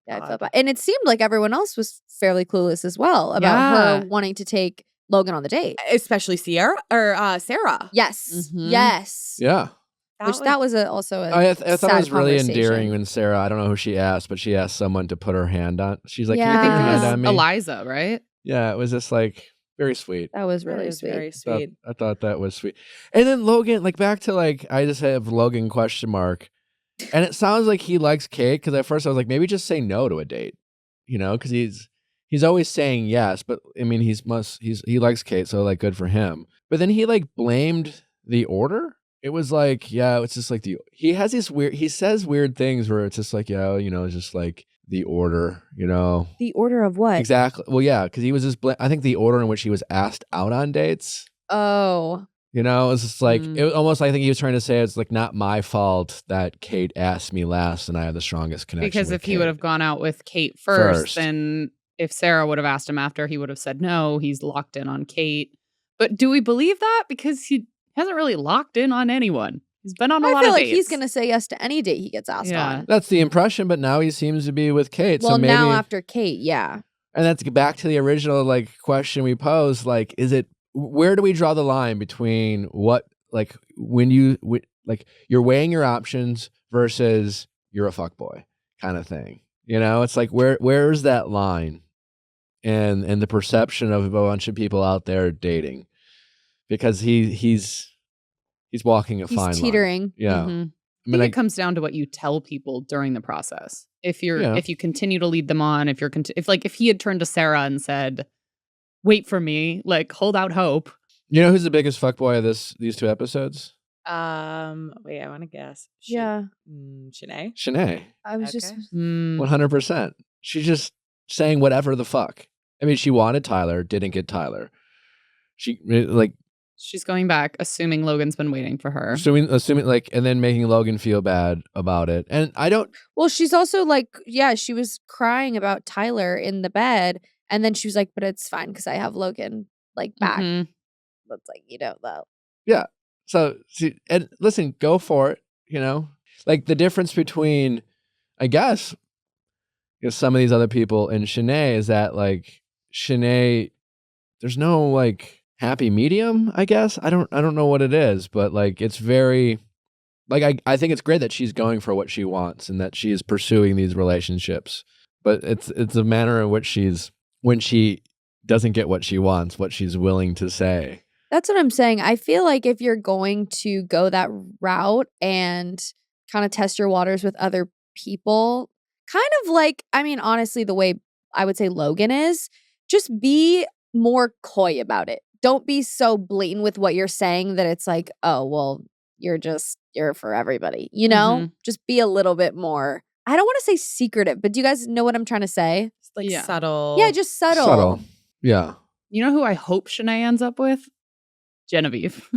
[SPEAKER 2] Yeah, I felt bad. And it seemed like everyone else was fairly clueless as well about her wanting to take Logan on the date.
[SPEAKER 4] Especially Sarah.
[SPEAKER 2] Yes.
[SPEAKER 3] Mm-hmm.
[SPEAKER 2] Yes.
[SPEAKER 1] Yeah.
[SPEAKER 2] That was also a
[SPEAKER 1] I thought it was really endearing when Sarah, I don't know who she asked, but she asked someone to put her hand on. She's like, can you put your hand on me?
[SPEAKER 3] Eliza, right?
[SPEAKER 1] Yeah, it was just like very sweet.
[SPEAKER 2] That was really sweet.
[SPEAKER 4] Very sweet.
[SPEAKER 1] I thought that was sweet. And then Logan, like back to like, I just have Logan question mark. And it sounds like he likes Kate, because at first I was like, maybe just say no to a date, because he's always saying yes, but I mean he likes Kate, so like good for him. But then he like blamed the order. It was like, yeah, it's just like he says weird things where it's just like, yeah, it's just like the order,
[SPEAKER 2] The order of what?
[SPEAKER 1] Exactly. Well, yeah, because he was just I think the order in which he was asked out on dates.
[SPEAKER 2] Oh.
[SPEAKER 1] It's just like, it was almost, I think he was trying to say it's like not my fault that Kate asked me last and I have the strongest connection.
[SPEAKER 3] Because if
[SPEAKER 1] Kate.
[SPEAKER 3] He would have gone out with Kate first, then if Sarah would have asked him after, he would have said no, he's locked in on Kate. But do we believe that? Because he hasn't really locked in on anyone. He's been on a lot of dates. I feel like
[SPEAKER 2] he's going to say yes to any date he gets asked on.
[SPEAKER 1] That's the impression, but now he seems to be with Kate.
[SPEAKER 2] Well,
[SPEAKER 1] so maybe,
[SPEAKER 2] now after Kate, yeah.
[SPEAKER 1] And that's back to the original like question we posed, like, where do we draw the line between what, like, when you're weighing your options versus you're a fuckboy kind of thing? It's like, where's that line and the perception of a bunch of people out there dating? Because he's walking a fine line.
[SPEAKER 2] He's teetering.
[SPEAKER 1] Yeah.
[SPEAKER 3] Mm-hmm. I think it comes down to what you tell people during the process. If you continue to lead them on, if he had turned to Sarah and said, wait for me, like hold out hope. You
[SPEAKER 1] know who's the biggest fuckboy of these two episodes?
[SPEAKER 4] Wait, I want to guess. Shanae?
[SPEAKER 1] Shanae.
[SPEAKER 2] I was just
[SPEAKER 1] 100%. She's just saying whatever the fuck. I mean, she wanted Tyler, didn't get Tyler.
[SPEAKER 3] She's going back, assuming Logan's been waiting for her.
[SPEAKER 1] Assuming and then making Logan feel bad about it. And I don't.
[SPEAKER 2] Well, she's also like, she was crying about Tyler in the bed, and then she was like, but it's fine because I have Logan like back.
[SPEAKER 3] Mm-hmm.
[SPEAKER 2] That's like, though.
[SPEAKER 1] Yeah. So, and listen, go for it. Like the difference between, I guess, some of these other people and Shanae is that like Shanae, there's no like happy medium. I guess I don't know what it is, but like it's very, like I think it's great that she's going for what she wants and that she is pursuing these relationships. But it's a manner in which when she doesn't get what she wants, what she's willing to say.
[SPEAKER 2] That's what I'm saying. I feel like if you're going to go that route and kind of test your waters with other people, kind of like, I mean, honestly, the way I would say Logan is, just be more coy about it. Don't be so blatant with what you're saying that it's like, oh, well, you're for everybody, you know? Just be a little bit more, I don't want to say secretive, but do you guys know what I'm trying to say?
[SPEAKER 4] It's like subtle.
[SPEAKER 2] Yeah, just subtle.
[SPEAKER 1] Subtle. Yeah.
[SPEAKER 3] You know who I hope Shanae ends up with? Genevieve.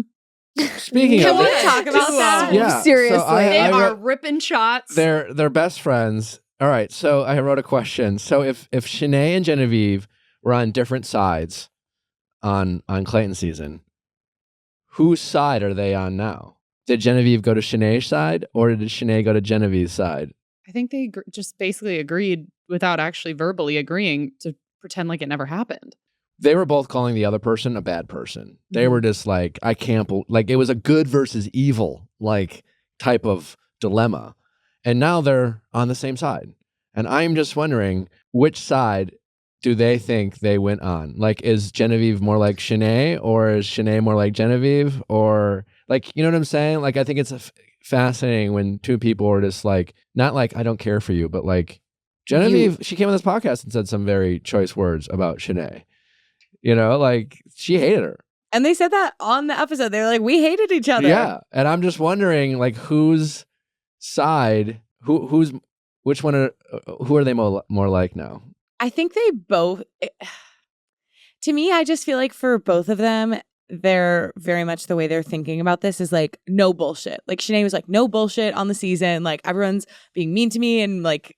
[SPEAKER 1] Speaking
[SPEAKER 4] Can
[SPEAKER 1] of
[SPEAKER 4] we
[SPEAKER 1] it,
[SPEAKER 4] talk about that?
[SPEAKER 1] yeah,
[SPEAKER 2] Seriously.
[SPEAKER 1] so
[SPEAKER 3] They are ripping shots.
[SPEAKER 1] They're best friends. All right, so I wrote a question. So if Shanae and Genevieve were on different sides on Clayton season, whose side are they on now? Did Genevieve go to Shanae's side, or did Shanae go to Genevieve's side?
[SPEAKER 3] I think they just basically agreed without actually verbally agreeing to pretend like it never happened.
[SPEAKER 1] They were both calling the other person a bad person. They were just like, I can't, like it was a good versus evil like type of dilemma. And now they're on the same side. And I'm just wondering, which side do they think they went on? Like, is Genevieve more like Shanae, or is Shanae more like Genevieve? Or like, you know what I'm saying? Like, I think it's fascinating when two people are just like, not like, I don't care for you, but like Genevieve, she came on this podcast and said some very choice words about Shanae. You know, like she hated her.
[SPEAKER 4] And they said that on the episode. They were like, we hated each other.
[SPEAKER 1] Yeah. And I'm just wondering, like, whose side, which one who are they more like now?
[SPEAKER 4] I think they both, to me, I just feel like for both of them, they're very much the way they're thinking about this is like, no bullshit. Like Shanae was like, no bullshit on the season. Like everyone's being mean to me and like,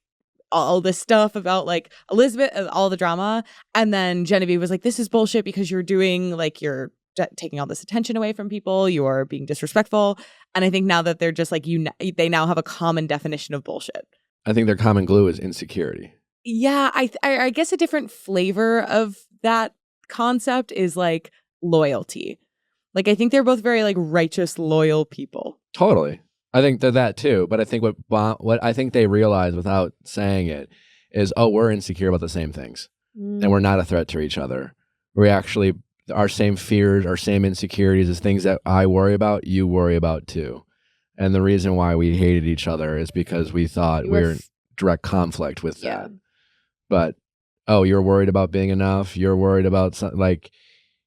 [SPEAKER 4] all this stuff about like Elizabeth, all the drama. And then Genevieve was like, this is bullshit because you're doing like, you're taking all this attention away from people. You're being disrespectful. And I think now that they're just like, they now have a common definition of bullshit.
[SPEAKER 1] I think their common glue is insecurity.
[SPEAKER 4] Yeah. I guess a different flavor of that concept is like loyalty. Like, I think they're both very like righteous, loyal people.
[SPEAKER 1] Totally. I think they're that too, but I think what I think they realize without saying it is, oh, we're insecure about the same things, and we're not a threat to each other. We actually, our same fears, our same insecurities is things that I worry about, you worry about too. And the reason why we hated each other is because we thought we were in direct conflict with that. But, oh, you're worried about being enough. You're worried about something like,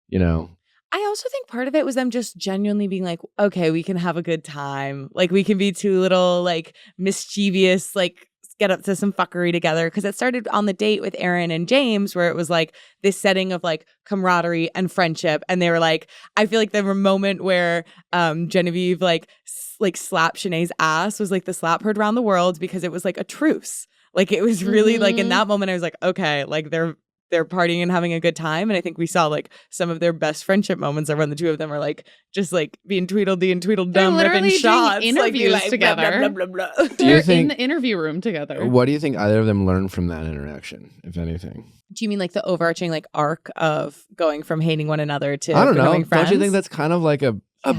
[SPEAKER 1] you know.
[SPEAKER 4] I also think part of it was them just genuinely being like, okay, we can have a good time. Like, we can be two little, like, mischievous, like, get up to some fuckery together. Because it started on the date with Aaron and James, where it was, like, this setting of, like, camaraderie and friendship. And they were, like, I feel like there were a moment where Genevieve, like slapped Shanae's ass was, like, the slap heard around the world because it was, like, a truce. Like, it was really, like, in that moment, I was like, okay, like, they're partying and having a good time. And I think we saw like some of their best friendship moments are when the two of them are like just like being Tweedledee and Tweedledum ripping shots.
[SPEAKER 3] Interviews
[SPEAKER 4] like,
[SPEAKER 3] together.
[SPEAKER 4] Blah, blah, blah, blah.
[SPEAKER 3] They're in the interview room together.
[SPEAKER 1] What do you think either of them learned from that interaction, if anything?
[SPEAKER 4] Do you mean like the overarching like arc of going from hating one another to
[SPEAKER 1] I don't know.
[SPEAKER 4] becoming friends?
[SPEAKER 1] Don't you think that's kind of like a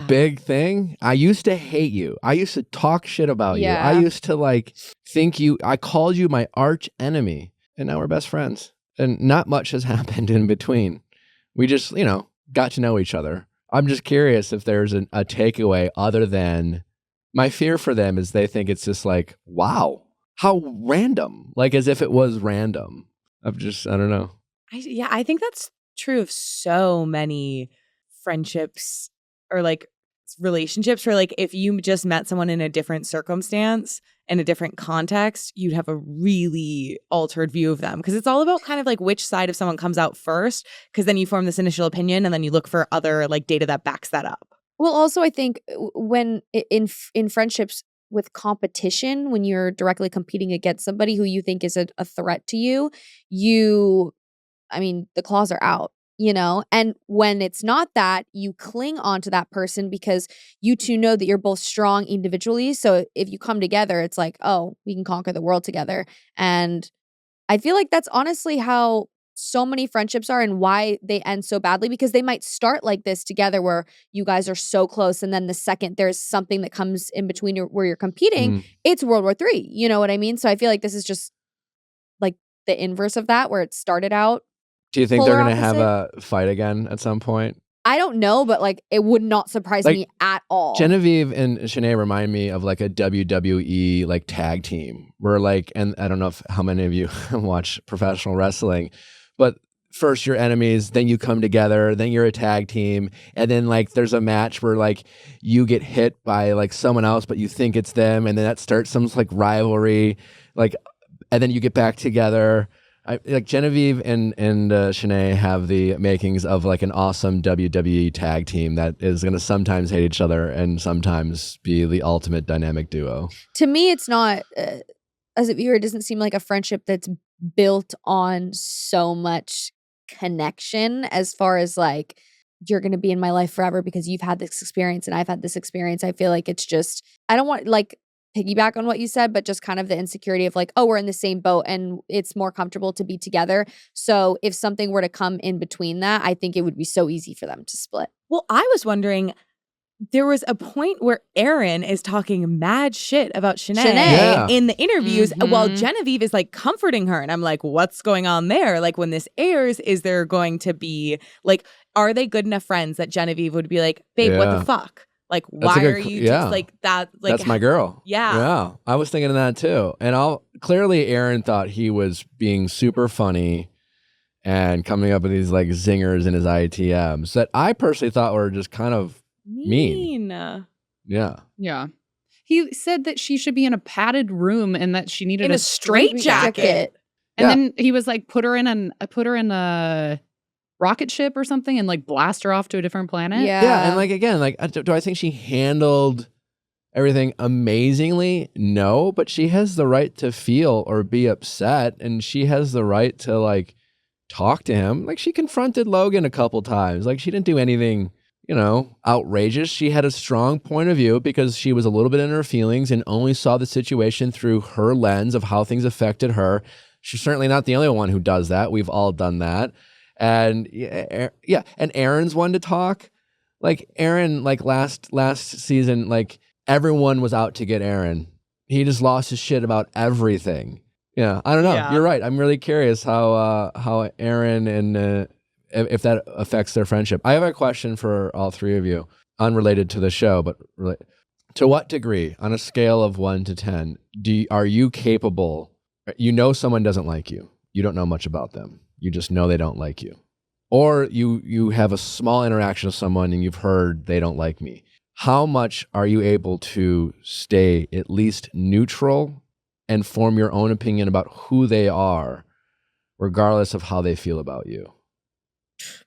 [SPEAKER 1] big thing? I used to hate you. I used to talk shit about you. I used to like think I called you my arch enemy, and now we're best friends. And not much has happened in between. We just, you know, got to know each other. I'm just curious if there's a takeaway other than my fear for them is they think it's just like, wow, how random. Like as if it was random. I don't know.
[SPEAKER 4] I think that's true of so many friendships or like relationships where like if you just met someone in a different circumstance, in a different context, you'd have a really altered view of them because it's all about kind of like which side of someone comes out first because then you form this initial opinion and then you look for other like data that backs that up.
[SPEAKER 2] Well, also I think when in friendships with competition, when you're directly competing against somebody who you think is a threat to you, the claws are out. You know, and when it's not that, you cling on to that person because you two know that you're both strong individually. So if you come together, it's like, oh, we can conquer the world together. And I feel like that's honestly how so many friendships are and why they end so badly, because they might start like this together where you guys are so close. And then the second there's something that comes in between where you're competing, it's World War III. You know what I mean? So I feel like this is just like the inverse of that, where it started out.
[SPEAKER 1] Do you think they're going to have a fight again at some point?
[SPEAKER 2] I don't know, but like it would not surprise me at all.
[SPEAKER 1] Genevieve and Shanae remind me of like a WWE like tag team where like, and I don't know how many of you watch professional wrestling, but first you're enemies, then you come together, then you're a tag team, and then like there's a match where like you get hit by like someone else, but you think it's them, and then that starts some like rivalry, like, and then you get back together. Like Genevieve and Shanae have the makings of like an awesome WWE tag team that is going to sometimes hate each other and sometimes be the ultimate dynamic duo.
[SPEAKER 2] To me, it's not, as a viewer, it doesn't seem like a friendship that's built on so much connection as far as like, you're going to be in my life forever because you've had this experience and I've had this experience. I feel like it's just, I don't want like piggyback on what you said, but just kind of the insecurity of like, oh, we're in the same boat and it's more comfortable to be together. So if something were to come in between that, I think it would be so easy for them to split.
[SPEAKER 4] Well, I was wondering, there was a point where Aaron is talking mad shit about Shanae in the interviews while Genevieve is like comforting her. And I'm like, what's going on there? Like when this airs, is there going to be like, are they good enough friends that Genevieve would be like, babe, what the fuck? Like, why are you just like that? Like,
[SPEAKER 1] that's my girl.
[SPEAKER 4] Yeah.
[SPEAKER 1] I was thinking of that too. And clearly Aaron thought he was being super funny and coming up with these like zingers in his ITMs that I personally thought were just kind of mean. Yeah.
[SPEAKER 3] Yeah. He said that she should be in a padded room and that she needed
[SPEAKER 4] a straitjacket.
[SPEAKER 3] And then he was like, put her in a rocket ship or something and like blast her off to a different planet.
[SPEAKER 1] Yeah. And like, again, like, do I think she handled everything amazingly? No, but she has the right to feel or be upset, and she has the right to like talk to him. Like she confronted Logan a couple times. Like she didn't do anything, outrageous. She had a strong point of view because she was a little bit in her feelings and only saw the situation through her lens of how things affected her. She's certainly not the only one who does that. We've all done that. And and Aaron's one to talk. Like Aaron, like last season, like everyone was out to get Aaron. He just lost his shit about everything. Yeah, I don't know. Yeah. You're right. I'm really curious how Aaron and if that affects their friendship. I have a question for all three of you, unrelated to the show, but to what degree, on a scale of 1 to 10, are you capable? Someone doesn't like you. You don't know much about them. You just know they don't like you. Or you have a small interaction with someone and you've heard they don't like me. How much are you able to stay at least neutral and form your own opinion about who they are, regardless of how they feel about you?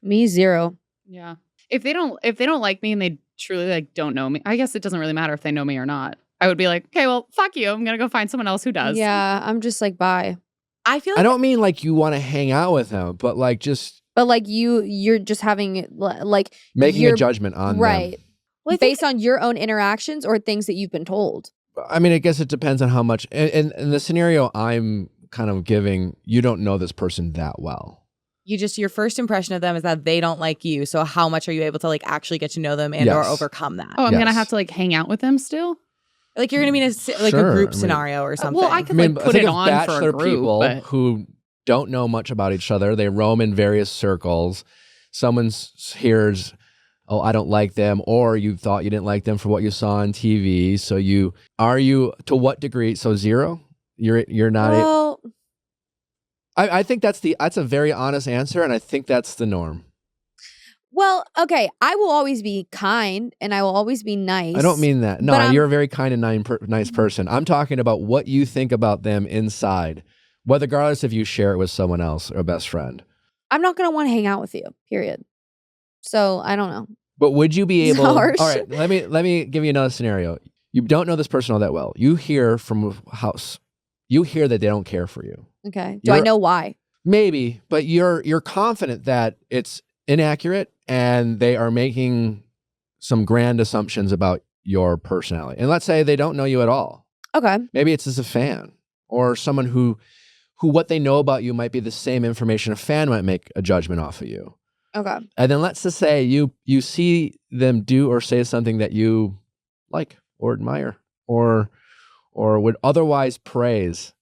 [SPEAKER 2] Me, 0.
[SPEAKER 3] Yeah. If they don't like me and they truly like don't know me, I guess it doesn't really matter if they know me or not. I would be like, okay, well, fuck you. I'm going to go find someone else who does.
[SPEAKER 2] Yeah, I'm just like, bye.
[SPEAKER 4] I feel like
[SPEAKER 1] I don't mean like you want to hang out with them, but like just.
[SPEAKER 2] But like you're just having like
[SPEAKER 1] making a judgment on
[SPEAKER 2] right.
[SPEAKER 1] them.
[SPEAKER 2] Well, based on your own interactions or things that you've been told.
[SPEAKER 1] I mean, I guess it depends on how much. In the scenario I'm kind of giving, you don't know this person that well.
[SPEAKER 4] Your first impression of them is that they don't like you. So how much are you able to like actually get to know them and or overcome that?
[SPEAKER 3] Oh, I'm going to have to like hang out with them still?
[SPEAKER 4] Like you're going to be in a group scenario or something.
[SPEAKER 3] Well, I could like put it on
[SPEAKER 1] Bachelor
[SPEAKER 3] for a group.
[SPEAKER 1] People who don't know much about each other. They roam in various circles. Someone hears, oh, I don't like them, or you thought you didn't like them for what you saw on TV. So are you to what degree? So 0? You're not.
[SPEAKER 2] Well,
[SPEAKER 1] I think that's a very honest answer, and I think that's the norm.
[SPEAKER 2] Well, okay, I will always be kind and I will always be nice.
[SPEAKER 1] I don't mean that. No, you're a very kind and nice person. I'm talking about what you think about them inside, regardless if you share it with someone else or a best friend.
[SPEAKER 2] I'm not going to want to hang out with you, period. So I don't know.
[SPEAKER 1] But would you be able? All
[SPEAKER 2] Harsh.
[SPEAKER 1] right, let me give you another scenario. You don't know this person all that well. You hear from a house. You hear that they don't care for you.
[SPEAKER 2] Okay. Do I know why?
[SPEAKER 1] Maybe, but you're confident that it's inaccurate and they are making some grand assumptions about your personality. And let's say they don't know you at all.
[SPEAKER 2] Okay.
[SPEAKER 1] Maybe it's as a fan or someone who what they know about you might be the same information a fan might make a judgment off of you.
[SPEAKER 2] Okay.
[SPEAKER 1] And then let's just say you see them do or say something that you like or admire or would otherwise praise.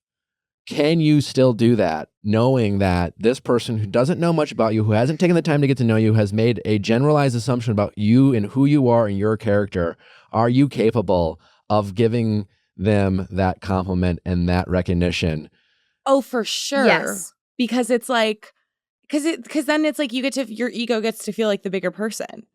[SPEAKER 1] Can you still do that, knowing that this person who doesn't know much about you, who hasn't taken the time to get to know you, has made a generalized assumption about you and who you are and your character? Are you capable of giving them that compliment and that recognition?
[SPEAKER 4] Oh, for sure.
[SPEAKER 2] Yes.
[SPEAKER 4] Because it's like, because then it's like your ego gets to feel like the bigger person.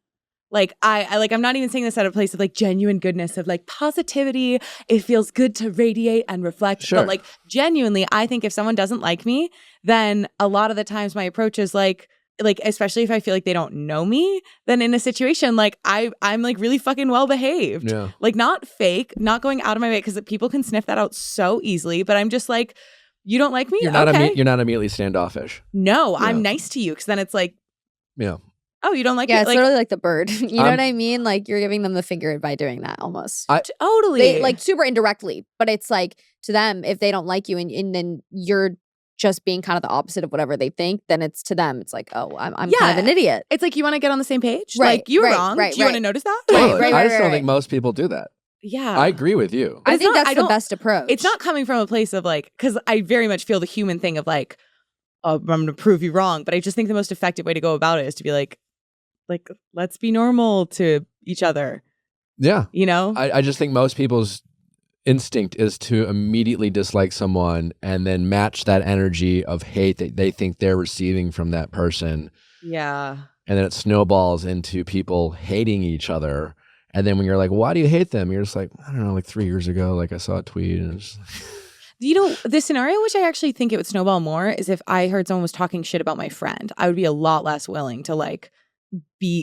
[SPEAKER 4] Like I'm not even saying this out of a place of like genuine goodness of like positivity. It feels good to radiate and reflect.
[SPEAKER 1] Sure.
[SPEAKER 4] But like genuinely, I think if someone doesn't like me, then a lot of the times my approach is like especially if I feel like they don't know me, then in a situation like I'm like really fucking well behaved.
[SPEAKER 1] Yeah.
[SPEAKER 4] Like not fake, not going out of my way, because people can sniff that out so easily. But I'm just like, you don't like me?
[SPEAKER 1] You're not
[SPEAKER 4] okay.
[SPEAKER 1] you're not immediately standoffish.
[SPEAKER 4] No,
[SPEAKER 1] Yeah.
[SPEAKER 4] I'm nice to you, because then it's like,
[SPEAKER 1] Yeah.
[SPEAKER 4] oh, you don't like me?
[SPEAKER 2] Yeah, it's
[SPEAKER 4] Like,
[SPEAKER 2] literally like the bird. You know what I mean? Like you're giving them the finger by doing that almost.
[SPEAKER 4] totally.
[SPEAKER 2] They, like super indirectly, but it's like to them, if they don't like you and then you're just being kind of the opposite of whatever they think, then it's to them, it's like, oh, I'm kind of an idiot.
[SPEAKER 4] It's like, you want to get on the same page?
[SPEAKER 2] Right,
[SPEAKER 4] Like, you were
[SPEAKER 2] right,
[SPEAKER 4] wrong.
[SPEAKER 2] right,
[SPEAKER 4] Do you want to
[SPEAKER 2] right.
[SPEAKER 4] notice that?
[SPEAKER 1] Totally.
[SPEAKER 2] right,
[SPEAKER 1] I just don't
[SPEAKER 2] right.
[SPEAKER 1] think most people do that.
[SPEAKER 4] Yeah.
[SPEAKER 1] I agree with you.
[SPEAKER 2] I think
[SPEAKER 4] not-
[SPEAKER 2] that's the best approach.
[SPEAKER 4] It's not coming from a place of like, because I very much feel the human thing of like, oh, I'm going to prove you wrong. But I just think the most effective way to go about it is to be like, let's be normal to each other.
[SPEAKER 1] Yeah.
[SPEAKER 4] You know?
[SPEAKER 1] I just think most people's instinct is to immediately dislike someone and then match that energy of hate that they think they're receiving from that person.
[SPEAKER 4] Yeah.
[SPEAKER 1] And then it snowballs into people hating each other. And then when you're like, why do you hate them? You're just like, I don't know, like 3 years ago, like I saw a tweet and it's
[SPEAKER 4] You know, the scenario which I actually think it would snowball more is if I heard someone was talking shit about my friend. I would be a lot less willing to like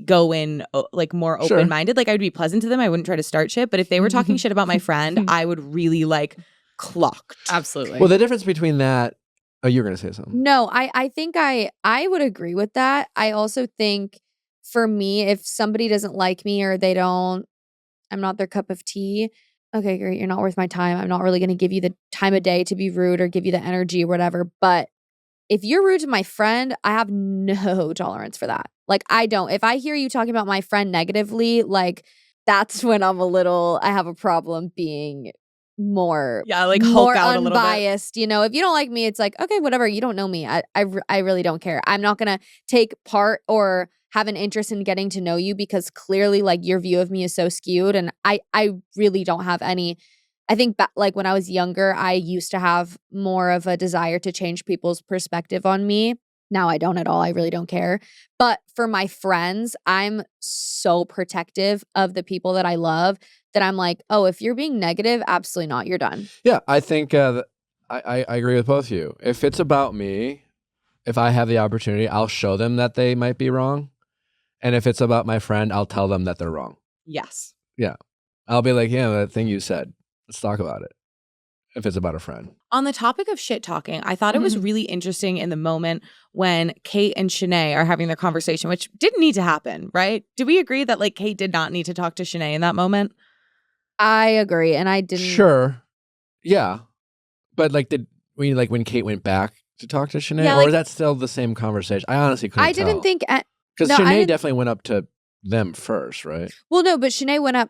[SPEAKER 4] go in like more
[SPEAKER 1] Sure.
[SPEAKER 4] open-minded. Like I would be pleasant to them. I wouldn't try to start shit. But if they were talking shit about my friend, I would really like clocked.
[SPEAKER 3] Absolutely.
[SPEAKER 1] Well, the difference between that, oh, you're going to say something.
[SPEAKER 2] No, I think I would agree with that. I also think for me, if somebody doesn't like me or I'm not their cup of tea, okay, great, you're not worth my time. I'm not really going to give you the time of day to be rude or give you the energy or whatever. But if you're rude to my friend, I have no tolerance for that. Like I don't. If I hear you talking about my friend negatively, like that's when I have a problem being more
[SPEAKER 4] Hulk
[SPEAKER 2] more
[SPEAKER 4] out a little bit.
[SPEAKER 2] unbiased. You know, if you don't like me, it's like, okay, whatever. You don't know me. I really don't care. I'm not gonna take part or have an interest in getting to know you because clearly like your view of me is so skewed, and I really don't have any. I think like when I was younger, I used to have more of a desire to change people's perspective on me. Now I don't at all. I really don't care. But for my friends, I'm so protective of the people that I love that I'm like, oh, if you're being negative, absolutely not. You're done.
[SPEAKER 1] Yeah, I think I agree with both of you. If it's about me, if I have the opportunity, I'll show them that they might be wrong. And if it's about my friend, I'll tell them that they're wrong.
[SPEAKER 4] Yes.
[SPEAKER 1] Yeah. I'll be like, yeah, that thing you said, let's talk about it. If it's about a friend.
[SPEAKER 4] On the topic of shit talking, I thought it was really interesting in the moment when Kate and Shanae are having their conversation, which didn't need to happen, right? Do we agree that like Kate did not need to talk to Shanae in that moment?
[SPEAKER 2] I agree. And I didn't.
[SPEAKER 1] Sure. Yeah. But like, when Kate went back to talk to Shanae,
[SPEAKER 4] Yeah,
[SPEAKER 1] or
[SPEAKER 4] like-
[SPEAKER 1] is that still the same conversation? I honestly couldn't
[SPEAKER 2] I didn't
[SPEAKER 1] tell.
[SPEAKER 2] think.
[SPEAKER 1] Because
[SPEAKER 2] no, I
[SPEAKER 1] Shanae
[SPEAKER 2] didn't-
[SPEAKER 1] definitely went up to them first, right?
[SPEAKER 2] Well, no, but Shanae went up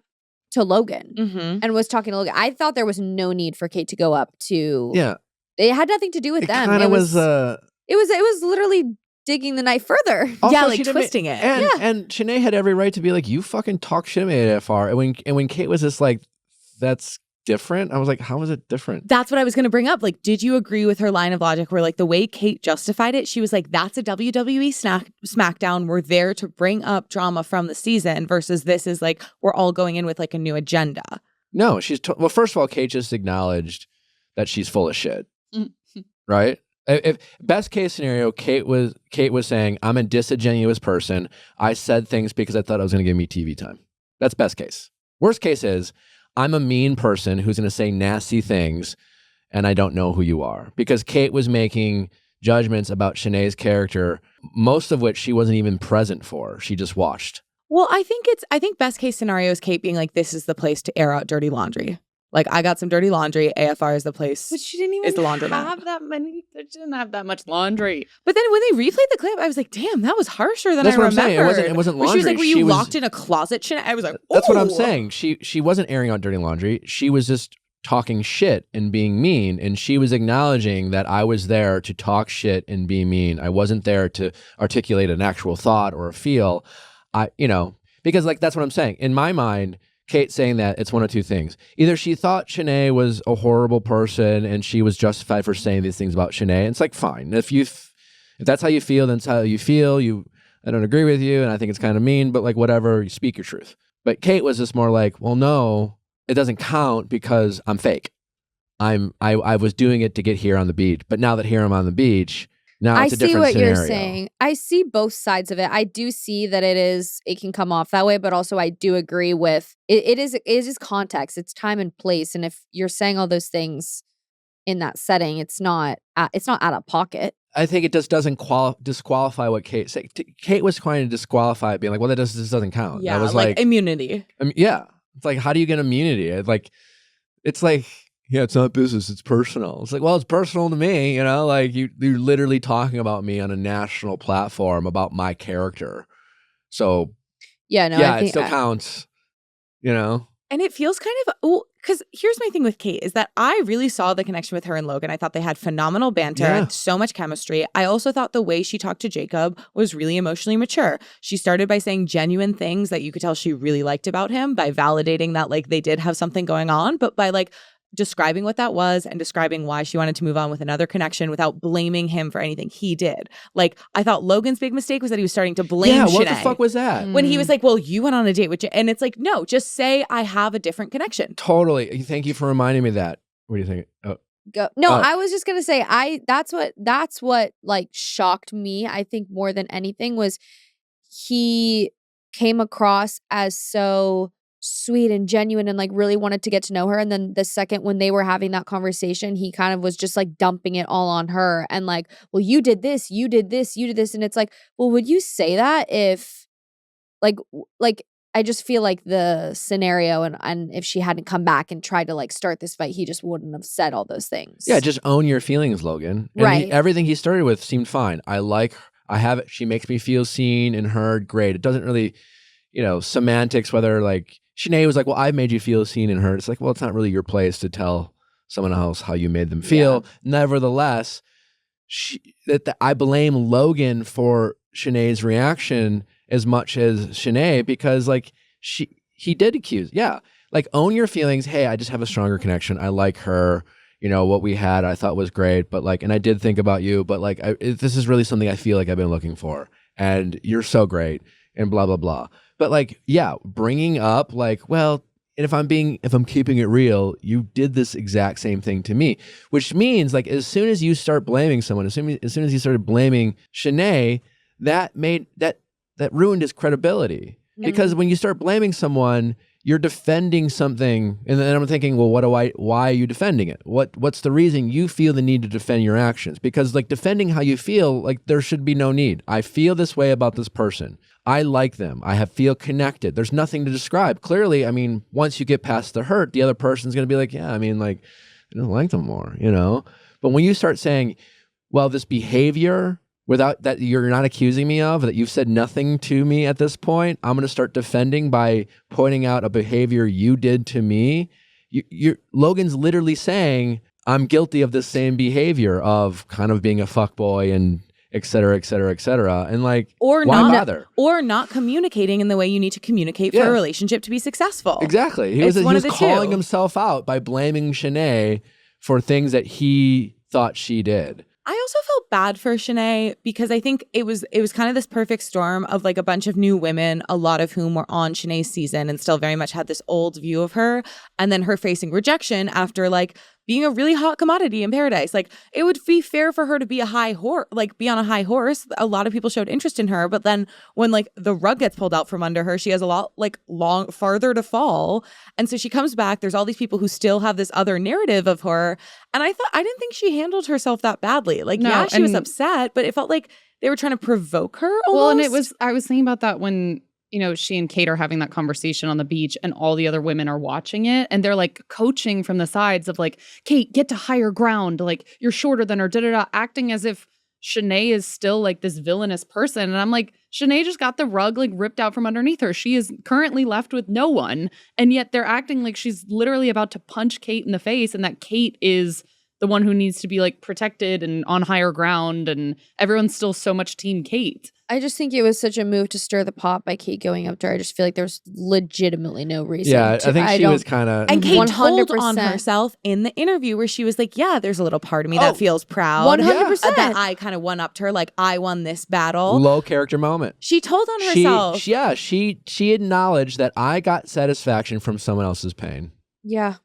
[SPEAKER 2] to Logan
[SPEAKER 4] Mm-hmm.
[SPEAKER 2] and was talking to Logan. I thought there was no need for Kate to go up to.
[SPEAKER 1] Yeah.
[SPEAKER 2] It had nothing to do with
[SPEAKER 1] It
[SPEAKER 2] them.
[SPEAKER 1] kind of was.
[SPEAKER 2] It was literally digging the knife further.
[SPEAKER 1] Also,
[SPEAKER 4] Yeah, like
[SPEAKER 1] she didn't
[SPEAKER 4] twisting it.
[SPEAKER 1] And,
[SPEAKER 2] Yeah.
[SPEAKER 1] and Shanae had every right to be like, you fucking talk shit to me that far. And when Kate was just like, that's different, I was like, how is it different?
[SPEAKER 4] That's what I was going to bring up. Like, did you agree with her line of logic where like the way Kate justified it, she was like, that's a WWE SmackDown. We're there to bring up drama from the season versus this is like, we're all going in with like a new agenda.
[SPEAKER 1] No, well, first of all, Kate just acknowledged that she's full of shit, right? If best case scenario, Kate was saying, I'm a disingenuous person. I said things because I thought it was going to give me TV time. That's best case. Worst case is, I'm a mean person who's going to say nasty things and I don't know who you are. Because Kate was making judgments about Shanae's character, most of which she wasn't even present for. She just watched.
[SPEAKER 4] Well, I think best case scenario is Kate being like, this is the place to air out dirty laundry. Like, I got some dirty laundry. AFR is the place.
[SPEAKER 3] But she didn't
[SPEAKER 4] Is the
[SPEAKER 3] even
[SPEAKER 4] laundromat.
[SPEAKER 3] have that many. She didn't have that much laundry.
[SPEAKER 4] But then when they replayed the clip, I was like, damn, that was harsher than
[SPEAKER 1] That's
[SPEAKER 4] I
[SPEAKER 1] what I'm
[SPEAKER 4] remembered.
[SPEAKER 1] saying. It wasn't
[SPEAKER 4] Where she was
[SPEAKER 1] laundry.
[SPEAKER 4] like, were
[SPEAKER 1] She
[SPEAKER 4] you
[SPEAKER 1] was-
[SPEAKER 4] locked in a closet? Shanae? I was like,
[SPEAKER 1] That's what I'm
[SPEAKER 4] "Ooh."
[SPEAKER 1] saying. She wasn't airing out dirty laundry. She was just talking shit and being mean. And she was acknowledging that I was there to talk shit and be mean. I wasn't there to articulate an actual thought or a feel. Because like, that's what I'm saying. In my mind, Kate saying that, it's one of two things. Either she thought Shanae was a horrible person and she was justified for saying these things about Shanae. And it's like, fine. If you if that's how you feel, then that's how you feel. I don't agree with you, and I think it's kind of mean, but like whatever, you speak your truth. But Kate was just more like, well, no, it doesn't count because I'm fake. I was doing it to get here on the beach, but now that here I'm on the beach, now it's a different scenario. I see what you're saying.
[SPEAKER 2] I see both sides of it. I do see that it can come off that way, but also I do agree with it is context. It's time and place, and if you're saying all those things in that setting, it's not out of pocket.
[SPEAKER 1] I think it just doesn't disqualify what Kate said. Kate was trying to disqualify it, being like, well, this doesn't count.
[SPEAKER 4] Yeah,
[SPEAKER 1] that was
[SPEAKER 4] like immunity.
[SPEAKER 1] Yeah. It's like, how do you get immunity? It's like, yeah, it's not business, it's personal. It's like, well, it's personal to me, like you're literally talking about me on a national platform about my character. So
[SPEAKER 2] yeah, no,
[SPEAKER 1] yeah, it still counts,
[SPEAKER 4] And it feels kind of, because here's my thing with Kate is that I really saw the connection with her and Logan. I thought they had phenomenal banter, so much chemistry. I also thought the way she talked to Jacob was really emotionally mature. She started by saying genuine things that you could tell she really liked about him, by validating that like they did have something going on, but by like describing what that was and describing why she wanted to move on with another connection without blaming him for anything he did. Like, I thought Logan's big mistake was that he was starting to blame Shanae.
[SPEAKER 1] Yeah, what the fuck was that?
[SPEAKER 4] When he was like, well, you went on a date with and it's like, no, just say I have a different connection.
[SPEAKER 1] Totally. Thank you for reminding me of that. What do you think? Oh.
[SPEAKER 2] Go. No, I was just gonna say that's what like shocked me, I think, more than anything, was he came across as so sweet and genuine and like really wanted to get to know her, and then the second when they were having that conversation, he kind of was just like dumping it all on her and like, well, you did this, you did this, you did this, and it's like, well, would you say that if like I just feel like the scenario and if she hadn't come back and tried to like start this fight, he just wouldn't have said all those things.
[SPEAKER 1] Yeah, just own your feelings, Logan. And
[SPEAKER 2] right.
[SPEAKER 1] Everything he started with seemed fine. I like her. I have it. She makes me feel seen and heard. Great. It doesn't really, semantics, whether like Shanae was like, well, I've made you feel seen and heard. It's like, well, it's not really your place to tell someone else how you made them feel. Yeah. Nevertheless, I blame Logan for Shanae's reaction as much as Shanae, because like he did accuse. Yeah. Like, own your feelings. Hey, I just have a stronger connection. I like her. What we had I thought was great, but like, and I did think about you, but like, this is really something I feel like I've been looking for, and you're so great, and blah, blah, blah. But like, yeah, bringing up like, well, and if I'm keeping it real, you did this exact same thing to me, which means like, as soon as you start blaming someone, as soon as you started blaming Shanae, that ruined his credibility. Yeah. Because when you start blaming someone, you're defending something, and then I'm thinking, well, why are you defending it? What's the reason you feel the need to defend your actions? Because like, defending how you feel, like, there should be no need. I feel this way about this person. I like them. I feel connected. There's nothing to describe. Clearly, I mean, once you get past the hurt, the other person's going to be like, yeah, I mean, like, I don't like them more, But when you start saying, well, this behavior, without that you're not accusing me of, that you've said nothing to me at this point, I'm going to start defending by pointing out a behavior you did to me. Logan's literally saying, I'm guilty of this same behavior of kind of being a fuckboy and et cetera, et cetera, et cetera. And like, why bother?
[SPEAKER 4] Or not communicating in the way you need to communicate for a relationship to be successful.
[SPEAKER 1] Exactly. He was calling himself out by blaming Shanae for things that he thought she did.
[SPEAKER 4] I also felt bad for Shanae because I think it was kind of this perfect storm of like a bunch of new women, a lot of whom were on Shanae's season and still very much had this old view of her. And then her facing rejection after like being a really hot commodity in Paradise. Like, it would be fair for her to be be on a high horse. A lot of people showed interest in her, but then when like the rug gets pulled out from under her, she has a lot farther to fall. And so she comes back. There's all these people who still have this other narrative of her. And I didn't think she handled herself that badly. Like, no, she was upset, but it felt like they were trying to provoke her almost.
[SPEAKER 3] Well, and I was thinking about that when she and Kate are having that conversation on the beach and all the other women are watching it and they're like coaching from the sides of like, Kate, get to higher ground. Like, you're shorter than her, acting as if Shanae is still like this villainous person. And I'm like, Shanae just got the rug like ripped out from underneath her. She is currently left with no one. And yet they're acting like she's literally about to punch Kate in the face and that Kate is the one who needs to be like protected and on higher ground, and everyone's still so much team Kate.
[SPEAKER 2] I just think it was such a move to stir the pot by Kate going up to her. I just feel like there's legitimately no reason.
[SPEAKER 1] Yeah, I think she was kind of...
[SPEAKER 4] And Kate
[SPEAKER 2] 100%.
[SPEAKER 4] told on herself in the interview where she was like, yeah, there's a little part of me that feels proud.
[SPEAKER 2] 100%.
[SPEAKER 4] That I kind of one-upped her. Like, I won this battle.
[SPEAKER 1] Low character moment.
[SPEAKER 4] She told on herself.
[SPEAKER 1] She acknowledged that I got satisfaction from someone else's pain.
[SPEAKER 2] Yeah.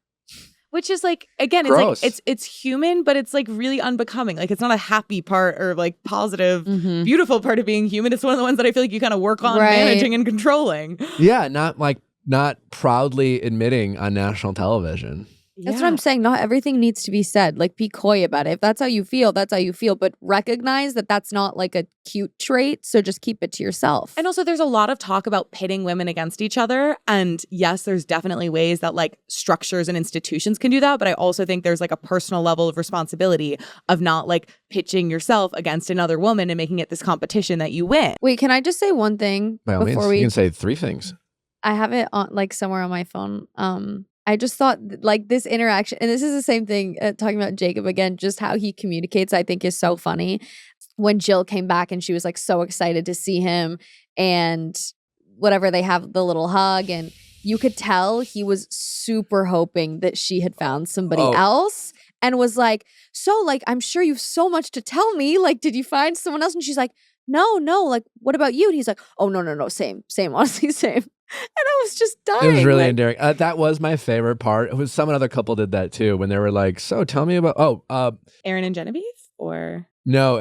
[SPEAKER 4] Which is like, again, it's
[SPEAKER 1] Gross.
[SPEAKER 4] like it's human, but it's like really unbecoming. Like, it's not a happy part or like positive, beautiful part of being human. It's one of the ones that I feel like you kind of work on managing and controlling.
[SPEAKER 1] Yeah, not proudly admitting on national television.
[SPEAKER 2] That's what I'm saying. Not everything needs to be said. Like, be coy about it. If that's how you feel, that's how you feel. But recognize that that's not like a cute trait. So just keep it to yourself.
[SPEAKER 4] And also, there's a lot of talk about pitting women against each other. And yes, there's definitely ways that like structures and institutions can do that. But I also think there's like a personal level of responsibility of not like pitching yourself against another woman and making it this competition that you win.
[SPEAKER 2] Wait, can I just say one thing
[SPEAKER 1] By all means,
[SPEAKER 2] before
[SPEAKER 1] you can say 3 things.
[SPEAKER 2] I have it on like somewhere on my phone. I just thought like this interaction, and this is the same thing, talking about Jacob again, just how he communicates, I think is so funny. When Jill came back and she was like so excited to see him and whatever, they have the little hug, and you could tell he was super hoping that she had found somebody else and was like, so like, I'm sure you've so much to tell me. Like, did you find someone else? And she's like, no, like, what about you? And he's like, oh, no, same, honestly, same. And I was just dying.
[SPEAKER 1] It was really endearing. That was my favorite part. It was some other couple did that too when they were like, so tell me about,
[SPEAKER 4] Aaron and Genevieve or?
[SPEAKER 1] No,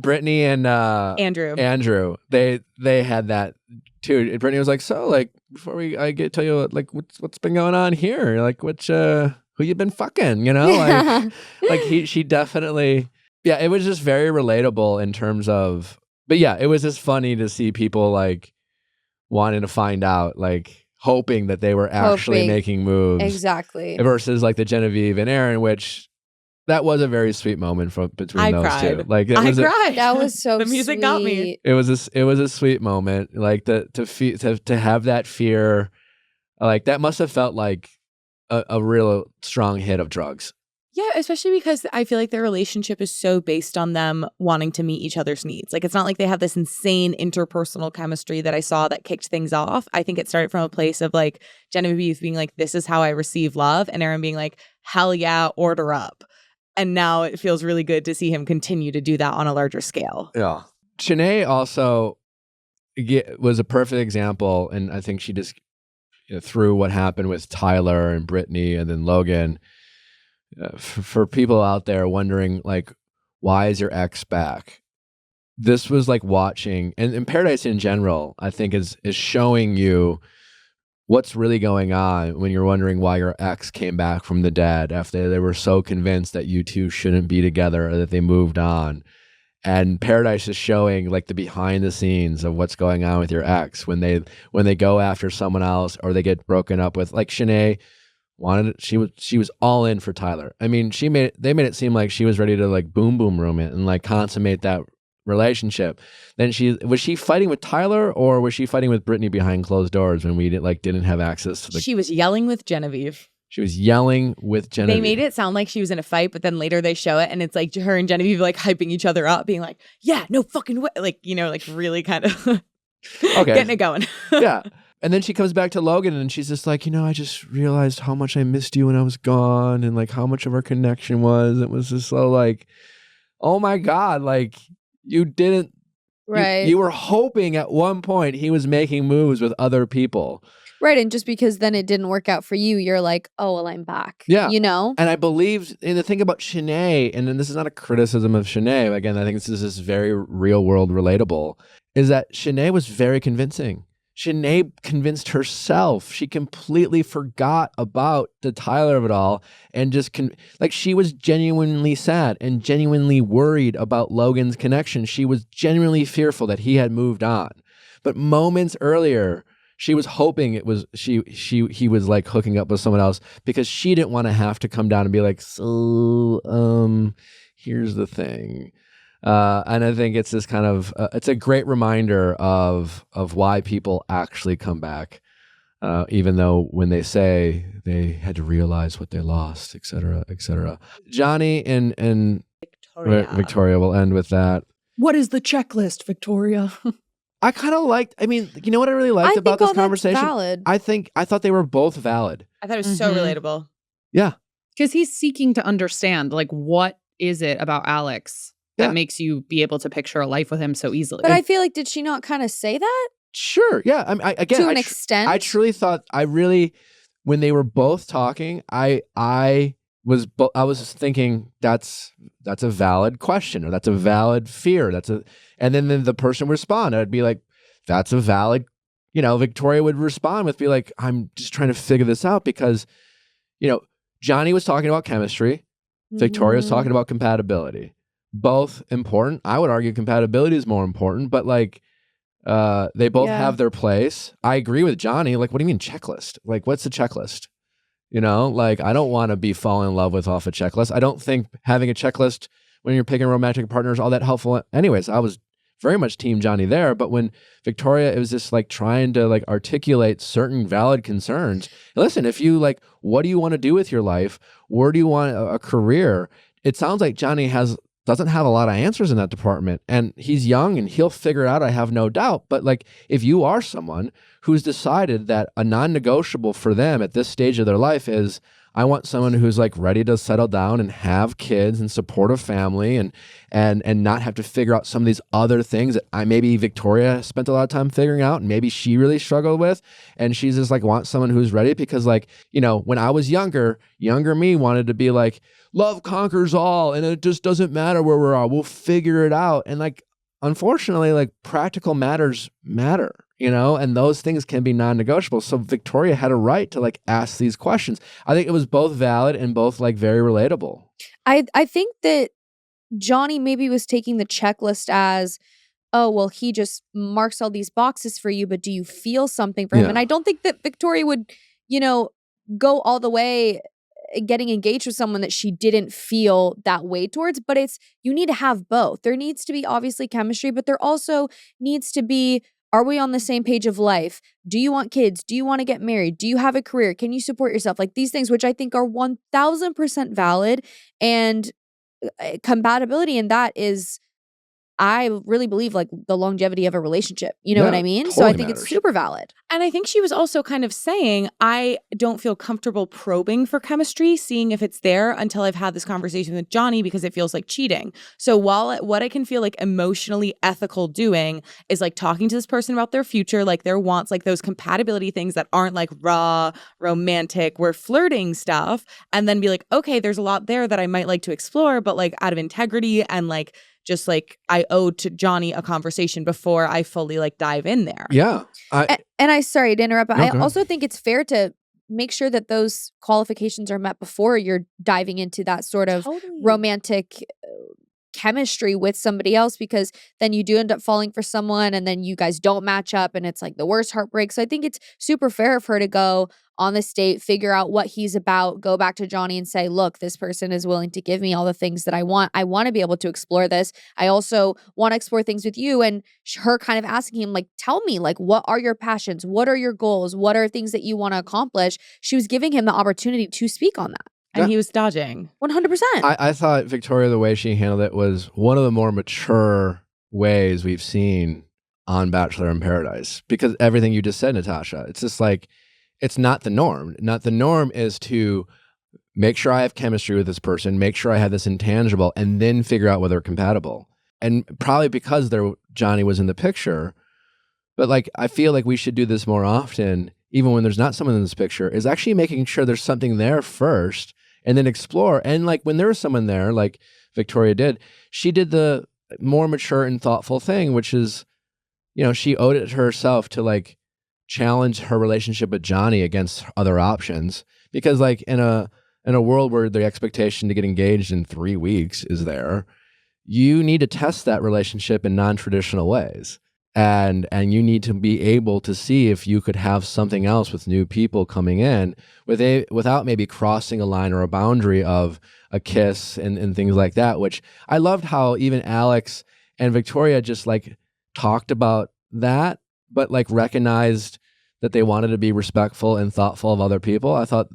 [SPEAKER 1] Brittany and Andrew. They had that too. Brittany was like, so like, before I tell you like what's been going on here? Like, who you been fucking, you know? Like, she definitely... Yeah, it was just very relatable in terms of, but yeah, it was just funny to see people like wanting to find out, like hoping that they were actually making moves.
[SPEAKER 2] Exactly.
[SPEAKER 1] Versus like the Genevieve and Aaron, which that was a very sweet moment between those two. Like
[SPEAKER 4] I cried.
[SPEAKER 2] That was so
[SPEAKER 4] the music
[SPEAKER 2] sweet.
[SPEAKER 4] got me.
[SPEAKER 1] It was a sweet moment. Like to have that fear, like that must have felt like a real strong hit of drugs.
[SPEAKER 4] Yeah, especially because I feel like their relationship is so based on them wanting to meet each other's needs. Like, it's not like they have this insane interpersonal chemistry that I saw that kicked things off. I think it started from a place of like Genevieve being like, this is how I receive love. And Aaron being like, hell yeah, order up. And now it feels really good to see him continue to do that on a larger scale.
[SPEAKER 1] Yeah. Shanae also was a perfect example. And I think she just, through what happened with Tyler and Brittany and then Logan, for people out there wondering, like, why is your ex back? This was like watching, and Paradise in general, I think is showing you what's really going on when you're wondering why your ex came back from the dead after they were so convinced that you two shouldn't be together or that they moved on. And Paradise is showing like the behind the scenes of what's going on with your ex when they go after someone else or they get broken up with. Like Shanae she was all in for Tyler. I mean, they made it seem like she was ready to like boom room it and like consummate that relationship. Then was she fighting with Tyler or was she fighting with Brittany behind closed doors when we didn't have access to the...
[SPEAKER 4] She was yelling with Genevieve.
[SPEAKER 1] She was yelling with Genevieve.
[SPEAKER 4] They made it sound like she was in a fight, but then later they show it and it's like her and Genevieve like hyping each other up, being like, yeah, no fucking way. Like, like really kind of getting it going.
[SPEAKER 1] Yeah. And then she comes back to Logan and she's just like, I just realized how much I missed you when I was gone and like how much of our connection was. It was just so like, oh my God, like you didn't,
[SPEAKER 2] right?
[SPEAKER 1] You were hoping at one point he was making moves with other people.
[SPEAKER 2] Right. And just because then it didn't work out for you, you're like, oh, well, I'm back.
[SPEAKER 1] Yeah.
[SPEAKER 2] And
[SPEAKER 1] I believed in the thing about Shanae, and then this is not a criticism of Shanae. Again, I think this is very real world relatable, is that Shanae was very convincing. Shanae convinced herself. She completely forgot about the Tyler of it all and just she was genuinely sad and genuinely worried about Logan's connection. She was genuinely fearful that he had moved on. But moments earlier, she was hoping it was he was like hooking up with someone else because she didn't want to have to come down and be like, so here's the thing. And I think it's this kind of it's a great reminder of why people actually come back even though when they say they had to realize what they lost, et cetera, et cetera. Johnny and Victoria will end with that.
[SPEAKER 3] What is the checklist, Victoria?
[SPEAKER 1] I kind of liked, I mean, you know what I really liked about this conversation?
[SPEAKER 2] Valid.
[SPEAKER 1] I thought they were both valid.
[SPEAKER 4] I thought it was so relatable.
[SPEAKER 1] Yeah.
[SPEAKER 3] Because he's seeking to understand, like, what is it about Alex that makes you be able to picture a life with him so easily?
[SPEAKER 2] But I feel like, did she not kind of say that?
[SPEAKER 1] Sure. Yeah. I mean, again,
[SPEAKER 2] to an extent.
[SPEAKER 1] I truly thought, when they were both talking, I was thinking that's a valid question, or that's a valid fear. And then the person would respond. I'd be like, that's a valid, Victoria would respond with be like, I'm just trying to figure this out because, Johnny was talking about chemistry. Victoria was talking about compatibility. Both important. I would argue compatibility is more important, but like, they both have their place. I agree with Johnny. Like, what do you mean checklist? Like, what's the checklist? Like, I don't want to be falling in love with off a checklist. I don't think having a checklist when you're picking romantic partners all that helpful. Anyways, I was very much team Johnny there. But when Victoria, it was just like trying to like articulate certain valid concerns. Listen, if you like, what do you want to do with your life? Where do you want a career? It sounds like Johnny doesn't have a lot of answers in that department, and he's young and he'll figure it out. I have no doubt. But like, if you are someone who's decided that a non-negotiable for them at this stage of their life is, I want someone who's like ready to settle down and have kids and support a family and not have to figure out some of these other things that maybe Victoria spent a lot of time figuring out and maybe she really struggled with. And she's just like, want someone who's ready because like, when I was younger me wanted to be like, love conquers all and it just doesn't matter where we're at. We'll figure it out. And like, unfortunately, like practical matters matter. And those things can be non-negotiable. So Victoria had a right to like ask these questions. I think it was both valid and both like very relatable.
[SPEAKER 2] I think that Johnny maybe was taking the checklist as, oh, well, he just marks all these boxes for you, but do you feel something for him? And I don't think that Victoria would, go all the way getting engaged with someone that she didn't feel that way towards, but you need to have both. There needs to be obviously chemistry, but there also needs to be, are we on the same page of life? Do you want kids? Do you want to get married? Do you have a career? Can you support yourself? Like these things, which I think are 1000% valid, and compatibility in that is, I really believe, like the longevity of a relationship. You know what I mean?
[SPEAKER 1] Totally
[SPEAKER 2] so I think
[SPEAKER 1] matters.
[SPEAKER 2] it's super valid.
[SPEAKER 4] And I think she was also kind of saying, I don't feel comfortable probing for chemistry, seeing if it's there until I've had this conversation with Johnny because it feels like cheating. So what I can feel like emotionally ethical doing is like talking to this person about their future, like their wants, like those compatibility things that aren't like raw, romantic, we're flirting stuff. And then be like, okay, there's a lot there that I might like to explore, but like out of integrity and like, just like I owe to Johnny a conversation before I fully like dive in there.
[SPEAKER 1] Yeah.
[SPEAKER 2] And I sorry to interrupt, but
[SPEAKER 1] No,
[SPEAKER 2] I also think it's fair to make sure that those qualifications are met before you're diving into that sort of romantic chemistry with somebody else, because then you do end up falling for someone and then you guys don't match up and it's like the worst heartbreak. So I think it's super fair for her to go on this date, figure out what he's about, go back to Johnny and say, look, this person is willing to give me all the things that I want. I want to be able to explore this. I also want to explore things with you. And her kind of asking him, like, tell me, like, what are your passions? What are your goals? What are things that you want to accomplish? She was giving him the opportunity to speak on that.
[SPEAKER 4] And he was dodging.
[SPEAKER 2] 100%.
[SPEAKER 1] I thought Victoria, the way she handled it was one of the more mature ways we've seen on Bachelor in Paradise. Because everything you just said, Natasha, it's just like, it's not the norm. Not the norm is to make sure I have chemistry with this person, make sure I have this intangible, and then figure out whether we're compatible. And probably because Johnny was in the picture, but like I feel like we should do this more often, even when there's not someone in this picture, is actually making sure there's something there first and then explore. And like when there was someone there, like Victoria did, she did the more mature and thoughtful thing, which is, she owed it to herself to like challenge her relationship with Johnny against other options, because like in a world where the expectation to get engaged in 3 weeks is there, you need to test that relationship in non-traditional ways, and you need to be able to see if you could have something else with new people coming in without maybe crossing a line or a boundary of a kiss and things like that, which I loved how even Alex and Victoria just like talked about that, but like recognized that they wanted to be respectful and thoughtful of other people. I thought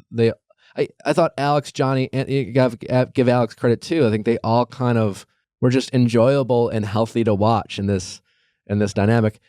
[SPEAKER 1] I thought Alex, Johnny, and you give Alex credit too. I think they all kind of were just enjoyable and healthy to watch in this dynamic.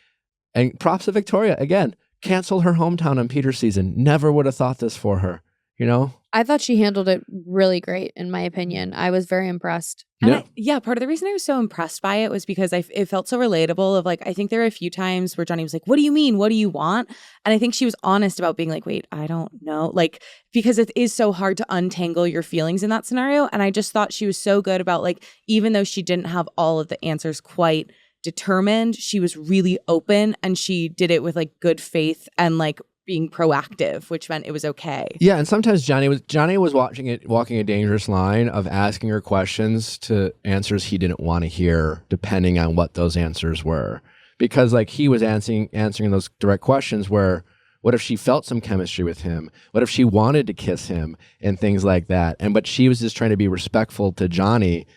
[SPEAKER 1] And props to Victoria again. Cancel her hometown on Peter's season. Never would have thought this for her. You know?
[SPEAKER 2] I thought she handled it really great, in my opinion. I was very impressed.
[SPEAKER 4] And part of the reason I was so impressed by it was because it felt so relatable of like, I think there were a few times where Johnny was like, what do you mean? What do you want? And I think she was honest about being like, wait, I don't know. Like, because it is so hard to untangle your feelings in that scenario. And I just thought she was so good about like, even though she didn't have all of the answers quite determined, she was really open and she did it with like good faith and like being proactive, which meant it was okay.
[SPEAKER 1] Yeah, and sometimes Johnny was walking a dangerous line of asking her questions to answers he didn't want to hear, depending on what those answers were. Because like he was answering those direct questions where, what if she felt some chemistry with him? What if she wanted to kiss him and things like that? But she was just trying to be respectful to Johnny.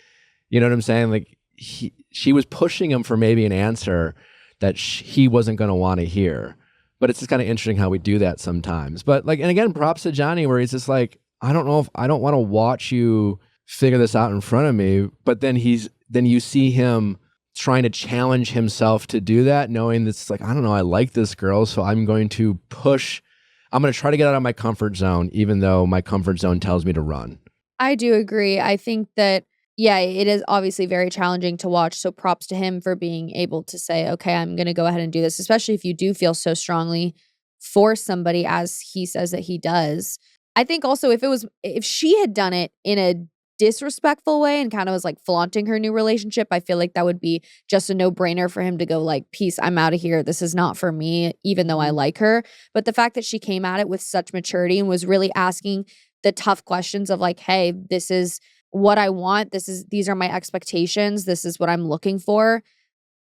[SPEAKER 1] You know what I'm saying? Like she was pushing him for maybe an answer that he wasn't going to want to hear. But it's just kind of interesting how we do that sometimes. But like, and again, props to Johnny, where he's just like, I don't know if I don't want to watch you figure this out in front of me. But then you see him trying to challenge himself to do that, knowing that's like, I don't know, I like this girl, so I'm going to try to get out of my comfort zone, even though my comfort zone tells me to run.
[SPEAKER 2] I do agree. I think that, yeah, it is obviously very challenging to watch. So props to him for being able to say, okay, I'm going to go ahead and do this, especially if you do feel so strongly for somebody as he says that he does. I think also if she had done it in a disrespectful way and kind of was like flaunting her new relationship, I feel like that would be just a no-brainer for him to go like, peace, I'm out of here. This is not for me, even though I like her. But the fact that she came at it with such maturity and was really asking the tough questions of like, hey, this is what I want. These are my expectations. This is what I'm looking for.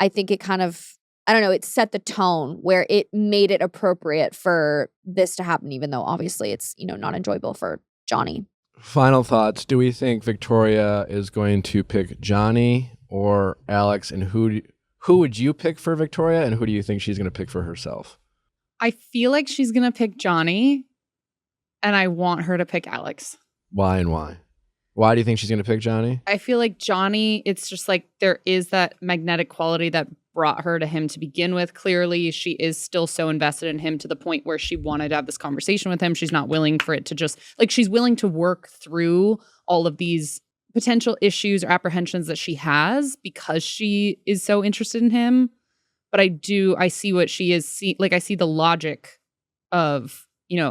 [SPEAKER 2] I think it kind of, I don't know, it set the tone where it made it appropriate for this to happen, even though obviously it's, not enjoyable for Johnny.
[SPEAKER 1] Final thoughts. Do we think Victoria is going to pick Johnny or Alex? And who would you pick for Victoria? And who do you think she's going to pick for herself?
[SPEAKER 3] I feel like she's going to pick Johnny and I want her to pick Alex.
[SPEAKER 1] Why and why? Why do you think she's going to pick Johnny?
[SPEAKER 3] I feel like Johnny, it's just like there is that magnetic quality that brought her to him to begin with. Clearly, she is still so invested in him to the point where she wanted to have this conversation with him. She's not willing for it to just, like, she's willing to work through all of these potential issues or apprehensions that she has because she is so interested in him. But I see what she is, I see the logic of,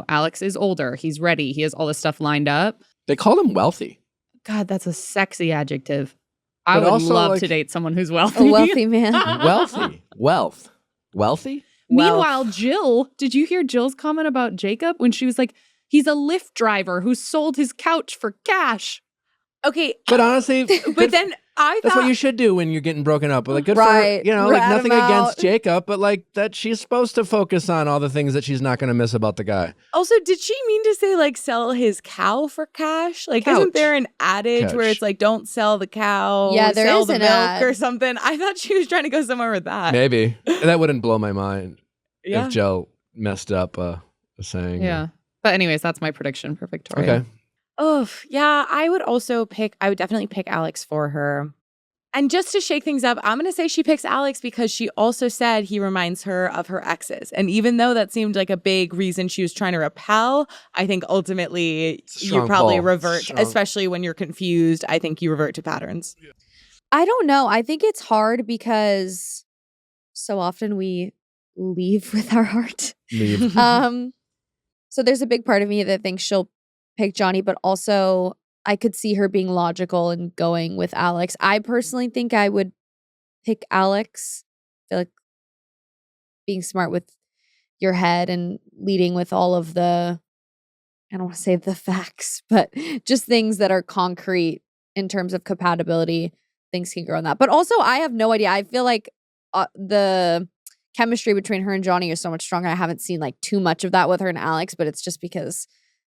[SPEAKER 3] Alex is older. He's ready. He has all this stuff lined up.
[SPEAKER 1] They called him wealthy.
[SPEAKER 3] God, that's a sexy adjective. I would
[SPEAKER 1] also,
[SPEAKER 3] love to date someone who's wealthy.
[SPEAKER 2] A wealthy man.
[SPEAKER 1] Wealthy?
[SPEAKER 3] Meanwhile, Jill, did you hear Jill's comment about Jacob when she was like, he's a Lyft driver who sold his couch for cash?
[SPEAKER 4] Okay.
[SPEAKER 1] But honestly,
[SPEAKER 4] then
[SPEAKER 1] that's what you should do when you're getting broken up. Like, good
[SPEAKER 2] right,
[SPEAKER 1] for like nothing against Jacob, but like that she's supposed to focus on all the things that she's not going to miss about the guy.
[SPEAKER 4] Also, did she mean to say like sell his cow for cash? Like, isn't there an adage where it's like don't sell the cow,
[SPEAKER 2] there
[SPEAKER 4] sell
[SPEAKER 2] is
[SPEAKER 4] the
[SPEAKER 2] an
[SPEAKER 4] milk
[SPEAKER 2] ad.
[SPEAKER 4] or something? I thought she was trying to go somewhere with that.
[SPEAKER 1] Maybe that wouldn't blow my mind
[SPEAKER 4] if
[SPEAKER 1] Jill messed up a saying.
[SPEAKER 3] Yeah, but anyways, that's my prediction for Victoria.
[SPEAKER 1] Okay.
[SPEAKER 4] Oh, yeah. I would definitely pick Alex for her. And just to shake things up, I'm going to say she picks Alex because she also said he reminds her of her exes. And even though that seemed like a big reason she was trying to repel, I think ultimately you probably revert, especially when you're confused. I think you revert to patterns.
[SPEAKER 1] Yeah.
[SPEAKER 2] I don't know. I think it's hard because so often we leave with our heart.
[SPEAKER 1] Leave.
[SPEAKER 2] So there's a big part of me that thinks she'll pick Johnny, but also I could see her being logical and going with Alex. I personally think I would pick Alex. I feel like being smart with your head and leading with all of the, I don't want to say the facts, but just things that are concrete in terms of compatibility. Things can grow on that. But also, I have no idea. I feel like the chemistry between her and Johnny is so much stronger. I haven't seen like too much of that with her and Alex, but it's just because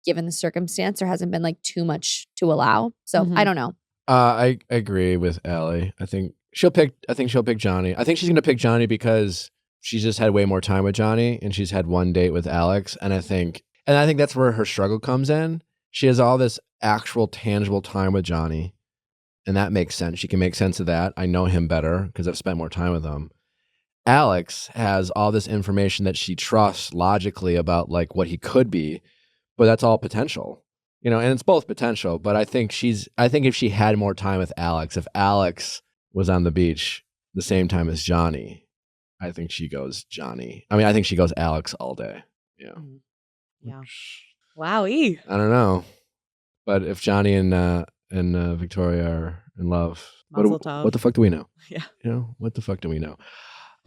[SPEAKER 2] given the circumstance, there hasn't been like too much to allow. So I don't know.
[SPEAKER 1] I agree with Allie. I think she'll pick Johnny. I think she's going to pick Johnny because she's just had way more time with Johnny, and she's had one date with Alex. And I think that's where her struggle comes in. She has all this actual tangible time with Johnny, and that makes sense. She can make sense of that. I know him better because I've spent more time with him. Alex has all this information that she trusts logically about like what he could be, but that's all potential, and it's both potential. But I think if she had more time with Alex, if Alex was on the beach the same time as Johnny, I think she goes Johnny. I mean, I think she goes Alex all day. Yeah.
[SPEAKER 4] Yeah. Wowie.
[SPEAKER 1] I don't know, but if Johnny and Victoria are in love, what the fuck do we know?
[SPEAKER 4] Yeah.
[SPEAKER 1] What the fuck do we know?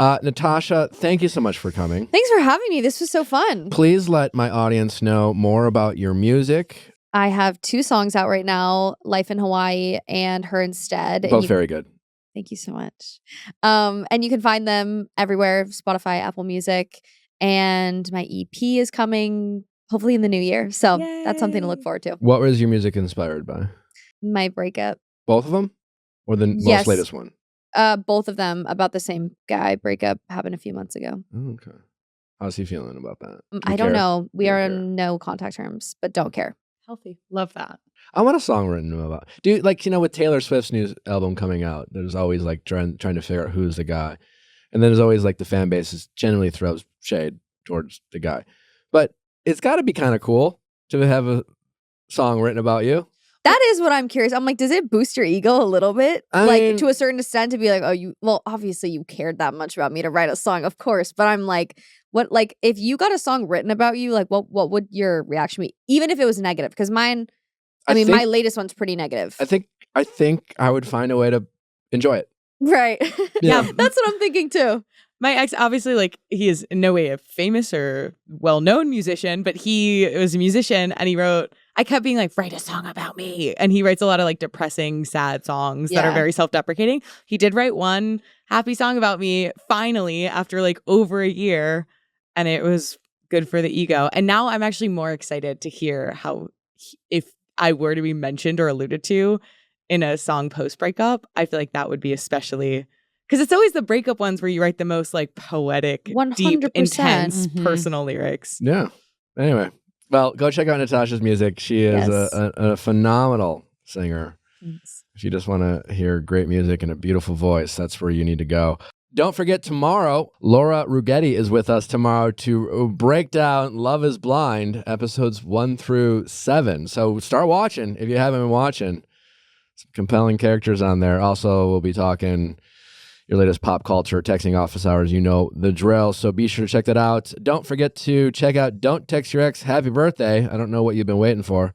[SPEAKER 1] Natasha, thank you so much for coming.
[SPEAKER 2] Thanks for having me. This was so fun.
[SPEAKER 1] Please let my audience know more about your music.
[SPEAKER 2] I have 2 songs out right now, Life in Hawaii and Her Instead.
[SPEAKER 1] Both very good.
[SPEAKER 2] Thank you so much. And you can find them everywhere, Spotify, Apple Music. And my EP is coming hopefully in the new year. So that's something to look forward to.
[SPEAKER 1] What was your music inspired by?
[SPEAKER 2] My breakup.
[SPEAKER 1] Both of them? Or the most latest one?
[SPEAKER 2] Both of them, about the same guy. Breakup happened a few months ago.
[SPEAKER 1] Oh, okay. How's he feeling about that?
[SPEAKER 2] I don't know. We are in no contact terms, but don't care.
[SPEAKER 3] Healthy. Love that.
[SPEAKER 1] I want a song written about. Dude, like, with Taylor Swift's new album coming out, there's always like trying to figure out who's the guy. And then there's always like the fan base generally throws shade towards the guy. But it's got to be kind of cool to have a song written about you.
[SPEAKER 2] That is what I'm curious. I'm like, does it boost your ego a little bit? I mean, to a certain extent, to be like, obviously you cared that much about me to write a song, of course. But I'm like, if you got a song written about you, like, what would your reaction be? Even if it was negative? Because mine, my latest one's pretty negative.
[SPEAKER 1] I think I would find a way to enjoy it.
[SPEAKER 2] Right. Yeah, that's what I'm thinking too.
[SPEAKER 4] My ex, obviously, like, he is in no way a famous or well-known musician, but he was a musician, and he wrote, I kept being like, write a song about me. And he writes a lot of like depressing, sad songs that are very self-deprecating. He did write one happy song about me, finally, after like over a year, and it was good for the ego. And now I'm actually more excited to hear how, if I were to be mentioned or alluded to in a song post-breakup, I feel like that would be especially... Because it's always the breakup ones where you write the most like poetic, 100%. Deep, intense, personal lyrics.
[SPEAKER 1] Yeah. Anyway, well, go check out Natasha's music. She is a phenomenal singer.
[SPEAKER 2] Thanks.
[SPEAKER 1] If you just want to hear great music and a beautiful voice, that's where you need to go. Don't forget tomorrow, Laura Ruggetti is with us tomorrow to break down Love is Blind, episodes 1 through 7. So start watching if you haven't been watching. Some compelling characters on there. Also, we'll be talking... your latest pop culture, texting office hours, you know the drill. So be sure to check that out. Don't forget to check out Don't Text Your Ex Happy Birthday. I don't know what you've been waiting for.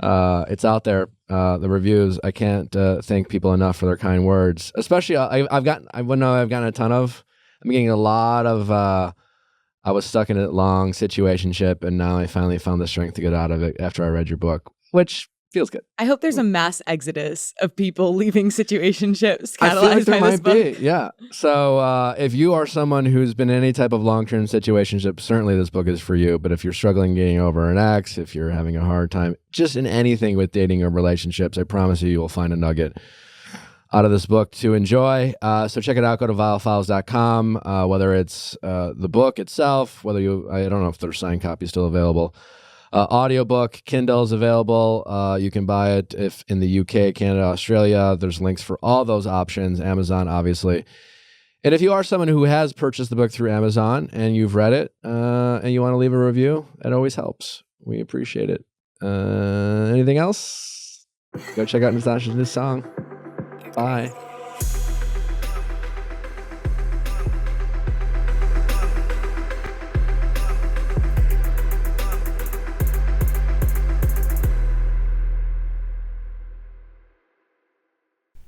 [SPEAKER 1] It's out there. The reviews. I can't thank people enough for their kind words. Especially, I've gotten a ton of. I'm getting a lot of. I was stuck in a long situationship, and now I finally found the strength to get out of it after I read your book, which feels good.
[SPEAKER 4] I hope there's a mass exodus of people leaving situationships catalyzed
[SPEAKER 1] I feel like there
[SPEAKER 4] by this
[SPEAKER 1] might be, yeah. So if you are someone who's been in any type of long-term situationship, certainly this book is for you. But if you're struggling getting over an ex, if you're having a hard time just in anything with dating or relationships, I promise you will find a nugget out of this book to enjoy. So check it out. Go to viallfiles.com, whether it's the book itself, I don't know if there's signed copies still available. Audiobook, Kindle's available. You can buy it if in the UK, Canada, Australia. There's links for all those options. Amazon, obviously. And if you are someone who has purchased the book through Amazon and you've read it and you want to leave a review, that always helps. We appreciate it. Anything else? Go check out Natasha's new song. Bye.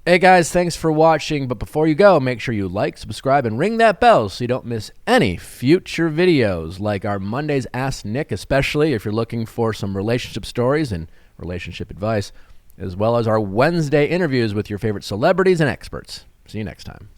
[SPEAKER 1] Hey guys, thanks for watching, but before you go, make sure you like, subscribe, and ring that bell so you don't miss any future videos, like our Mondays Ask Nick, especially if you're looking for some relationship stories and relationship advice, as well as our Wednesday interviews with your favorite celebrities and experts. See you next time.